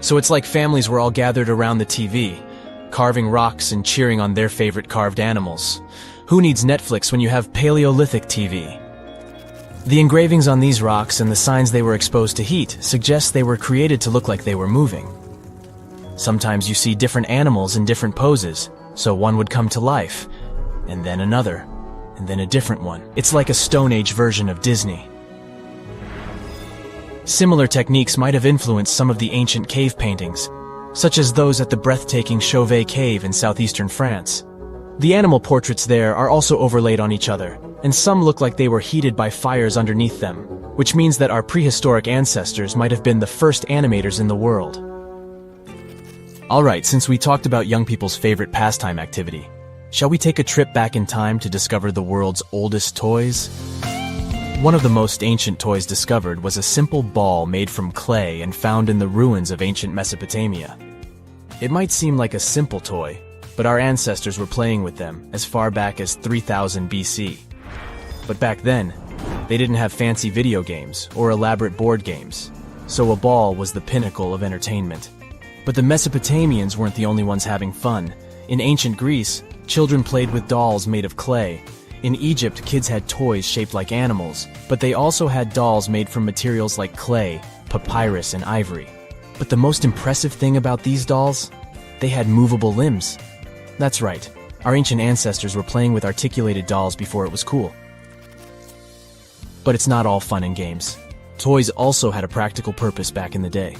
So it's like families were all gathered around the TV, carving rocks and cheering on their favorite carved animals. Who needs Netflix when you have Paleolithic TV? The engravings on these rocks and the signs they were exposed to heat suggest they were created to look like they were moving. Sometimes you see different animals in different poses, so one would come to life, and then another, and then a different one. It's like a Stone Age version of Disney. Similar techniques might have influenced some of the ancient cave paintings, such as those at the breathtaking Movile Cave in southeastern France. The animal portraits there are also overlaid on each other, and some look like they were heated by fires underneath them, which means that our prehistoric ancestors might have been the first animators in the world. Alright, since we talked about young people's favorite pastime activity, shall we take a trip back in time to discover the world's oldest toys? One of the most ancient toys discovered was a simple ball made from clay and found in the ruins of ancient Mesopotamia. It might seem like a simple toy, but our ancestors were playing with them as far back as 3000 BC. But back then, they didn't have fancy video games or elaborate board games, so a ball was the pinnacle of entertainment. But the Mesopotamians weren't the only ones having fun. In ancient Greece, children played with dolls made of clay. In Egypt, kids had toys shaped like animals, but they also had dolls made from materials like clay, papyrus, and ivory. But the most impressive thing about these dolls? They had movable limbs. That's right, our ancient ancestors were playing with articulated dolls before it was cool. But it's not all fun and games. Toys also had a practical purpose back in the day.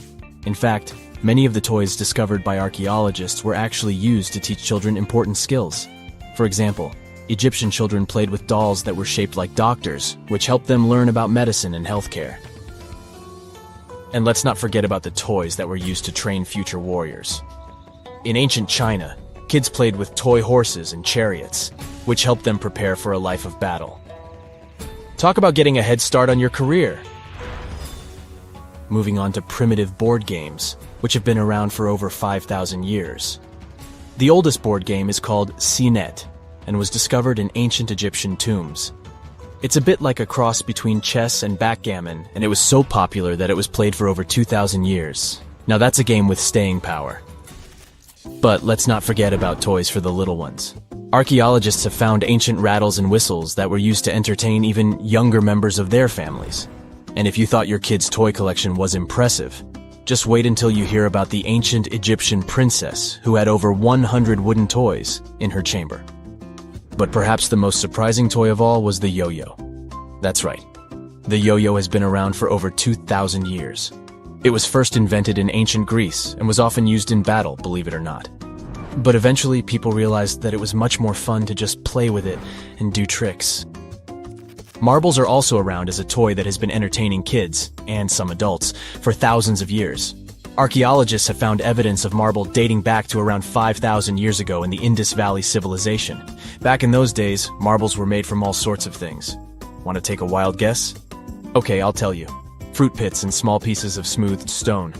In fact, many of the toys discovered by archaeologists were actually used to teach children important skills. For example, Egyptian children played with dolls that were shaped like doctors, which helped them learn about medicine and healthcare. And let's not forget about the toys that were used to train future warriors. In ancient China, kids played with toy horses and chariots, which helped them prepare for a life of battle. Talk about getting a head start on your career! Moving on to primitive board games, which have been around for over 5,000 years. The oldest board game is called Senet, and was discovered in ancient Egyptian tombs. It's a bit like a cross between chess and backgammon, and it was so popular that it was played for over 2,000 years. Now that's a game with staying power. But let's not forget about toys for the little ones. Archaeologists have found ancient rattles and whistles that were used to entertain even younger members of their families. And if you thought your kid's toy collection was impressive, just wait until you hear about the ancient Egyptian princess who had over 100 wooden toys in her chamber. But perhaps the most surprising toy of all was the yo-yo. That's right. The yo-yo has been around for over 2,000 years. It was first invented in ancient Greece and was often used in battle, believe it or not. But eventually, people realized that it was much more fun to just play with it and do tricks. Marbles are also around as a toy that has been entertaining kids, and some adults, for thousands of years. Archaeologists have found evidence of marble dating back to around 5,000 years ago in the Indus Valley civilization. Back in those days, marbles were made from all sorts of things. Want to take a wild guess? Okay, I'll tell you. Fruit pits and small pieces of smoothed stone.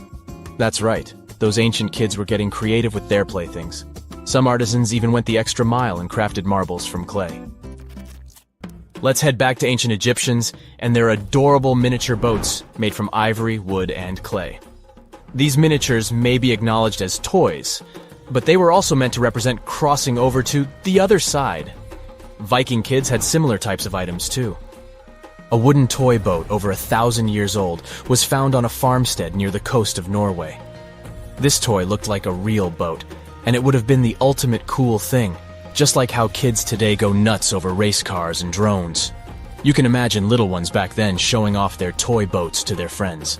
That's right, those ancient kids were getting creative with their playthings. Some artisans even went the extra mile and crafted marbles from clay. Let's head back to ancient Egyptians and their adorable miniature boats made from ivory, wood, and clay. These miniatures may be acknowledged as toys, but they were also meant to represent crossing over to the other side. Viking kids had similar types of items too. A wooden toy boat over 1,000 years old was found on a farmstead near the coast of Norway. This toy looked like a real boat, and it would have been the ultimate cool thing, just like how kids today go nuts over race cars and drones. You can imagine little ones back then showing off their toy boats to their friends.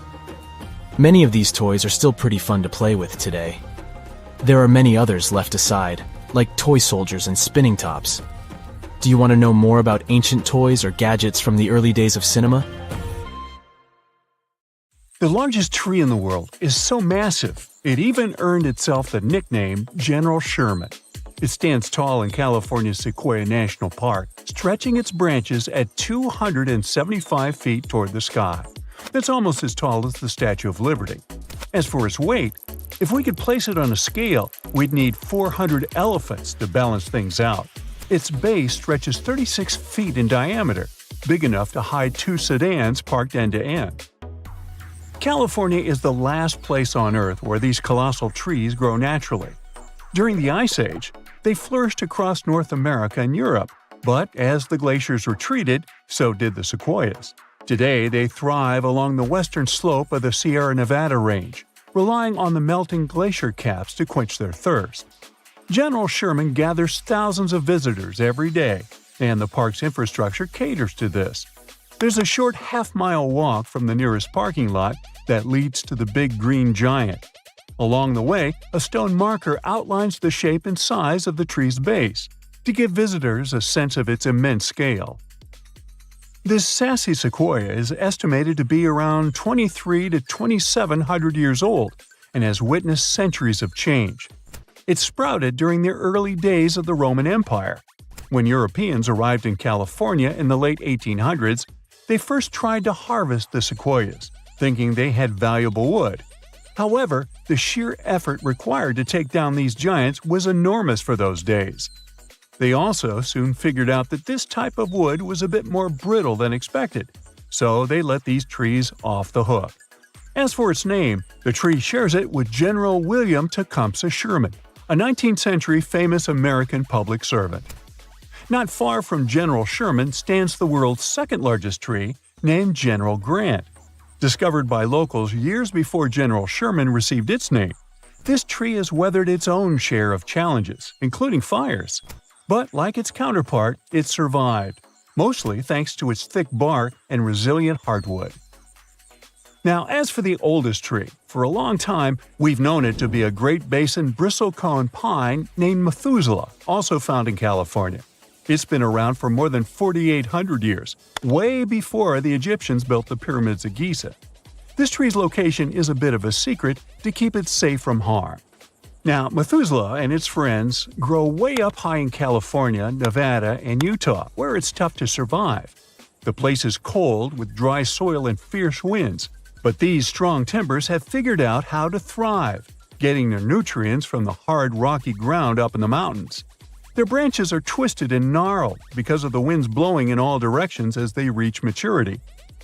Many of these toys are still pretty fun to play with today. There are many others left aside, like toy soldiers and spinning tops. Do you want to know more about ancient toys or gadgets from the early days of cinema? The largest tree in the world is so massive, it even earned itself the nickname General Sherman. It stands tall in California's Sequoia National Park, stretching its branches at 275 feet toward the sky. That's almost as tall as the Statue of Liberty. As for its weight, if we could place it on a scale, we'd need 400 elephants to balance things out. Its base stretches 36 feet in diameter, big enough to hide 2 sedans parked end to end. California is the last place on Earth where these colossal trees grow naturally. During the Ice Age, they flourished across North America and Europe, but as the glaciers retreated, so did the sequoias. Today, they thrive along the western slope of the Sierra Nevada range, relying on the melting glacier caps to quench their thirst. General Sherman gathers thousands of visitors every day, and the park's infrastructure caters to this. There's a short half-mile walk from the nearest parking lot that leads to the big green giant. Along the way, a stone marker outlines the shape and size of the tree's base, to give visitors a sense of its immense scale. This sassy sequoia is estimated to be around 23 to 2,700 years old and has witnessed centuries of change. It sprouted during the early days of the Roman Empire. When Europeans arrived in California in the late 1800s, they first tried to harvest the sequoias, thinking they had valuable wood. However, the sheer effort required to take down these giants was enormous for those days. They also soon figured out that this type of wood was a bit more brittle than expected, so they let these trees off the hook. As for its name, the tree shares it with General William Tecumseh Sherman, a 19th century famous American public servant. Not far from General Sherman stands the world's second-largest tree, named General Grant. Discovered by locals years before General Sherman received its name, this tree has weathered its own share of challenges, including fires. But like its counterpart, it survived, mostly thanks to its thick bark and resilient hardwood. Now, as for the oldest tree, for a long time, we've known it to be a Great Basin bristlecone pine named Methuselah, also found in California. It's been around for more than 4,800 years, way before the Egyptians built the pyramids of Giza. This tree's location is a bit of a secret to keep it safe from harm. Now, Methuselah and its friends grow way up high in California, Nevada, and Utah, where it's tough to survive. The place is cold, with dry soil and fierce winds, but these strong timbers have figured out how to thrive, getting their nutrients from the hard, rocky ground up in the mountains. Their branches are twisted and gnarled because of the winds blowing in all directions as they reach maturity.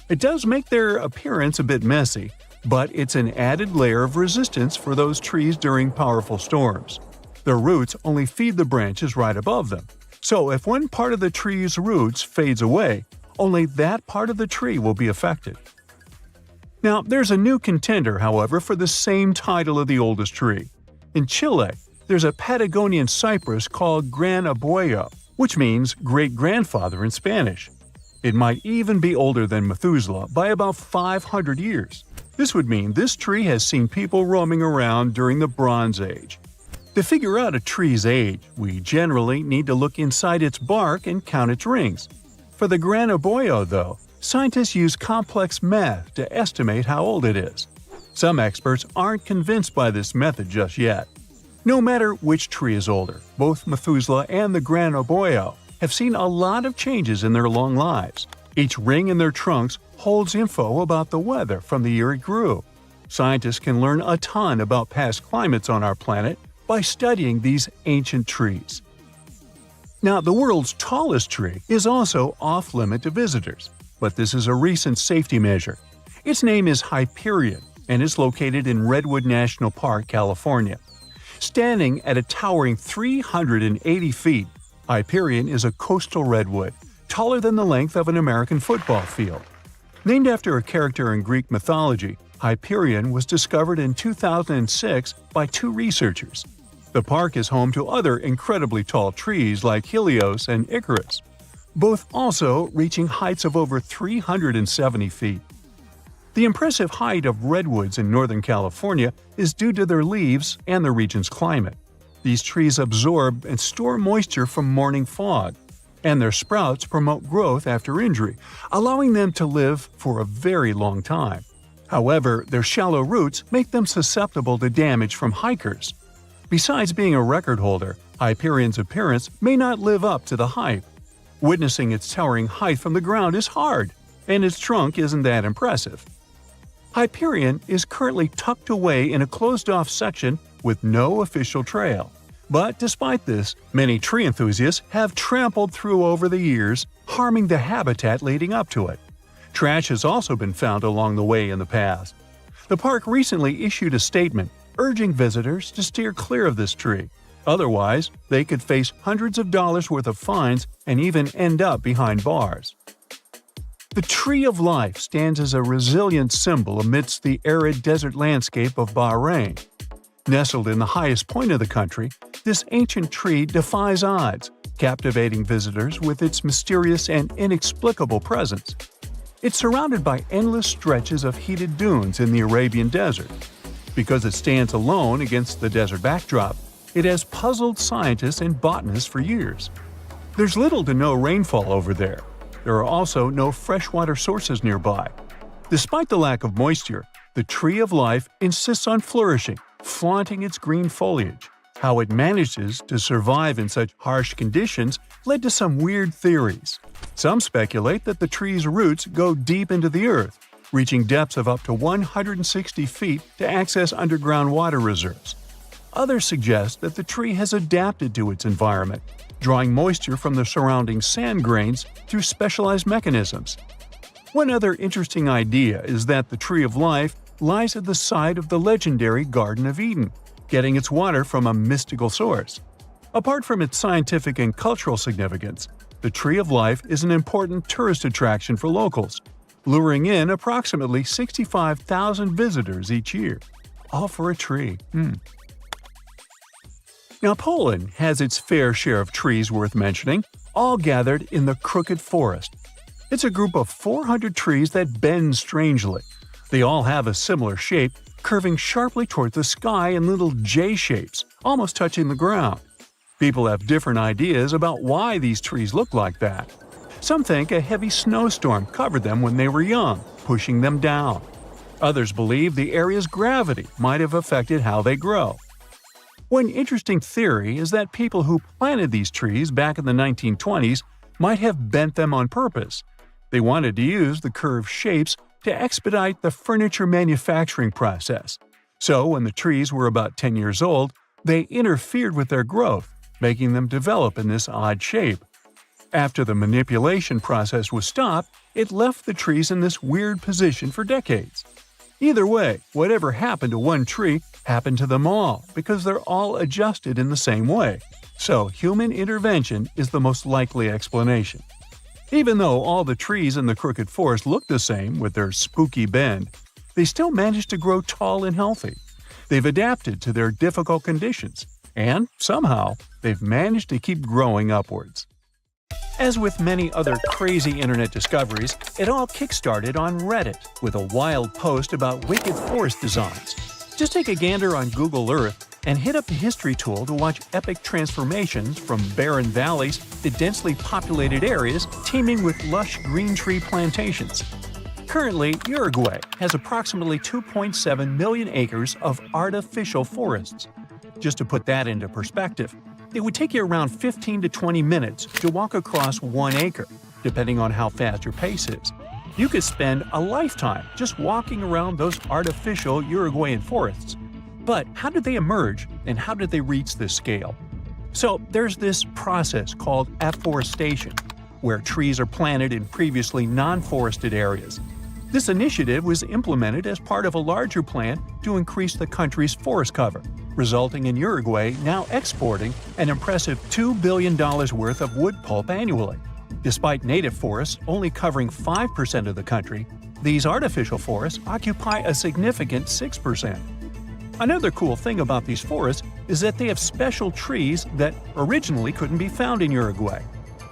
It does make their appearance a bit messy, but it's an added layer of resistance for those trees during powerful storms. Their roots only feed the branches right above them, so if one part of the tree's roots fades away, only that part of the tree will be affected. Now, there's a new contender, however, for the same title of the oldest tree. In Chile, there's a Patagonian cypress called Gran Abuelo, which means great-grandfather in Spanish. It might even be older than Methuselah by about 500 years. This would mean this tree has seen people roaming around during the Bronze Age. To figure out a tree's age, we generally need to look inside its bark and count its rings. For the granoboyo, though, scientists use complex math to estimate how old it is. Some experts aren't convinced by this method just yet. No matter which tree is older, both Methuselah and the granoboyo have seen a lot of changes in their long lives. Each ring in their trunks holds info about the weather from the year it grew. Scientists can learn a ton about past climates on our planet by studying these ancient trees. Now, the world's tallest tree is also off-limit to visitors, but this is a recent safety measure. Its name is Hyperion and is located in Redwood National Park, California. Standing at a towering 380 feet, Hyperion is a coastal redwood, taller than the length of an American football field. Named after a character in Greek mythology, Hyperion was discovered in 2006 by two researchers. The park is home to other incredibly tall trees like Helios and Icarus, both also reaching heights of over 370 feet. The impressive height of redwoods in Northern California is due to their leaves and the region's climate. These trees absorb and store moisture from morning fog, and their sprouts promote growth after injury, allowing them to live for a very long time. However, their shallow roots make them susceptible to damage from hikers. Besides being a record holder, Hyperion's appearance may not live up to the hype. Witnessing its towering height from the ground is hard, and its trunk isn't that impressive. Hyperion is currently tucked away in a closed-off section with no official trail. But despite this, many tree enthusiasts have trampled through over the years, harming the habitat leading up to it. Trash has also been found along the way in the past. The park recently issued a statement urging visitors to steer clear of this tree. Otherwise, they could face hundreds of dollars worth of fines and even end up behind bars. The Tree of Life stands as a resilient symbol amidst the arid desert landscape of Bahrain. Nestled in the highest point of the country, this ancient tree defies odds, captivating visitors with its mysterious and inexplicable presence. It's surrounded by endless stretches of heated dunes in the Arabian Desert. Because it stands alone against the desert backdrop, it has puzzled scientists and botanists for years. There's little to no rainfall over there. There are also no freshwater sources nearby. Despite the lack of moisture, the Tree of Life insists on flourishing, flaunting its green foliage. How it manages to survive in such harsh conditions led to some weird theories. Some speculate that the tree's roots go deep into the earth, reaching depths of up to 160 feet to access underground water reserves. Others suggest that the tree has adapted to its environment, drawing moisture from the surrounding sand grains through specialized mechanisms. One other interesting idea is that the Tree of Life lies at the site of the legendary Garden of Eden, getting its water from a mystical source. Apart from its scientific and cultural significance, the Tree of Life is an important tourist attraction for locals, luring in approximately 65,000 visitors each year. All for a tree. Now, Poland has its fair share of trees worth mentioning, all gathered in the Crooked Forest. It's a group of 400 trees that bend strangely. They all have a similar shape, curving sharply toward the sky in little J shapes, almost touching the ground. People have different ideas about why these trees look like that. Some think a heavy snowstorm covered them when they were young, pushing them down. Others believe the area's gravity might have affected how they grow. One interesting theory is that people who planted these trees back in the 1920s might have bent them on purpose. They wanted to use the curved shapes to expedite the furniture manufacturing process. So when the trees were about 10 years old, they interfered with their growth, making them develop in this odd shape. After the manipulation process was stopped, it left the trees in this weird position for decades. Either way, whatever happened to one tree happened to them all because they're all adjusted in the same way. So human intervention is the most likely explanation. Even though all the trees in the Crooked Forest look the same with their spooky bend, they still manage to grow tall and healthy. They've adapted to their difficult conditions, and somehow they've managed to keep growing upwards. As with many other crazy internet discoveries, it all kickstarted on Reddit with a wild post about wicked forest designs. Just take a gander on Google Earth and hit up the History tool to watch epic transformations from barren valleys to densely populated areas teeming with lush green tree plantations. Currently, Uruguay has approximately 2.7 million acres of artificial forests. Just to put that into perspective, it would take you around 15 to 20 minutes to walk across 1 acre, depending on how fast your pace is. You could spend a lifetime just walking around those artificial Uruguayan forests. But how did they emerge, and how did they reach this scale? So there's this process called afforestation, where trees are planted in previously non-forested areas. This initiative was implemented as part of a larger plan to increase the country's forest cover, resulting in Uruguay now exporting an impressive $2 billion worth of wood pulp annually. Despite native forests only covering 5% of the country, these artificial forests occupy a significant 6%. Another cool thing about these forests is that they have special trees that originally couldn't be found in Uruguay.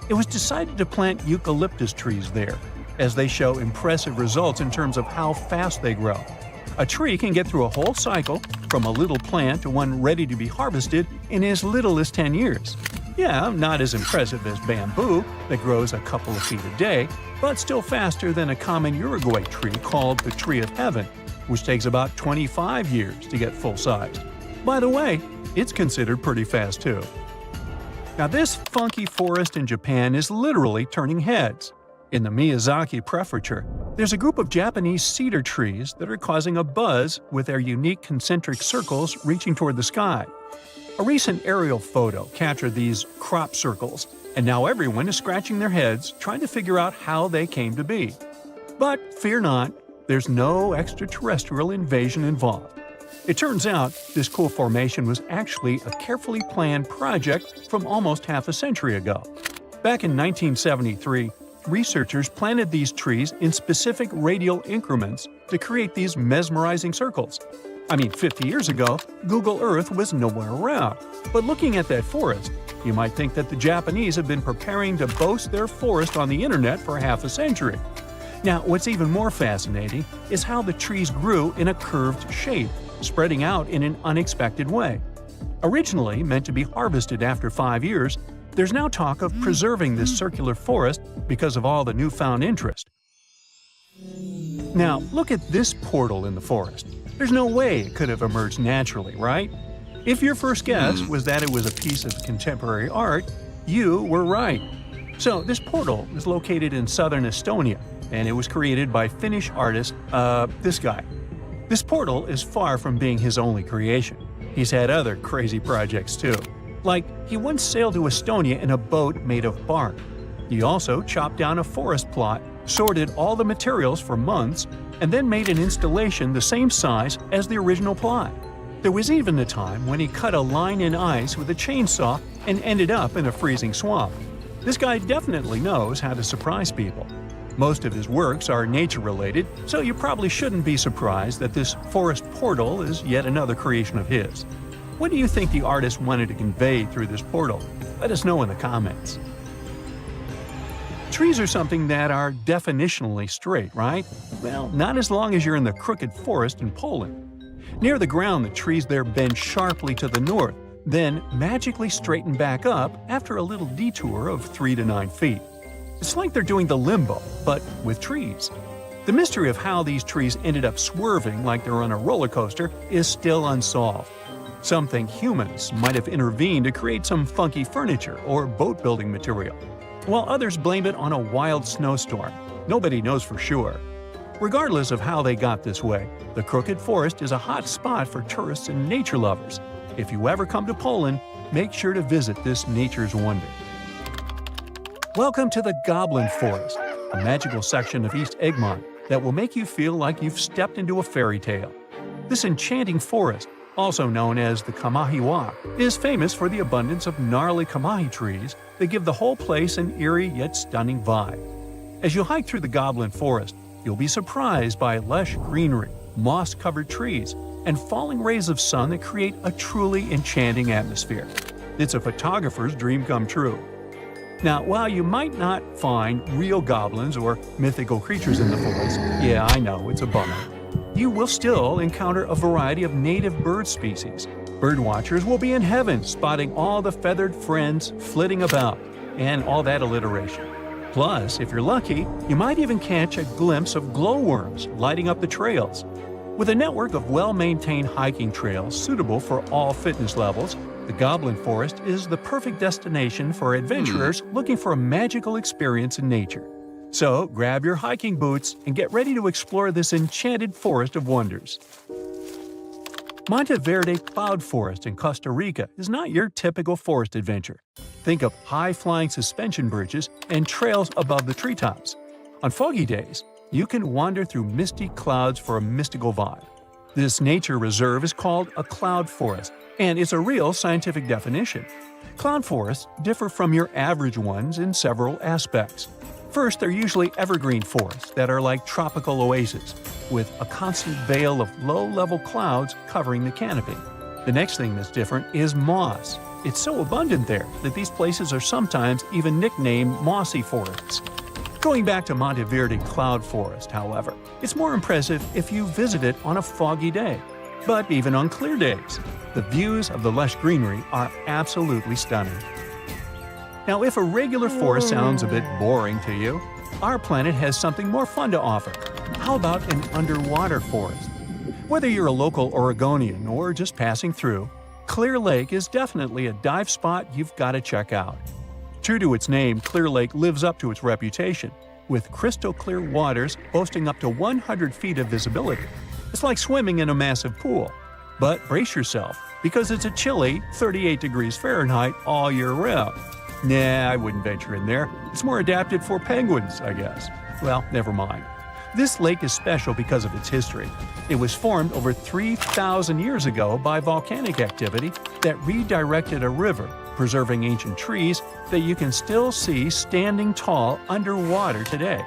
It was decided to plant eucalyptus trees there, as they show impressive results in terms of how fast they grow. A tree can get through a whole cycle, from a little plant to one ready to be harvested, in as little as 10 years. Yeah, not as impressive as bamboo, that grows a couple of feet a day, but still faster than a common Uruguay tree called the Tree of Heaven, which takes about 25 years to get full-sized. By the way, it's considered pretty fast too. Now, this funky forest in Japan is literally turning heads. In the Miyazaki Prefecture, there's a group of Japanese cedar trees that are causing a buzz with their unique concentric circles reaching toward the sky. A recent aerial photo captured these crop circles, and now everyone is scratching their heads trying to figure out how they came to be. But fear not, there's no extraterrestrial invasion involved. It turns out this cool formation was actually a carefully planned project from almost half a century ago. Back in 1973, researchers planted these trees in specific radial increments to create these mesmerizing circles. I mean, 50 years ago, Google Earth was nowhere around. But looking at that forest, you might think that the Japanese have been preparing to boast their forest on the internet for half a century. Now, what's even more fascinating is how the trees grew in a curved shape, spreading out in an unexpected way. Originally meant to be harvested after 5 years, there's now talk of preserving this circular forest because of all the newfound interest. Now, look at this portal in the forest. There's no way it could have emerged naturally, right? If your first guess was that it was a piece of contemporary art, you were right. So, this portal is located in southern Estonia, and it was created by Finnish artist, this guy. This portal is far from being his only creation. He's had other crazy projects too. Like, he once sailed to Estonia in a boat made of bark. He also chopped down a forest plot, sorted all the materials for months, and then made an installation the same size as the original plot. There was even a time when he cut a line in ice with a chainsaw and ended up in a freezing swamp. This guy definitely knows how to surprise people. Most of his works are nature-related, so you probably shouldn't be surprised that this forest portal is yet another creation of his. What do you think the artist wanted to convey through this portal? Let us know in the comments. Trees are something that are definitionally straight, right? Well, not as long as you're in the crooked forest in Poland. Near the ground, the trees there bend sharply to the north, then magically straighten back up after a little detour of 3 to 9 feet. It's like they're doing the limbo, but with trees. The mystery of how these trees ended up swerving like they're on a roller coaster is still unsolved. Some think humans might have intervened to create some funky furniture or boat-building material, while others blame it on a wild snowstorm. Nobody knows for sure. Regardless of how they got this way, the Crooked Forest is a hot spot for tourists and nature lovers. If you ever come to Poland, make sure to visit this nature's wonder. Welcome to the Goblin Forest, a magical section of East Egmont that will make you feel like you've stepped into a fairy tale. This enchanting forest, also known as the Kamahiwa, is famous for the abundance of gnarly kamahi trees that give the whole place an eerie yet stunning vibe. As you hike through the Goblin Forest, you'll be surprised by lush greenery, moss-covered trees, and falling rays of sun that create a truly enchanting atmosphere. It's a photographer's dream come true. Now, while you might not find real goblins or mythical creatures in the forest, yeah, I know, it's a bummer, you will still encounter a variety of native bird species. Birdwatchers will be in heaven spotting all the feathered friends flitting about, and all that alliteration. Plus, if you're lucky, you might even catch a glimpse of glowworms lighting up the trails. With a network of well-maintained hiking trails suitable for all fitness levels, the Goblin Forest is the perfect destination for adventurers looking for a magical experience in nature. So, grab your hiking boots and get ready to explore this enchanted forest of wonders. Monteverde Cloud Forest in Costa Rica is not your typical forest adventure. Think of high-flying suspension bridges and trails above the treetops. On foggy days, you can wander through misty clouds for a mystical vibe. This nature reserve is called a cloud forest, and it's a real scientific definition. Cloud forests differ from your average ones in several aspects. First, they're usually evergreen forests that are like tropical oases, with a constant veil of low-level clouds covering the canopy. The next thing that's different is moss. It's so abundant there that these places are sometimes even nicknamed mossy forests. Going back to Monteverde Cloud Forest, however, it's more impressive if you visit it on a foggy day. But even on clear days, the views of the lush greenery are absolutely stunning. Now, if a regular forest sounds a bit boring to you, our planet has something more fun to offer. How about an underwater forest? Whether you're a local Oregonian or just passing through, Clear Lake is definitely a dive spot you've got to check out. True to its name, Clear Lake lives up to its reputation, with crystal clear waters boasting up to 100 feet of visibility. It's like swimming in a massive pool. But brace yourself, because it's a chilly 38 degrees Fahrenheit all year round. Nah, I wouldn't venture in there. It's more adapted for penguins, I guess. Well, never mind. This lake is special because of its history. It was formed over 3,000 years ago by volcanic activity that redirected a river, preserving ancient trees that you can still see standing tall underwater today.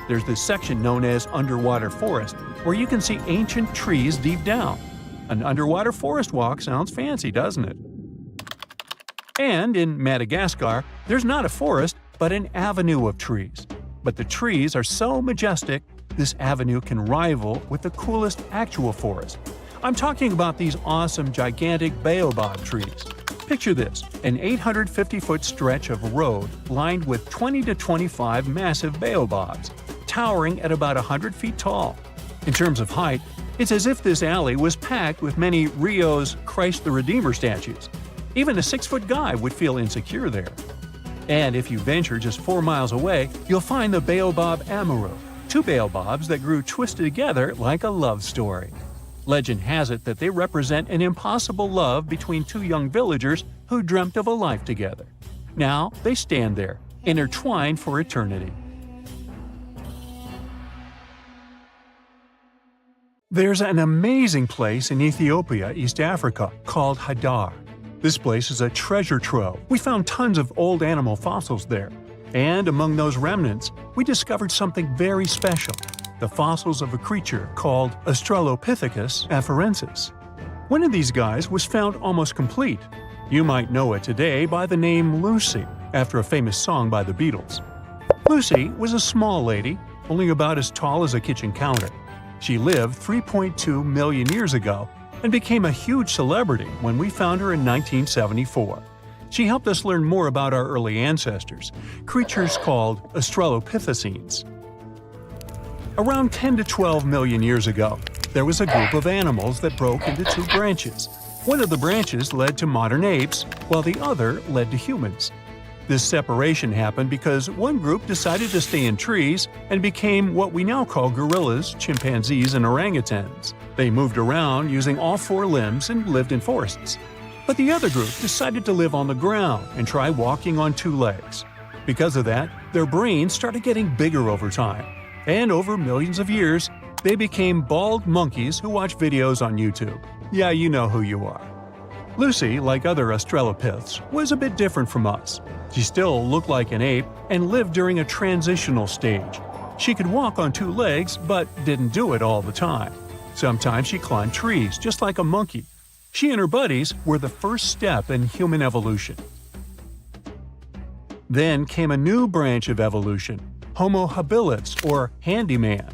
There's this section known as underwater forest, where you can see ancient trees deep down. An underwater forest walk sounds fancy, doesn't it? And in Madagascar, there's not a forest, but an avenue of trees. But the trees are so majestic, this avenue can rival with the coolest actual forest. I'm talking about these awesome, gigantic baobab trees. Picture this, an 850-foot stretch of road lined with 20 to 25 massive baobabs, towering at about 100 feet tall. In terms of height, it's as if this alley was packed with many Rio's Christ the Redeemer statues. Even a 6-foot guy would feel insecure there. And if you venture just 4 miles away, you'll find the Baobab Amaru, 2 baobabs that grew twisted together like a love story. Legend has it that they represent an impossible love between 2 young villagers who dreamt of a life together. Now they stand there, intertwined for eternity. There's an amazing place in Ethiopia, East Africa, called Hadar. This place is a treasure trove. We found tons of old animal fossils there. And among those remnants, we discovered something very special, the fossils of a creature called Australopithecus afarensis. One of these guys was found almost complete. You might know it today by the name Lucy, after a famous song by the Beatles. Lucy was a small lady, only about as tall as a kitchen counter. She lived 3.2 million years ago and became a huge celebrity when we found her in 1974. She helped us learn more about our early ancestors, creatures called Australopithecines. Around 10 to 12 million years ago, there was a group of animals that broke into 2 branches. One of the branches led to modern apes, while the other led to humans. This separation happened because one group decided to stay in trees and became what we now call gorillas, chimpanzees, and orangutans. They moved around using all 4 limbs and lived in forests. But the other group decided to live on the ground and try walking on 2 legs. Because of that, their brains started getting bigger over time. And over millions of years, they became bald monkeys who watch videos on YouTube. Yeah, you know who you are. Lucy, like other Australopiths, was a bit different from us. She still looked like an ape and lived during a transitional stage. She could walk on 2 legs, but didn't do it all the time. Sometimes she climbed trees, just like a monkey. She and her buddies were the first step in human evolution. Then came a new branch of evolution, Homo habilis, or handyman.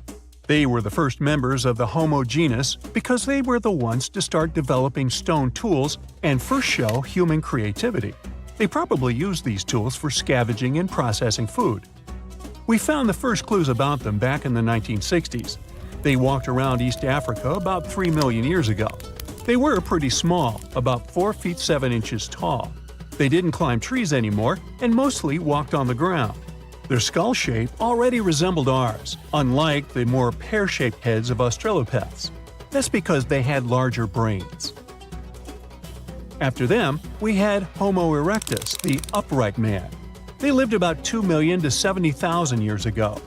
They were the first members of the Homo genus because they were the ones to start developing stone tools and first show human creativity. They probably used these tools for scavenging and processing food. We found the first clues about them back in the 1960s. They walked around East Africa about 3 million years ago. They were pretty small, about 4 feet 7 inches tall. They didn't climb trees anymore and mostly walked on the ground. Their skull shape already resembled ours, unlike the more pear-shaped heads of Australopiths. That's because they had larger brains. After them, we had Homo erectus, the upright man. They lived about 2 million to 70,000 years ago.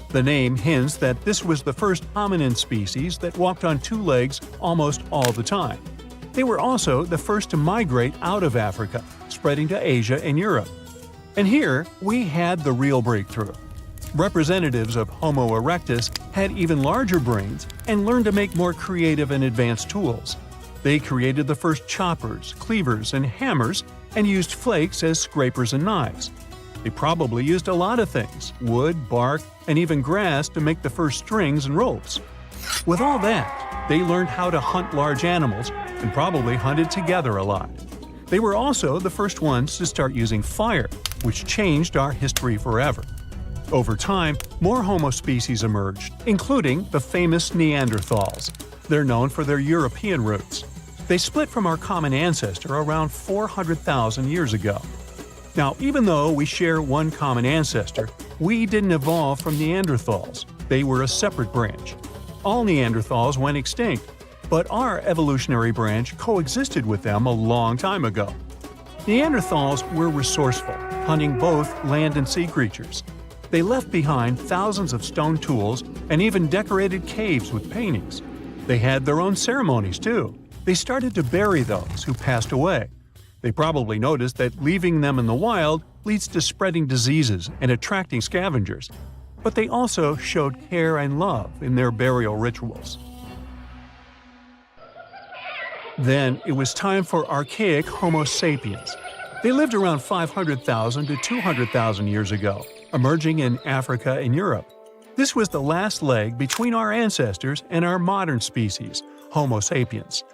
The name hints that this was the first hominin species that walked on 2 legs almost all the time. They were also the first to migrate out of Africa, spreading to Asia and Europe. And here, we had the real breakthrough. Representatives of Homo erectus had even larger brains and learned to make more creative and advanced tools. They created the first choppers, cleavers, and hammers, and used flakes as scrapers and knives. They probably used a lot of things – wood, bark, and even grass to make the first strings and ropes. With all that, they learned how to hunt large animals and probably hunted together a lot. They were also the first ones to start using fire, which changed our history forever. Over time, more Homo species emerged, including the famous Neanderthals. They're known for their European roots. They split from our common ancestor around 400,000 years ago. Now, even though we share one common ancestor, we didn't evolve from Neanderthals. They were a separate branch. All Neanderthals went extinct, but our evolutionary branch coexisted with them a long time ago. Neanderthals were resourceful, hunting both land and sea creatures. They left behind thousands of stone tools and even decorated caves with paintings. They had their own ceremonies, too. They started to bury those who passed away. They probably noticed that leaving them in the wild leads to spreading diseases and attracting scavengers. But they also showed care and love in their burial rituals. Then it was time for archaic Homo sapiens. They lived around 500,000 to 200,000 years ago, emerging in Africa and Europe. This was the last leg between our ancestors and our modern species, Homo sapiens.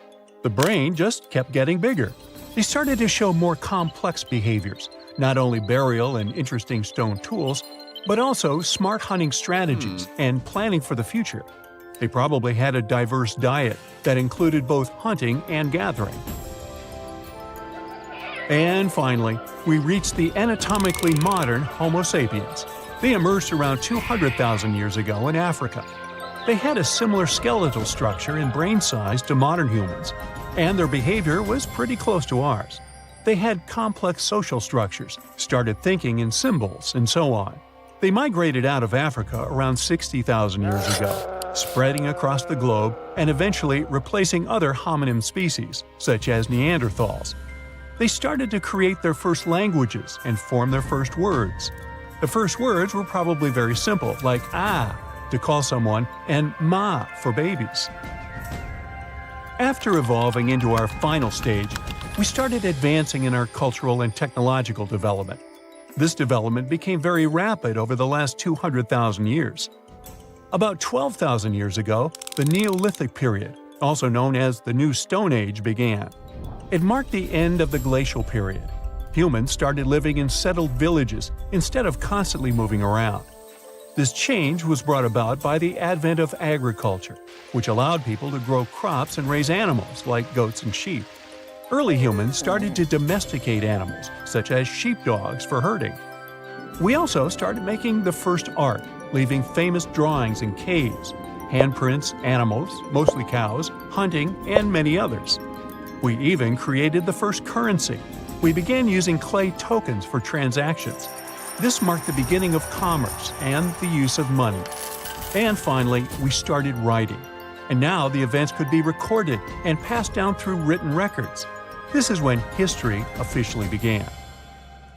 The brain just kept getting bigger. They started to show more complex behaviors, not only burial and interesting stone tools, but also smart hunting strategies and planning for the future. They probably had a diverse diet that included both hunting and gathering. And finally, we reached the anatomically modern Homo sapiens. They emerged around 200,000 years ago in Africa. They had a similar skeletal structure and brain size to modern humans, and their behavior was pretty close to ours. They had complex social structures, started thinking in symbols, and so on. They migrated out of Africa around 60,000 years ago, spreading across the globe and eventually replacing other hominin species, such as Neanderthals. They started to create their first languages and form their first words. The first words were probably very simple, like "ah" to call someone and "ma" for babies. After evolving into our final stage, we started advancing in our cultural and technological development. This development became very rapid over the last 200,000 years. About 12,000 years ago, the Neolithic period, also known as the New Stone Age, began. It marked the end of the glacial period. Humans started living in settled villages instead of constantly moving around. This change was brought about by the advent of agriculture, which allowed people to grow crops and raise animals like goats and sheep. Early humans started to domesticate animals, such as sheepdogs, for herding. We also started making the first art, leaving famous drawings in caves, handprints, animals, mostly cows, hunting, and many others. We even created the first currency. We began using clay tokens for transactions. This marked the beginning of commerce and the use of money. And finally, we started writing. And now the events could be recorded and passed down through written records. This is when history officially began.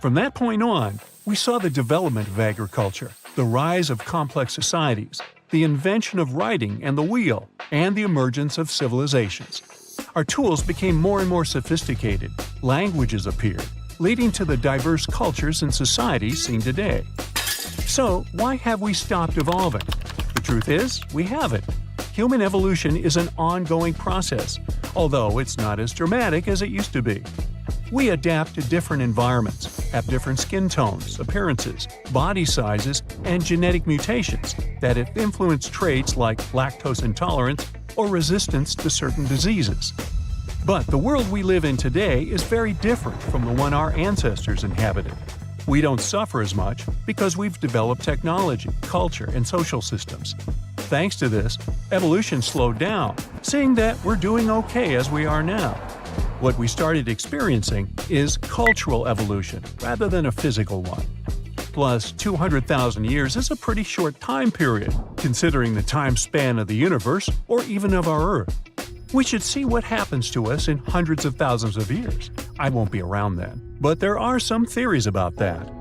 From that point on, we saw the development of agriculture, the rise of complex societies, the invention of writing and the wheel, and the emergence of civilizations. Our tools became more and more sophisticated, languages appeared, leading to the diverse cultures and societies seen today. So, why have we stopped evolving? The truth is, we haven't. Human evolution is an ongoing process, although it's not as dramatic as it used to be. We adapt to different environments, have different skin tones, appearances, body sizes, and genetic mutations that have influenced traits like lactose intolerance or resistance to certain diseases. But the world we live in today is very different from the one our ancestors inhabited. We don't suffer as much because we've developed technology, culture, and social systems. Thanks to this, evolution slowed down, seeing that we're doing okay as we are now. What we started experiencing is cultural evolution rather than a physical one. Plus, 200,000 years is a pretty short time period, considering the time span of the universe or even of our Earth. We should see what happens to us in hundreds of thousands of years. I won't be around then, but there are some theories about that.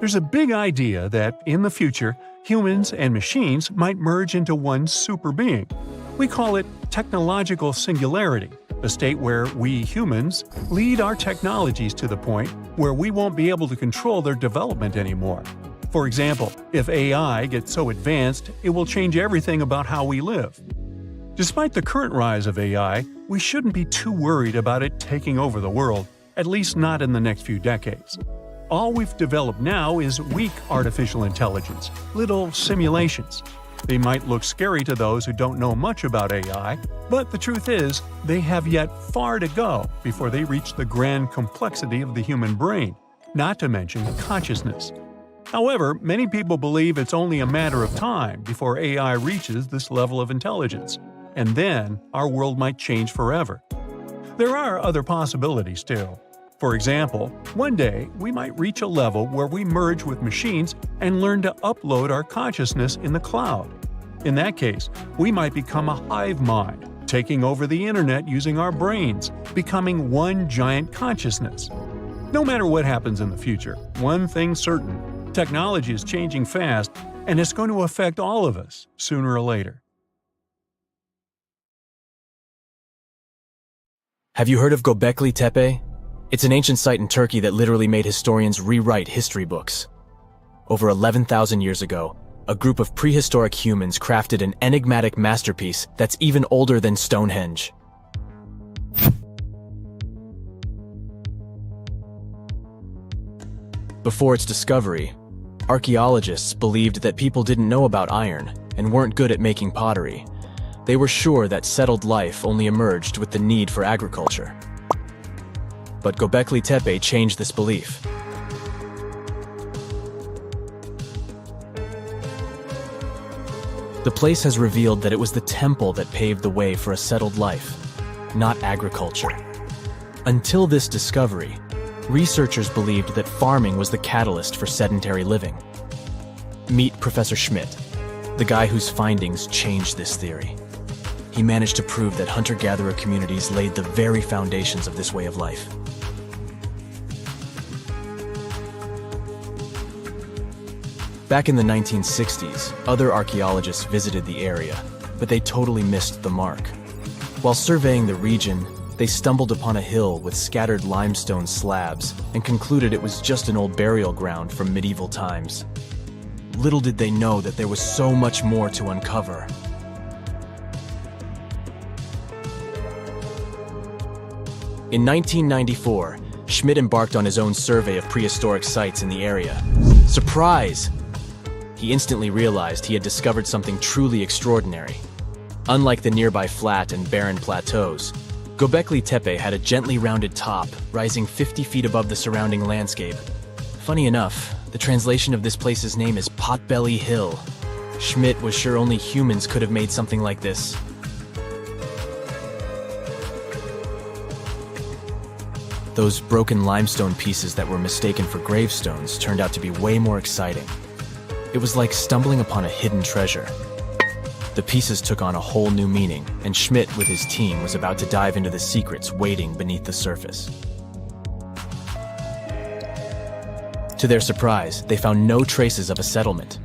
There's a big idea that, in the future, humans and machines might merge into one super being. We call it technological singularity, a state where we humans lead our technologies to the point where we won't be able to control their development anymore. For example, if AI gets so advanced, it will change everything about how we live. Despite the current rise of AI, we shouldn't be too worried about it taking over the world, at least not in the next few decades. All we've developed now is weak artificial intelligence, little simulations. They might look scary to those who don't know much about AI, but the truth is, they have yet far to go before they reach the grand complexity of the human brain, not to mention consciousness. However, many people believe it's only a matter of time before AI reaches this level of intelligence, and then our world might change forever. There are other possibilities too. For example, one day we might reach a level where we merge with machines and learn to upload our consciousness in the cloud. In that case, we might become a hive mind, taking over the internet using our brains, becoming one giant consciousness. No matter what happens in the future, one thing's certain: technology is changing fast, and it's going to affect all of us sooner or later. Have you heard of Göbekli Tepe? It's an ancient site in Turkey that literally made historians rewrite history books. Over 11,000 years ago, a group of prehistoric humans crafted an enigmatic masterpiece that's even older than Stonehenge. Before its discovery, archaeologists believed that people didn't know about iron and weren't good at making pottery. They were sure that settled life only emerged with the need for agriculture. But Göbekli Tepe changed this belief. The place has revealed that it was the temple that paved the way for a settled life, not agriculture. Until this discovery, researchers believed that farming was the catalyst for sedentary living. Meet Professor Schmidt, the guy whose findings changed this theory. He managed to prove that hunter-gatherer communities laid the very foundations of this way of life. Back in the 1960s, other archaeologists visited the area, but they totally missed the mark. While surveying the region, they stumbled upon a hill with scattered limestone slabs and concluded it was just an old burial ground from medieval times. Little did they know that there was so much more to uncover. In 1994, Schmidt embarked on his own survey of prehistoric sites in the area. Surprise! He instantly realized he had discovered something truly extraordinary. Unlike the nearby flat and barren plateaus, Göbekli Tepe had a gently rounded top, rising 50 feet above the surrounding landscape. Funny enough, the translation of this place's name is Potbelly Hill. Schmidt was sure only humans could have made something like this. Those broken limestone pieces that were mistaken for gravestones turned out to be way more exciting. It was like stumbling upon a hidden treasure. The pieces took on a whole new meaning, and Schmidt with his team was about to dive into the secrets waiting beneath the surface. To their surprise, they found no traces of a settlement.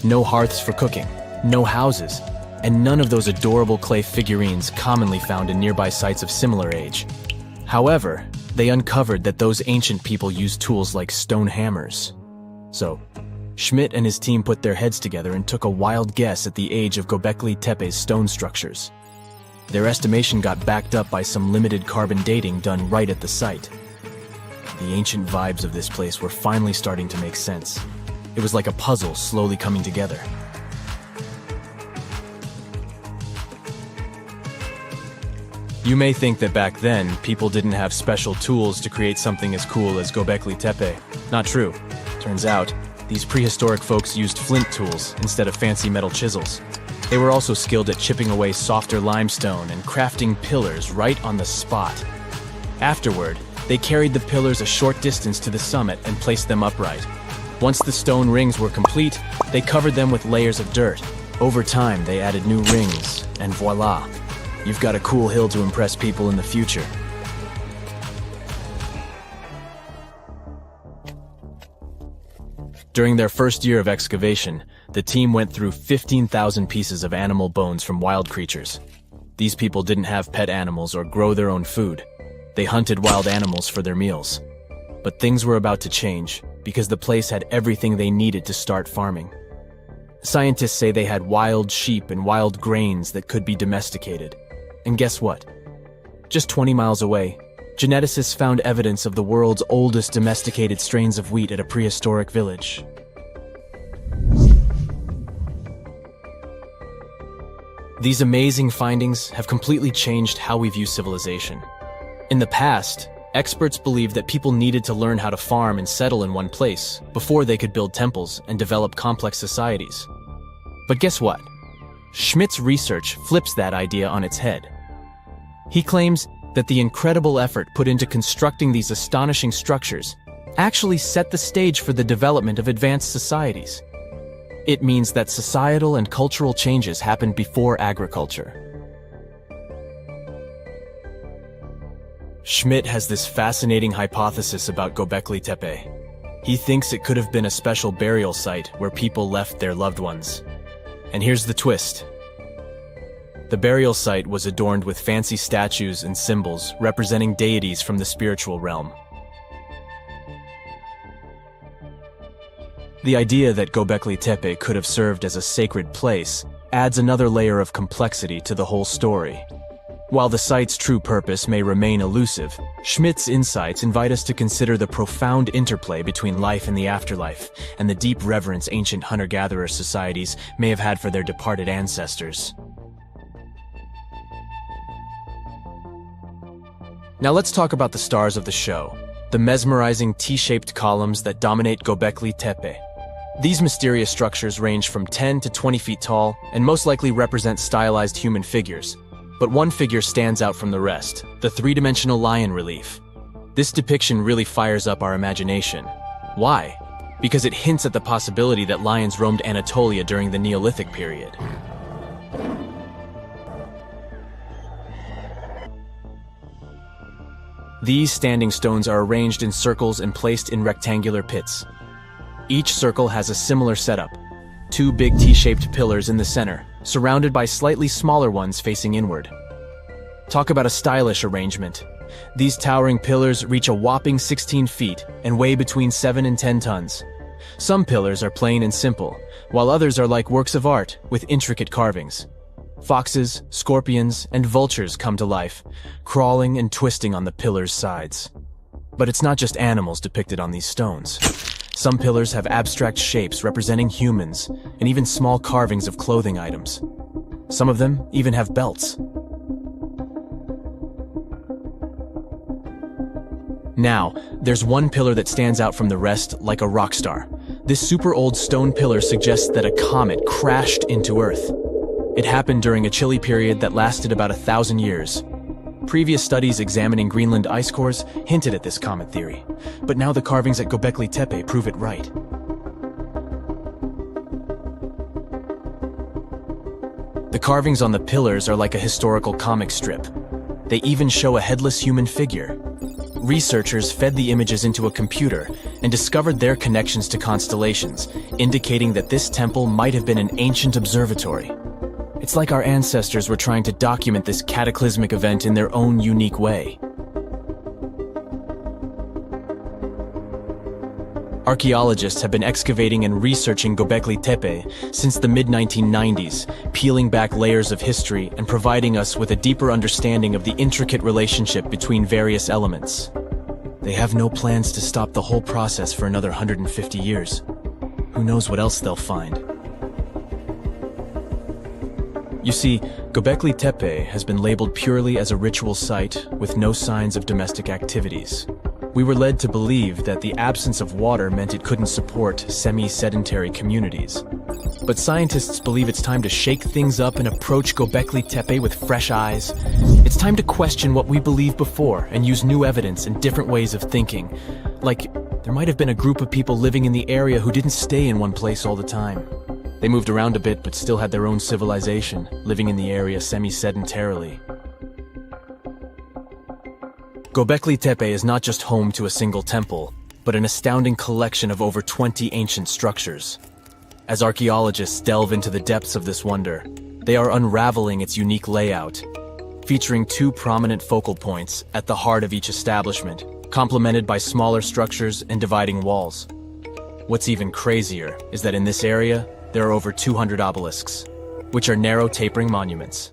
No hearths for cooking, no houses, and none of those adorable clay figurines commonly found in nearby sites of similar age. However, they uncovered that those ancient people used tools like stone hammers. So, Schmidt and his team put their heads together and took a wild guess at the age of Göbekli Tepe's stone structures. Their estimation got backed up by some limited carbon dating done right at the site. The ancient vibes of this place were finally starting to make sense. It was like a puzzle slowly coming together. You may think that back then, people didn't have special tools to create something as cool as Göbekli Tepe. Not true. Turns out, these prehistoric folks used flint tools instead of fancy metal chisels. They were also skilled at chipping away softer limestone and crafting pillars right on the spot. Afterward, they carried the pillars a short distance to the summit and placed them upright. Once the stone rings were complete, they covered them with layers of dirt. Over time, they added new rings, and voila! You've got a cool hill to impress people in the future. During their first year of excavation, the team went through 15,000 pieces of animal bones from wild creatures. These people didn't have pet animals or grow their own food. They hunted wild animals for their meals. But things were about to change, because the place had everything they needed to start farming. Scientists say they had wild sheep and wild grains that could be domesticated. And guess what? Just 20 miles away, geneticists found evidence of the world's oldest domesticated strains of wheat at a prehistoric village. These amazing findings have completely changed how we view civilization. In the past, experts believed that people needed to learn how to farm and settle in one place before they could build temples and develop complex societies. But guess what? Schmidt's research flips that idea on its head. He claims that the incredible effort put into constructing these astonishing structures actually set the stage for the development of advanced societies. It means that societal and cultural changes happened before agriculture. Schmidt has this fascinating hypothesis about Göbekli Tepe. He thinks it could have been a special burial site where people left their loved ones. And here's the twist. The burial site was adorned with fancy statues and symbols representing deities from the spiritual realm. The idea that Göbekli Tepe could have served as a sacred place adds another layer of complexity to the whole story. While the site's true purpose may remain elusive, Schmidt's insights invite us to consider the profound interplay between life and the afterlife, and the deep reverence ancient hunter-gatherer societies may have had for their departed ancestors. Now let's talk about the stars of the show, the mesmerizing T-shaped columns that dominate Göbekli Tepe. These mysterious structures range from 10 to 20 feet tall and most likely represent stylized human figures. But one figure stands out from the rest, the three-dimensional lion relief. This depiction really fires up our imagination. Why? Because it hints at the possibility that lions roamed Anatolia during the Neolithic period. These standing stones are arranged in circles and placed in rectangular pits. Each circle has a similar setup. Two big T-shaped pillars in the center, surrounded by slightly smaller ones facing inward. Talk about a stylish arrangement. These towering pillars reach a whopping 16 feet and weigh between 7 and 10 tons. Some pillars are plain and simple, while others are like works of art with intricate carvings. Foxes, scorpions, and vultures come to life, crawling and twisting on the pillars' sides. But it's not just animals depicted on these stones. Some pillars have abstract shapes representing humans, and even small carvings of clothing items. Some of them even have belts. Now, there's one pillar that stands out from the rest like a rock star. This super old stone pillar suggests that a comet crashed into Earth. It happened during a chilly period that lasted about 1,000 years. Previous studies examining Greenland ice cores hinted at this comet theory, but now the carvings at Göbekli Tepe prove it right. The carvings on the pillars are like a historical comic strip. They even show a headless human figure. Researchers fed the images into a computer and discovered their connections to constellations, indicating that this temple might have been an ancient observatory. It's like our ancestors were trying to document this cataclysmic event in their own unique way. Archaeologists have been excavating and researching Göbekli Tepe since the mid-1990s, peeling back layers of history and providing us with a deeper understanding of the intricate relationship between various elements. They have no plans to stop the whole process for another 150 years. Who knows what else they'll find? You see, Göbekli Tepe has been labeled purely as a ritual site with no signs of domestic activities. We were led to believe that the absence of water meant it couldn't support semi-sedentary communities. But scientists believe it's time to shake things up and approach Göbekli Tepe with fresh eyes. It's time to question what we believed before and use new evidence and different ways of thinking. Like, there might have been a group of people living in the area who didn't stay in one place all the time. They moved around a bit but still had their own civilization, living in the area semi-sedentarily. Göbekli Tepe is not just home to a single temple, but an astounding collection of over 20 ancient structures. As archaeologists delve into the depths of this wonder, they are unraveling its unique layout, featuring 2 prominent focal points at the heart of each establishment, complemented by smaller structures and dividing walls. What's even crazier is that in this area, there are over 200 obelisks, which are narrow tapering monuments.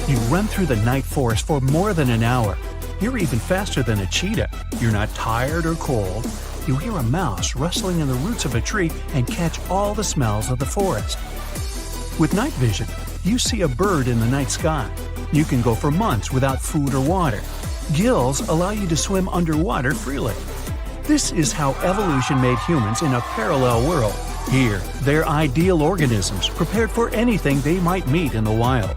You run through the night forest for more than an hour. You're even faster than a cheetah. You're not tired or cold. You hear a mouse rustling in the roots of a tree and catch all the smells of the forest. With night vision, you see a bird in the night sky. You can go for months without food or water. Gills allow you to swim underwater freely. This is how evolution made humans in a parallel world. Here, they're ideal organisms prepared for anything they might meet in the wild.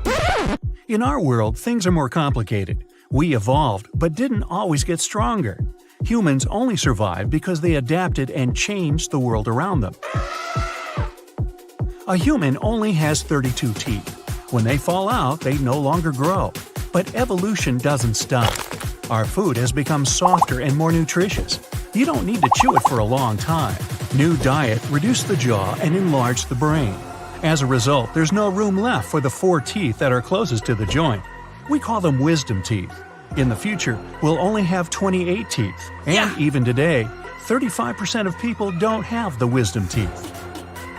In our world, things are more complicated. We evolved, but didn't always get stronger. Humans only survived because they adapted and changed the world around them. A human only has 32 teeth. When they fall out, they no longer grow. But evolution doesn't stop. Our food has become softer and more nutritious. You don't need to chew it for a long time. New diet reduced the jaw and enlarged the brain. As a result, there's no room left for the 4 teeth that are closest to the joint. We call them wisdom teeth. In the future, we'll only have 28 teeth. And even today, 35% of people don't have the wisdom teeth.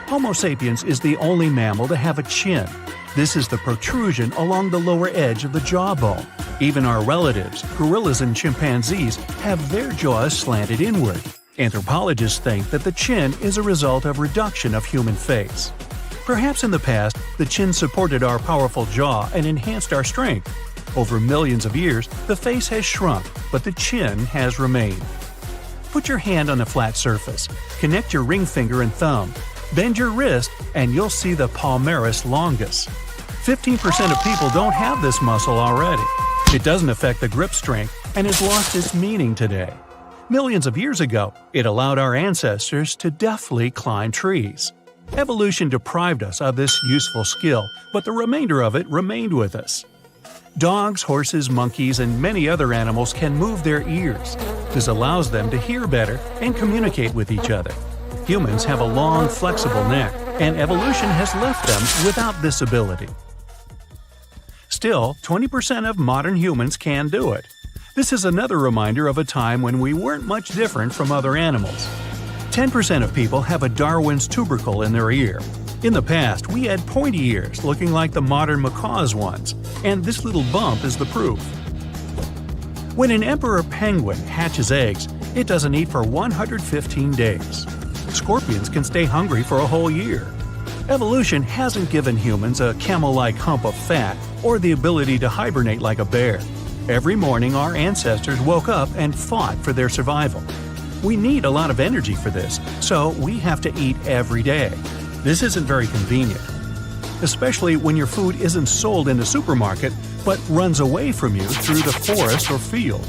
Homo sapiens is the only mammal to have a chin. This is the protrusion along the lower edge of the jawbone. Even our relatives, gorillas and chimpanzees, have their jaws slanted inward. Anthropologists think that the chin is a result of reduction of human face. Perhaps in the past, the chin supported our powerful jaw and enhanced our strength. Over millions of years, the face has shrunk, but the chin has remained. Put your hand on a flat surface, connect your ring finger and thumb, bend your wrist, and you'll see the palmaris longus. 15% of people don't have this muscle already. It doesn't affect the grip strength and has lost its meaning today. Millions of years ago, it allowed our ancestors to deftly climb trees. Evolution deprived us of this useful skill, but the remainder of it remained with us. Dogs, horses, monkeys, and many other animals can move their ears. This allows them to hear better and communicate with each other. Humans have a long, flexible neck, and evolution has left them without this ability. Still, 20% of modern humans can do it. This is another reminder of a time when we weren't much different from other animals. 10% of people have a Darwin's tubercle in their ear. In the past, we had pointy ears looking like the modern macaw's ones, and this little bump is the proof. When an emperor penguin hatches eggs, it doesn't eat for 115 days. Scorpions can stay hungry for a whole year. Evolution hasn't given humans a camel-like hump of fat or the ability to hibernate like a bear. Every morning, our ancestors woke up and fought for their survival. We need a lot of energy for this, so we have to eat every day. This isn't very convenient, especially when your food isn't sold in the supermarket but runs away from you through the forest or field.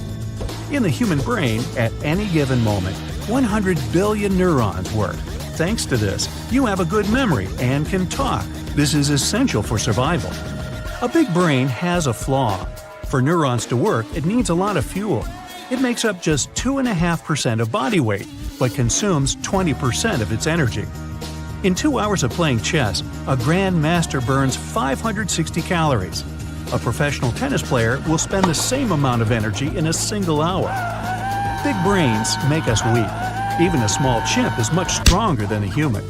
In the human brain, at any given moment, 100 billion neurons work. Thanks to this, you have a good memory and can talk. This is essential for survival. A big brain has a flaw. For neurons to work, it needs a lot of fuel. It makes up just 2.5% of body weight, but consumes 20% of its energy. In 2 hours of playing chess, a grandmaster burns 560 calories. A professional tennis player will spend the same amount of energy in a single hour. Big brains make us weak. Even a small chimp is much stronger than a human.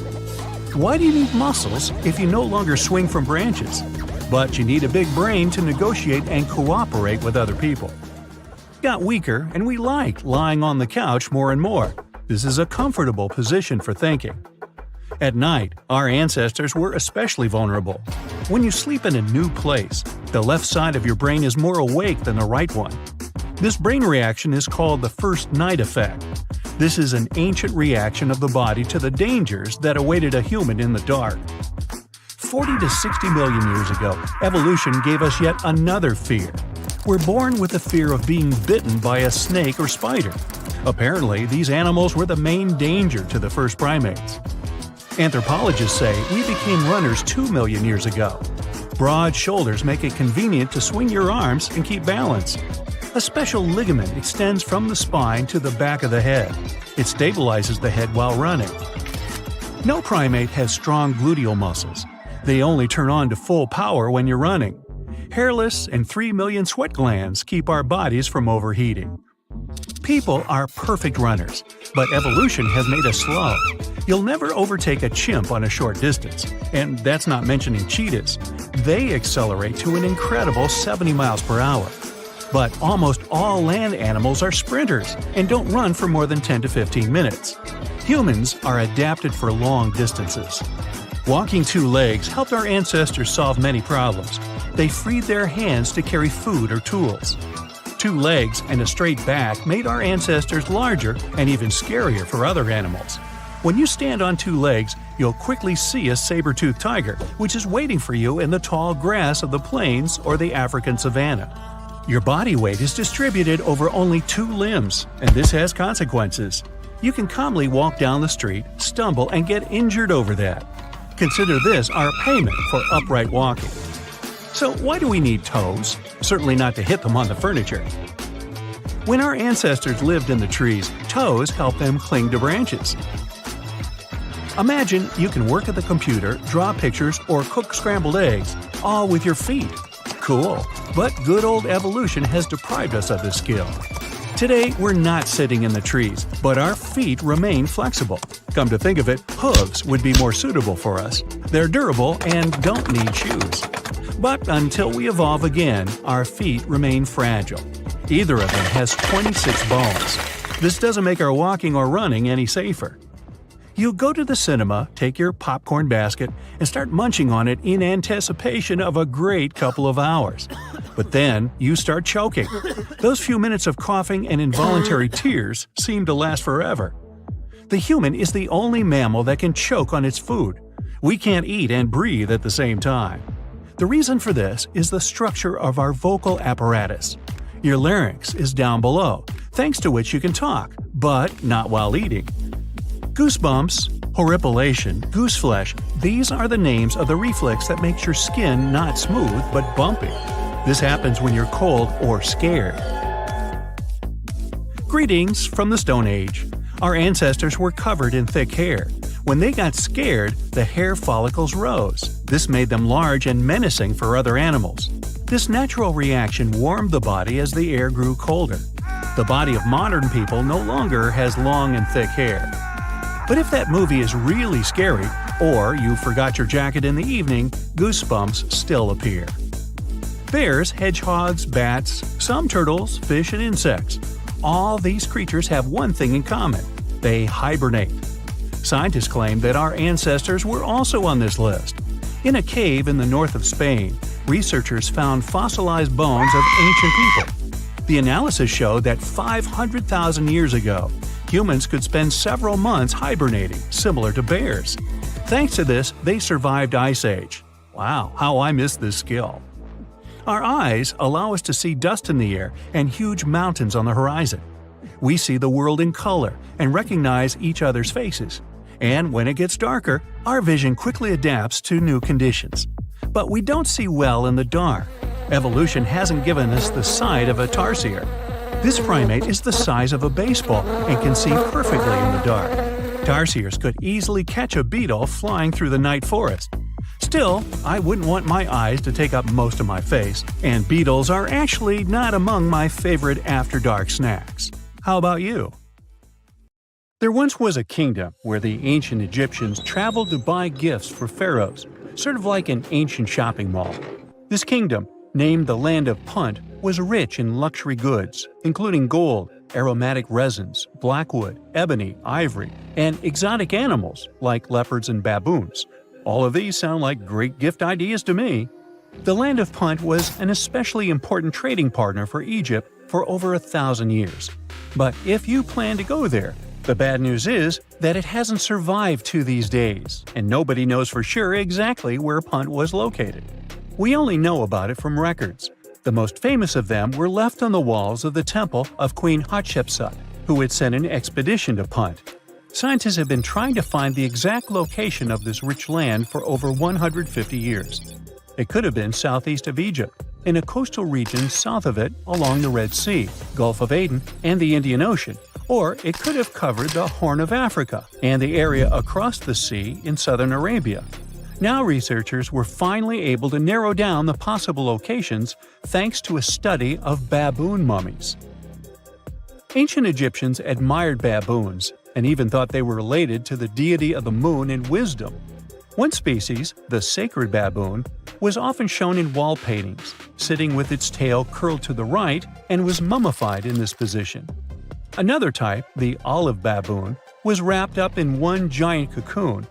Why do you need muscles if you no longer swing from branches? But you need a big brain to negotiate and cooperate with other people. Got weaker, and we like lying on the couch more and more. This is a comfortable position for thinking. At night, our ancestors were especially vulnerable. When you sleep in a new place, the left side of your brain is more awake than the right one. This brain reaction is called the first night effect. This is an ancient reaction of the body to the dangers that awaited a human in the dark. 40 to 60 million years ago, evolution gave us yet another fear. We're born with the fear of being bitten by a snake or spider. Apparently, these animals were the main danger to the first primates. Anthropologists say we became runners 2 million years ago. Broad shoulders make it convenient to swing your arms and keep balance. A special ligament extends from the spine to the back of the head. It stabilizes the head while running. No primate has strong gluteal muscles. They only turn on to full power when you're running. Hairless and 3 million sweat glands keep our bodies from overheating. People are perfect runners, but evolution has made us slow. You'll never overtake a chimp on a short distance, and that's not mentioning cheetahs. They accelerate to an incredible 70 miles per hour. But almost all land animals are sprinters and don't run for more than 10 to 15 minutes. Humans are adapted for long distances. Walking 2 legs helped our ancestors solve many problems. They freed their hands to carry food or tools. 2 legs and a straight back made our ancestors larger and even scarier for other animals. When you stand on 2 legs, you'll quickly see a saber-toothed tiger, which is waiting for you in the tall grass of the plains or the African savanna. Your body weight is distributed over only 2 limbs, and this has consequences. You can calmly walk down the street, stumble, and get injured over that. Consider this our payment for upright walking. So why do we need toes? Certainly not to hit them on the furniture. When our ancestors lived in the trees, toes helped them cling to branches. Imagine you can work at the computer, draw pictures, or cook scrambled eggs, all with your feet. Cool, but good old evolution has deprived us of this skill. Today, we're not sitting in the trees, but our feet remain flexible. Come to think of it, hooves would be more suitable for us. They're durable and don't need shoes. But until we evolve again, our feet remain fragile. Either of them has 26 bones. This doesn't make our walking or running any safer. You go to the cinema, take your popcorn basket, and start munching on it in anticipation of a great couple of hours. But then you start choking. Those few minutes of coughing and involuntary tears seem to last forever. The human is the only mammal that can choke on its food. We can't eat and breathe at the same time. The reason for this is the structure of our vocal apparatus. Your larynx is down below, thanks to which you can talk, but not while eating. Goosebumps, horripilation, gooseflesh, these are the names of the reflex that makes your skin not smooth but bumpy. This happens when you're cold or scared. Greetings from the Stone Age. Our ancestors were covered in thick hair. When they got scared, the hair follicles rose. This made them large and menacing for other animals. This natural reaction warmed the body as the air grew colder. The body of modern people no longer has long and thick hair. But if that movie is really scary, or you forgot your jacket in the evening, goosebumps still appear. Bears, hedgehogs, bats, some turtles, fish, and insects. All these creatures have one thing in common: they hibernate. Scientists claim that our ancestors were also on this list. In a cave in the north of Spain, researchers found fossilized bones of ancient people. The analysis showed that 500,000 years ago, humans could spend several months hibernating, similar to bears. Thanks to this, they survived Ice Age. Wow, how I miss this skill. Our eyes allow us to see dust in the air and huge mountains on the horizon. We see the world in color and recognize each other's faces. And when it gets darker, our vision quickly adapts to new conditions. But we don't see well in the dark. Evolution hasn't given us the sight of a tarsier. This primate is the size of a baseball and can see perfectly in the dark. Tarsiers could easily catch a beetle flying through the night forest. Still, I wouldn't want my eyes to take up most of my face, and beetles are actually not among my favorite after-dark snacks. How about you? There once was a kingdom where the ancient Egyptians traveled to buy gifts for pharaohs, sort of like an ancient shopping mall. This kingdom, named the Land of Punt, was rich in luxury goods, including gold, aromatic resins, blackwood, ebony, ivory, and exotic animals like leopards and baboons. All of these sound like great gift ideas to me. The Land of Punt was an especially important trading partner for Egypt for over 1,000 years. But if you plan to go there, the bad news is that it hasn't survived to these days, and nobody knows for sure exactly where Punt was located. We only know about it from records. The most famous of them were left on the walls of the temple of Queen Hatshepsut, who had sent an expedition to Punt. Scientists have been trying to find the exact location of this rich land for over 150 years. It could have been southeast of Egypt, in a coastal region south of it along the Red Sea, Gulf of Aden, and the Indian Ocean, or it could have covered the Horn of Africa and the area across the sea in southern Arabia. Now researchers were finally able to narrow down the possible locations thanks to a study of baboon mummies. Ancient Egyptians admired baboons and even thought they were related to the deity of the moon and wisdom. One species, the sacred baboon, was often shown in wall paintings, sitting with its tail curled to the right, and was mummified in this position. Another type, the olive baboon, was wrapped up in one giant cocoon.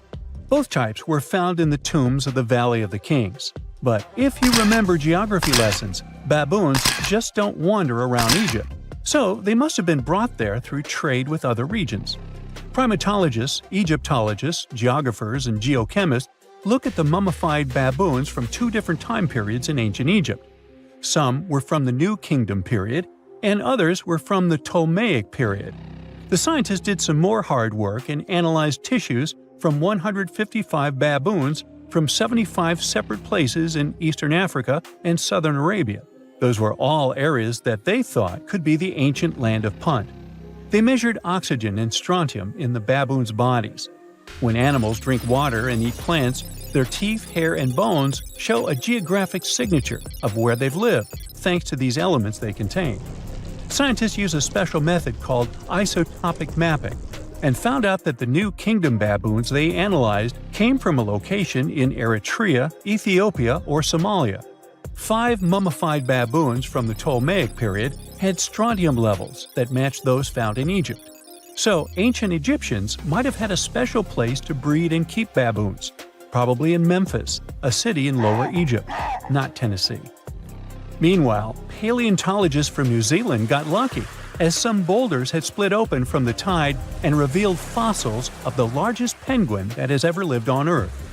Both types were found in the tombs of the Valley of the Kings. But if you remember geography lessons, baboons just don't wander around Egypt, so they must have been brought there through trade with other regions. Primatologists, Egyptologists, geographers, and geochemists look at the mummified baboons from two different time periods in ancient Egypt. Some were from the New Kingdom period, and others were from the Ptolemaic period. The scientists did some more hard work and analyzed tissues from 155 baboons from 75 separate places in eastern Africa and southern Arabia. Those were all areas that they thought could be the ancient Land of Punt. They measured oxygen and strontium in the baboons' bodies. When animals drink water and eat plants, their teeth, hair, and bones show a geographic signature of where they've lived, thanks to these elements they contain. Scientists use a special method called isotopic mapping, and found out that the New Kingdom baboons they analyzed came from a location in Eritrea, Ethiopia, or Somalia. 5 mummified baboons from the Ptolemaic period had strontium levels that matched those found in Egypt. So ancient Egyptians might have had a special place to breed and keep baboons, probably in Memphis, a city in Lower Egypt, not Tennessee. Meanwhile, paleontologists from New Zealand got lucky, as some boulders had split open from the tide and revealed fossils of the largest penguin that has ever lived on Earth.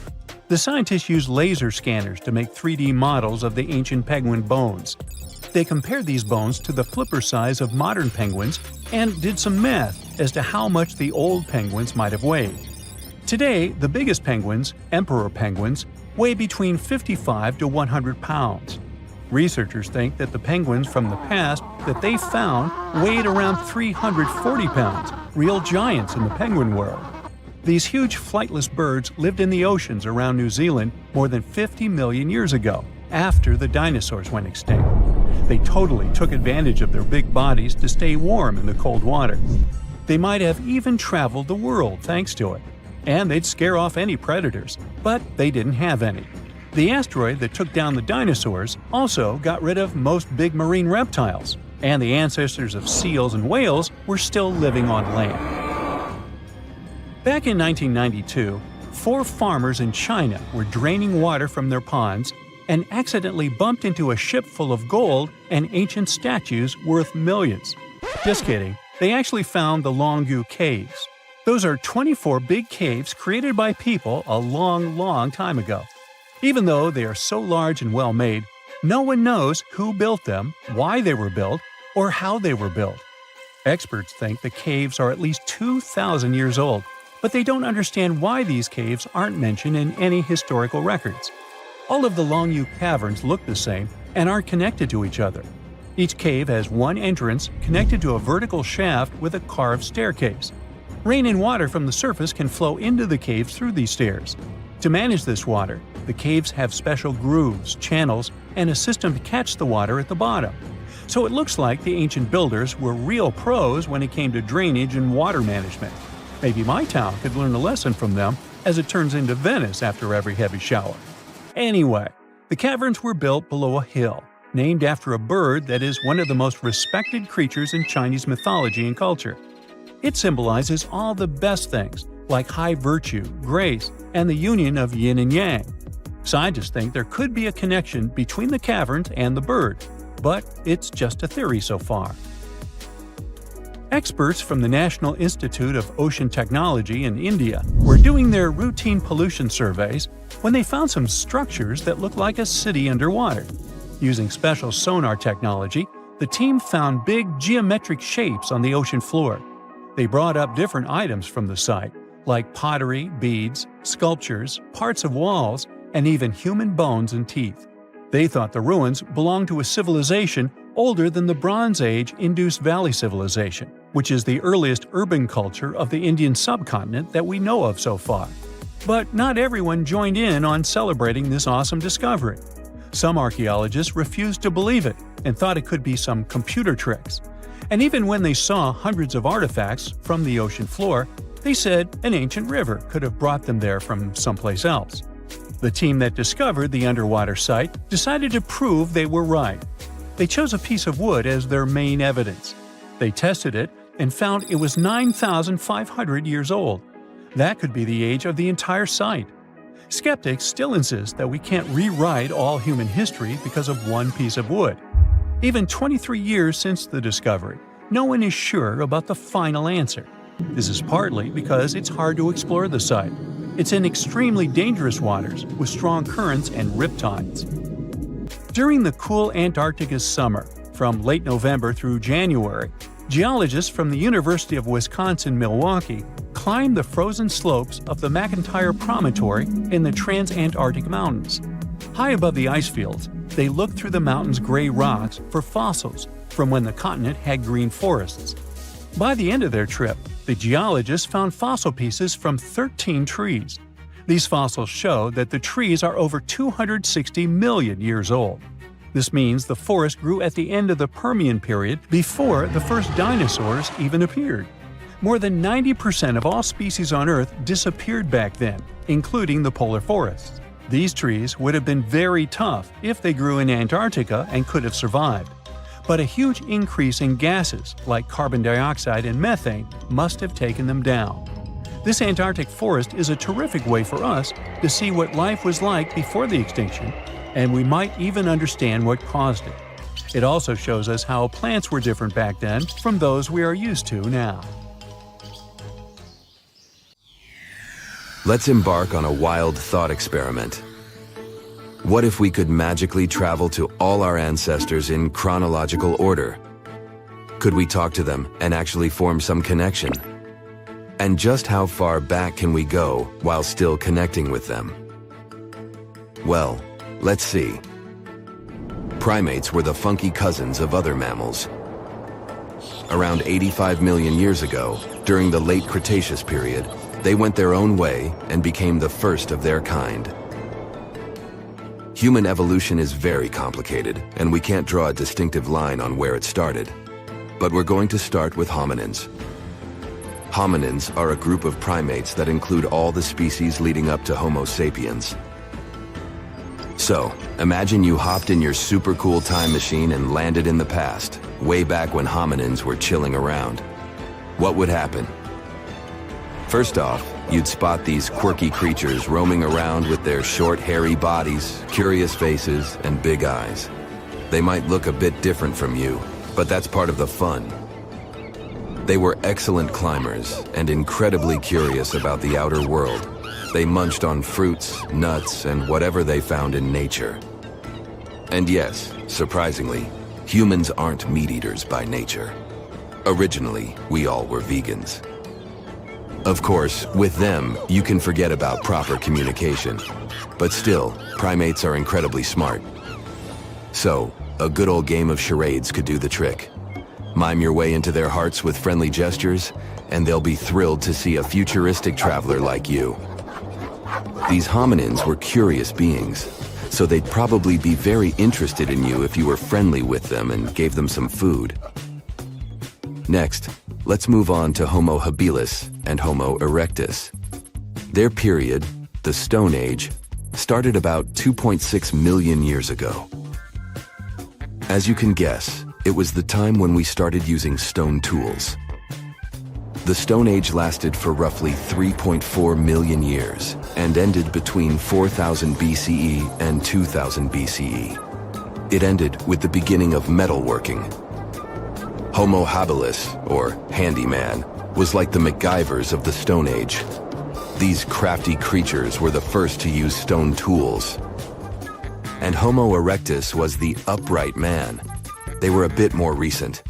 The scientists used laser scanners to make 3D models of the ancient penguin bones. They compared these bones to the flipper size of modern penguins and did some math as to how much the old penguins might have weighed. Today, the biggest penguins, emperor penguins, weigh between 55 to 100 pounds. Researchers think that the penguins from the past that they found weighed around 340 pounds, real giants in the penguin world. These huge flightless birds lived in the oceans around New Zealand more than 50 million years ago, after the dinosaurs went extinct. They totally took advantage of their big bodies to stay warm in the cold water. They might have even traveled the world thanks to it, and they'd scare off any predators, but they didn't have any. The asteroid that took down the dinosaurs also got rid of most big marine reptiles, and the ancestors of seals and whales were still living on land. Back in 1992, 4 farmers in China were draining water from their ponds and accidentally bumped into a ship full of gold and ancient statues worth millions. Just kidding, they actually found the Movile Caves. Those are 24 big caves created by people a long time ago. Even though they are so large and well made, no one knows who built them, why they were built, or how they were built. Experts think the caves are at least 2,000 years old, but they don't understand why these caves aren't mentioned in any historical records. All of the Movile caverns look the same and aren't connected to each other. Each cave has one entrance connected to a vertical shaft with a carved staircase. Rain and water from the surface can flow into the caves through these stairs. To manage this water, the caves have special grooves, channels, and a system to catch the water at the bottom. So it looks like the ancient builders were real pros when it came to drainage and water management. Maybe my town could learn a lesson from them, as it turns into Venice after every heavy shower. Anyway, the caverns were built below a hill, named after a bird that is one of the most respected creatures in Chinese mythology and culture. It symbolizes all the best things, like high virtue, grace, and the union of yin and yang. Scientists think there could be a connection between the caverns and the bird, but it's just a theory so far. Experts from the National Institute of Ocean Technology in India were doing their routine pollution surveys when they found some structures that looked like a city underwater. Using special sonar technology, the team found big geometric shapes on the ocean floor. They brought up different items from the site, like pottery, beads, sculptures, parts of walls, and even human bones and teeth. They thought the ruins belonged to a civilization older than the Bronze Age Indus Valley Civilization, which is the earliest urban culture of the Indian subcontinent that we know of so far. But not everyone joined in on celebrating this awesome discovery. Some archaeologists refused to believe it and thought it could be some computer tricks. And even when they saw hundreds of artifacts from the ocean floor, they said an ancient river could have brought them there from someplace else. The team that discovered the underwater site decided to prove they were right. They chose a piece of wood as their main evidence. They tested it and found it was 9,500 years old. That could be the age of the entire site. Skeptics still insist that we can't rewrite all human history because of one piece of wood. Even 23 years since the discovery, no one is sure about the final answer. This is partly because it's hard to explore the site. It's in extremely dangerous waters with strong currents and riptides. During the cool Antarctica summer, from late November through January, geologists from the University of Wisconsin-Milwaukee climbed the frozen slopes of the McIntyre Promontory in the Transantarctic Mountains. High above the ice fields, they looked through the mountain's gray rocks for fossils from when the continent had green forests. By the end of their trip, the geologists found fossil pieces from 13 trees. These fossils show that the trees are over 260 million years old. This means the forest grew at the end of the Permian period before the first dinosaurs even appeared. More than 90% of all species on Earth disappeared back then, including the polar forests. These trees would have been very tough if they grew in Antarctica and could have survived. But a huge increase in gases like carbon dioxide and methane must have taken them down. This Antarctic forest is a terrific way for us to see what life was like before the extinction, and we might even understand what caused it. It also shows us how plants were different back then from those we are used to now. Let's embark on a wild thought experiment. What if we could magically travel to all our ancestors in chronological order? Could we talk to them and actually form some connection? And just how far back can we go while still connecting with them? Well, let's see. Primates were the funky cousins of other mammals. Around 85 million years ago, during the late Cretaceous period, they went their own way and became the first of their kind. Human evolution is very complicated, and we can't draw a distinctive line on where it started. But we're going to start with hominins. Hominins are a group of primates that include all the species leading up to Homo sapiens. So, imagine you hopped in your super cool time machine and landed in the past, way back when hominins were chilling around. What would happen? First off, you'd spot these quirky creatures roaming around with their short, hairy bodies, curious faces, and big eyes. They might look a bit different from you, but that's part of the fun. They were excellent climbers and incredibly curious about the outer world. They munched on fruits, nuts, and whatever they found in nature. And yes, surprisingly, humans aren't meat eaters by nature. Originally, we all were vegans. Of course, with them, you can forget about proper communication. But still, primates are incredibly smart. So, a good old game of charades could do the trick. Mime your way into their hearts with friendly gestures, and they'll be thrilled to see a futuristic traveler like you. These hominins were curious beings, so they'd probably be very interested in you if you were friendly with them and gave them some food. Next, let's move on to Homo habilis and Homo erectus. Their period, the Stone Age, started about 2.6 million years ago. As you can guess, it was the time when we started using stone tools. The Stone Age lasted for roughly 3.4 million years and ended between 4000 BCE and 2000 BCE. It ended with the beginning of metalworking. Homo habilis, or handyman, was like the MacGyvers of the Stone Age. These crafty creatures were the first to use stone tools. And Homo erectus was the upright man. They were a bit more recent.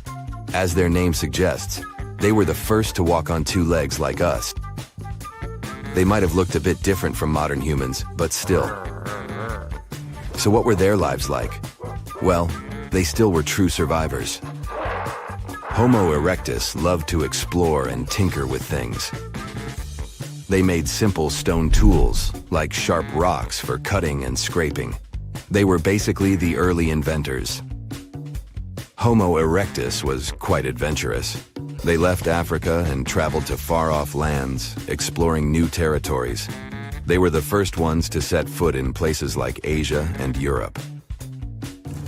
As their name suggests, they were the first to walk on two legs like us. They might have looked a bit different from modern humans, but still. So what were their lives like? Well, they still were true survivors. Homo erectus loved to explore and tinker with things. They made simple stone tools, like sharp rocks for cutting and scraping. They were basically the early inventors. Homo erectus was quite adventurous. They left Africa and traveled to far-off lands, exploring new territories. They were the first ones to set foot in places like Asia and Europe.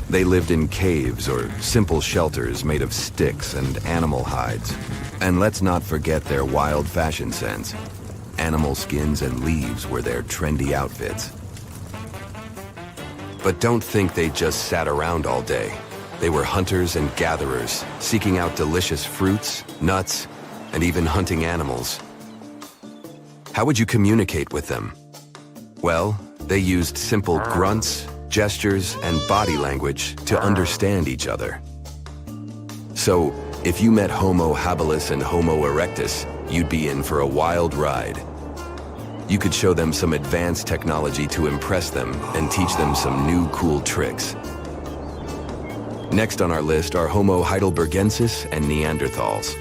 They lived in caves or simple shelters made of sticks and animal hides. And let's not forget their wild fashion sense. Animal skins and leaves were their trendy outfits. But don't think they just sat around all day. They were hunters and gatherers, seeking out delicious fruits, nuts, and even hunting animals. How would you communicate with them? Well, they used simple grunts, gestures, and body language to understand each other. So, if you met Homo habilis and Homo erectus, you'd be in for a wild ride. You could show them some advanced technology to impress them and teach them some new cool tricks. Next on our list are Homo heidelbergensis and Neanderthals.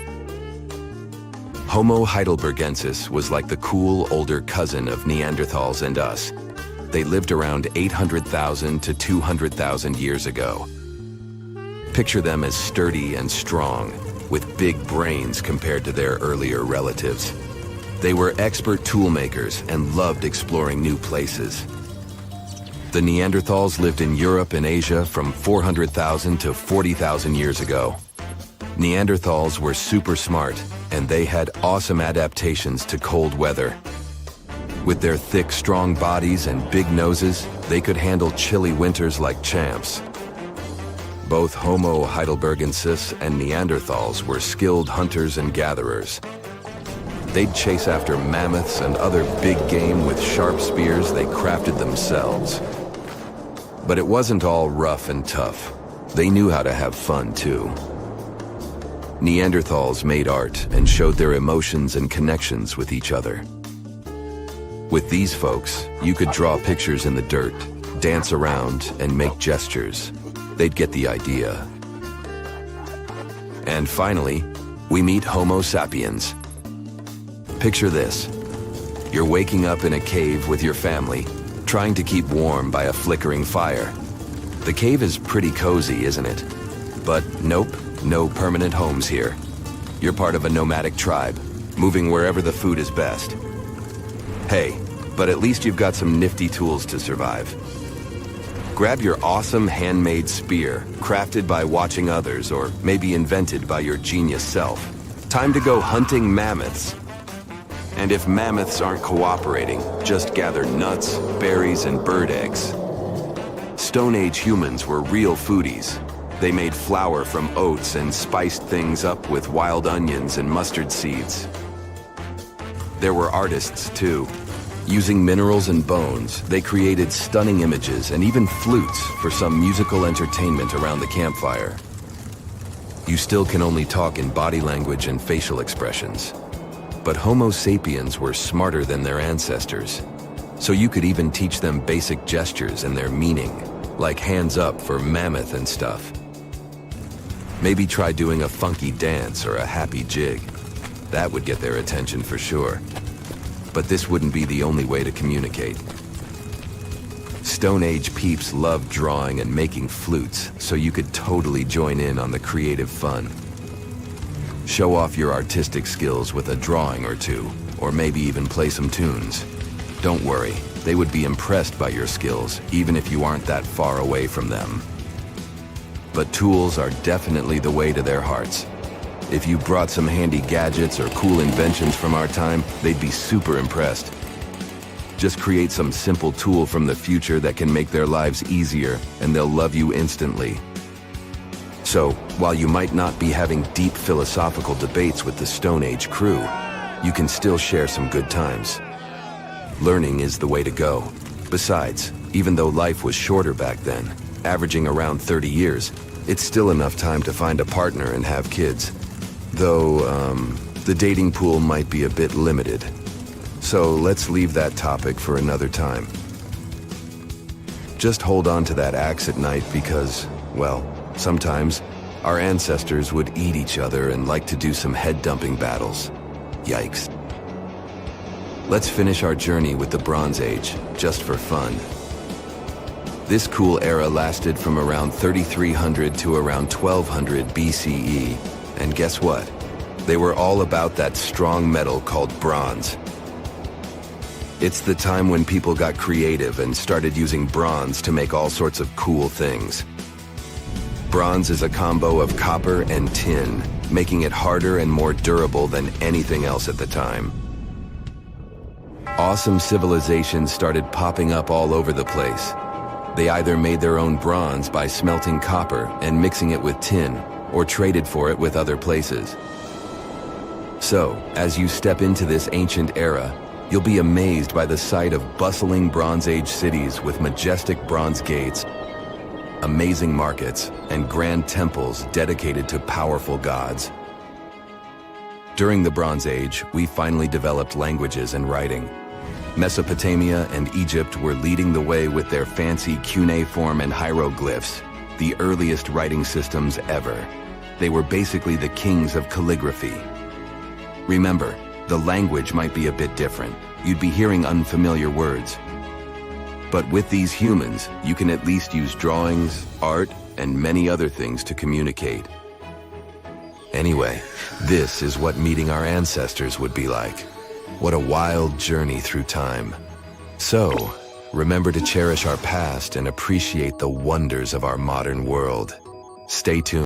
Homo heidelbergensis was like the cool older cousin of Neanderthals and us. They lived around 800,000 to 200,000 years ago. Picture them as sturdy and strong, with big brains compared to their earlier relatives. They were expert tool makers and loved exploring new places. The Neanderthals lived in Europe and Asia from 400,000 to 40,000 years ago. Neanderthals were super smart, and they had awesome adaptations to cold weather. With their thick, strong bodies and big noses, they could handle chilly winters like champs. Both Homo heidelbergensis and Neanderthals were skilled hunters and gatherers. They'd chase after mammoths and other big game with sharp spears they crafted themselves. But it wasn't all rough and tough. They knew how to have fun too. Neanderthals made art and showed their emotions and connections with each other. With these folks, you could draw pictures in the dirt, dance around, and make gestures. They'd get the idea. And finally, we meet Homo sapiens. Picture this. You're waking up in a cave with your family, trying to keep warm by a flickering fire. The cave is pretty cozy, isn't it? But nope, no permanent homes here. You're part of a nomadic tribe, moving wherever the food is best. Hey, but at least you've got some nifty tools to survive. Grab your awesome handmade spear, crafted by watching others or maybe invented by your genius self. Time to go hunting mammoths. And if mammoths aren't cooperating, just gather nuts, berries, and bird eggs. Stone Age humans were real foodies. They made flour from oats and spiced things up with wild onions and mustard seeds. There were artists too. Using minerals and bones, they created stunning images and even flutes for some musical entertainment around the campfire. You still can only talk in body language and facial expressions. But Homo sapiens were smarter than their ancestors, so you could even teach them basic gestures and their meaning, like hands up for mammoth and stuff. Maybe try doing a funky dance or a happy jig. That would get their attention for sure. But this wouldn't be the only way to communicate. Stone Age peeps loved drawing and making flutes, so you could totally join in on the creative fun. Show off your artistic skills with a drawing or two, or maybe even play some tunes. Don't worry, they would be impressed by your skills, even if you aren't that far away from them. But tools are definitely the way to their hearts. If you brought some handy gadgets or cool inventions from our time, they'd be super impressed. Just create some simple tool from the future that can make their lives easier, and they'll love you instantly. So, while you might not be having deep philosophical debates with the Stone Age crew, you can still share some good times. Learning is the way to go. Besides, even though life was shorter back then, averaging around 30 years, it's still enough time to find a partner and have kids. Though, the dating pool might be a bit limited. So let's leave that topic for another time. Just hold on to that axe at night because, well, sometimes our ancestors would eat each other and like to do some head-dumping battles. Yikes. Let's finish our journey with the Bronze Age, just for fun. This cool era lasted from around 3300 to around 1200 BCE. And guess what? They were all about that strong metal called bronze. It's the time when people got creative and started using bronze to make all sorts of cool things. Bronze is a combo of copper and tin, making it harder and more durable than anything else at the time. Awesome civilizations started popping up all over the place. They either made their own bronze by smelting copper and mixing it with tin, or traded for it with other places. So, as you step into this ancient era, you'll be amazed by the sight of bustling Bronze Age cities with majestic bronze gates, amazing markets, and grand temples dedicated to powerful gods. During the Bronze Age, we finally developed languages and writing. Mesopotamia and Egypt were leading the way with their fancy cuneiform and hieroglyphs, the earliest writing systems ever. They were basically the kings of calligraphy. Remember, the language might be a bit different. You'd be hearing unfamiliar words. But with these humans, you can at least use drawings, art, and many other things to communicate. Anyway, this is what meeting our ancestors would be like. What a wild journey through time. So, remember to cherish our past and appreciate the wonders of our modern world. Stay tuned.